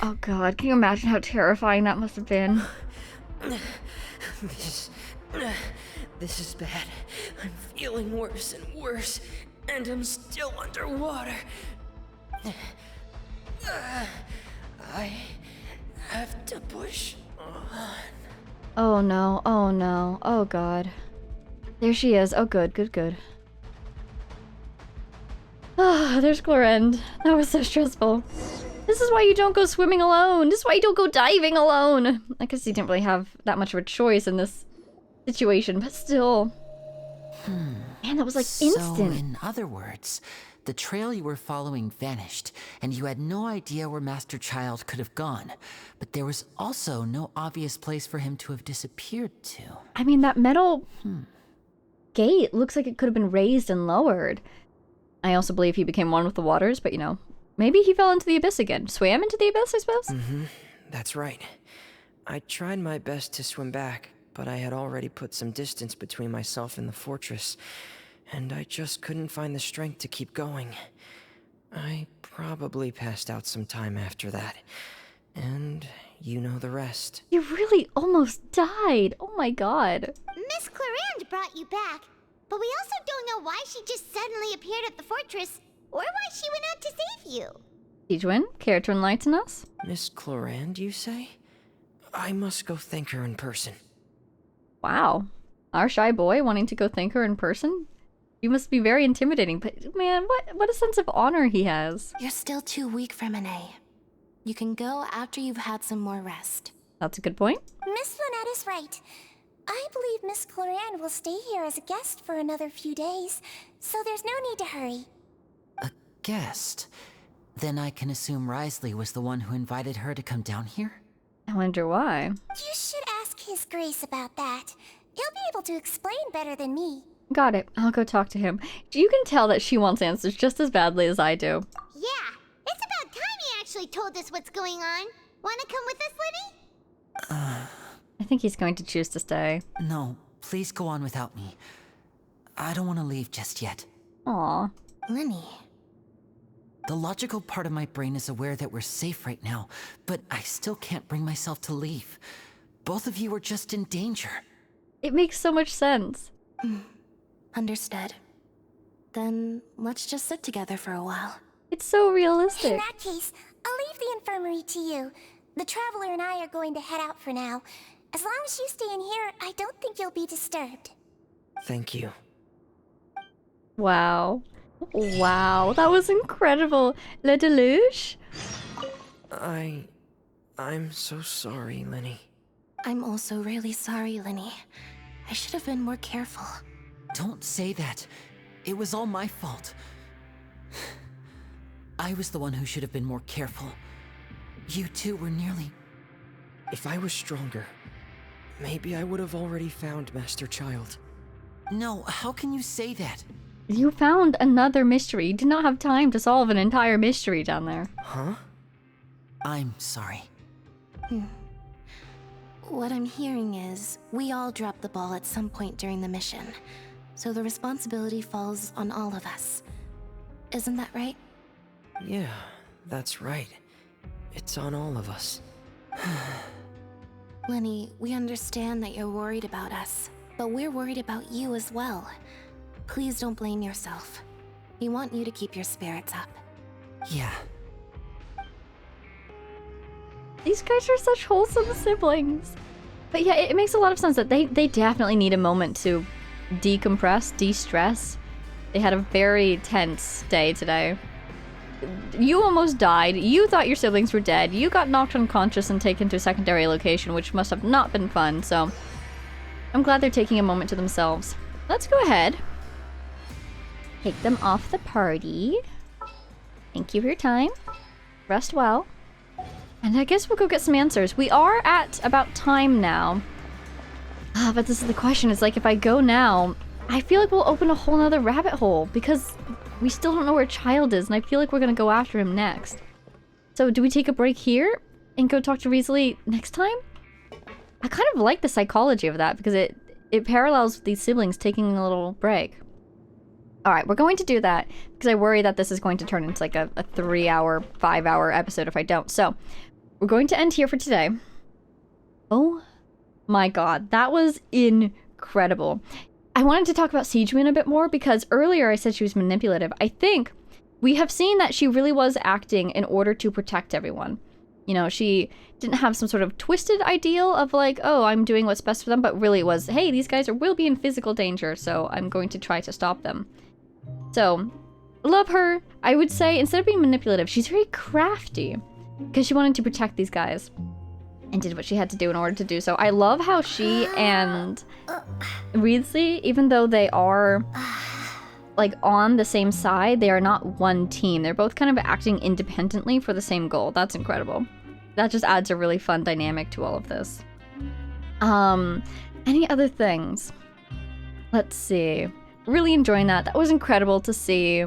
Oh god, can you imagine how terrifying that must have been? This is bad. I'm feeling worse and worse, and I'm still underwater. I have to push on. Oh no, oh no, oh god. There she is. Oh good, good, good. Ah, there's Clorend. That was so stressful. This is why you don't go swimming alone. This is why you don't go diving alone. I guess he didn't really have that much of a choice in this situation, but still. Man, that was like instant. So, in other words, the trail you were following vanished, and you had no idea where Master Child could have gone. But there was also no obvious place for him to have disappeared to. I mean, that metal gate looks like it could have been raised and lowered. I also believe he became one with the waters, but you know, maybe he fell into the abyss again. Swam into the abyss, I suppose? That's right. I tried my best to swim back, but I had already put some distance between myself and the fortress, and I just couldn't find the strength to keep going. I probably passed out some time after that, and you know the rest. You really almost died. Oh my god. Miss Clorand brought you back, but we also don't know why she just suddenly appeared at the fortress, or why she went out to save you. Siegewin, care to enlighten us? Miss Clorand, you say? I must go thank her in person. Wow. Our shy boy wanting to go thank her in person? You must be very intimidating, but man, what a sense of honor he has. You're still too weak for Monet. You can go after you've had some more rest. That's a good point. Miss Lynette is right. I believe Miss Clorand will stay here as a guest for another few days, so there's no need to hurry. A guest? Then I can assume Wriothesley was the one who invited her to come down here? I wonder why. You should ask His Grace about that. He'll be able to explain better than me. Got it. I'll go talk to him. You can tell that she wants answers just as badly as I do. Yeah, it's about time he actually told us what's going on. Wanna come with us, Liddy? I think he's going to choose to stay. No, please go on without me. I don't want to leave just yet. Aw. Lenny. The logical part of my brain is aware that we're safe right now, but I still can't bring myself to leave. Both of you are just in danger. It makes so much sense. Understood. Then let's just sit together for a while. It's so realistic. In that case, I'll leave the infirmary to you. The Traveler and I are going to head out for now. As long as you stay in here, I don't think you'll be disturbed. Thank you. Wow. Wow, that was incredible. Le Deluge? I'm so sorry, Lenny. I'm also really sorry, Lenny. I should have been more careful. Don't say that. It was all my fault. I was the one who should have been more careful. You two were nearly... If I was stronger, maybe I would have already found Master Child. No, how can you say that? You found another mystery. You did not have time to solve an entire mystery down there. Huh? I'm sorry. What I'm hearing is, we all dropped the ball at some point during the mission, so the responsibility falls on all of us. Isn't that right? Yeah, that's right. It's on all of us. Lenny, we understand that you're worried about us, but we're worried about you as well. Please don't blame yourself. We want you to keep your spirits up. Yeah. These guys are such wholesome siblings. But yeah, it makes a lot of sense that they definitely need a moment to decompress, de-stress. They had a very tense day today. You almost died. You thought your siblings were dead. You got knocked unconscious and taken to a secondary location, which must have not been fun, so I'm glad they're taking a moment to themselves. Let's go ahead. Take them off the party. Thank you for your time. Rest well. And I guess we'll go get some answers. We are at about time now. But this is the question. It's like if I go now, I feel like we'll open a whole nother rabbit hole because we still don't know where Child is, and I feel like we're gonna go after him next. So do we take a break here and go talk to Wriothesley next time? I kind of like the psychology of that because it parallels these siblings taking a little break. Alright, we're going to do that because I worry that this is going to turn into like a 3-hour, 5-hour episode if I don't. So, we're going to end here for today. Oh my god, that was incredible. I wanted to talk about Siegewin a bit more because earlier I said she was manipulative. I think we have seen that she really was acting in order to protect everyone. You know, she didn't have some sort of twisted ideal of like, oh, I'm doing what's best for them, but really it was, hey, these guys will be in physical danger, so I'm going to try to stop them. So, love her. I would say, instead of being manipulative, she's very crafty. Because she wanted to protect these guys. And did what she had to do in order to do so. I love how she and Wriothesley, even though they are like on the same side, they are not one team. They're both kind of acting independently for the same goal. That's incredible. That just adds a really fun dynamic to all of this. Any other things? Let's see. Really enjoying that. That was incredible to see.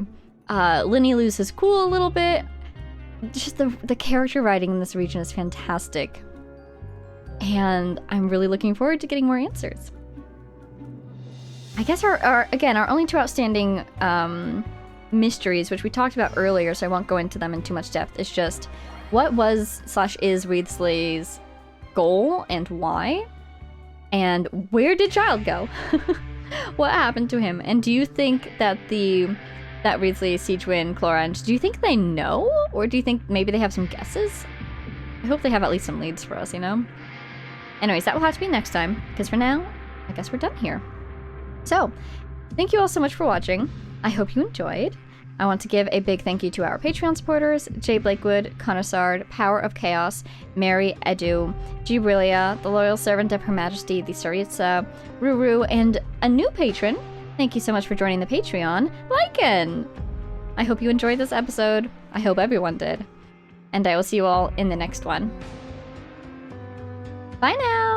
Linny lose his cool a little bit. Just the character writing in this region is fantastic. And I'm really looking forward to getting more answers. I guess our only two outstanding mysteries, which we talked about earlier, so I won't go into them in too much depth, is just what was / is Wriothesley's goal and why? And where did Child go? What happened to him? And do you think that that Wriothesley, Siegwin, Clorenge, do you think they know? Or do you think maybe they have some guesses? I hope they have at least some leads for us, you know? Anyways, that will have to be next time, because for now, I guess we're done here. So, thank you all so much for watching. I hope you enjoyed. I want to give a big thank you to our Patreon supporters, Jay Blakewood, Connoissard, Power of Chaos, Mary Edu, Gibrilia, the Loyal Servant of Her Majesty, the Saritsa, Ruru, and a new patron. Thank you so much for joining the Patreon, Lycan! I hope you enjoyed this episode. I hope everyone did. And I will see you all in the next one. Bye now!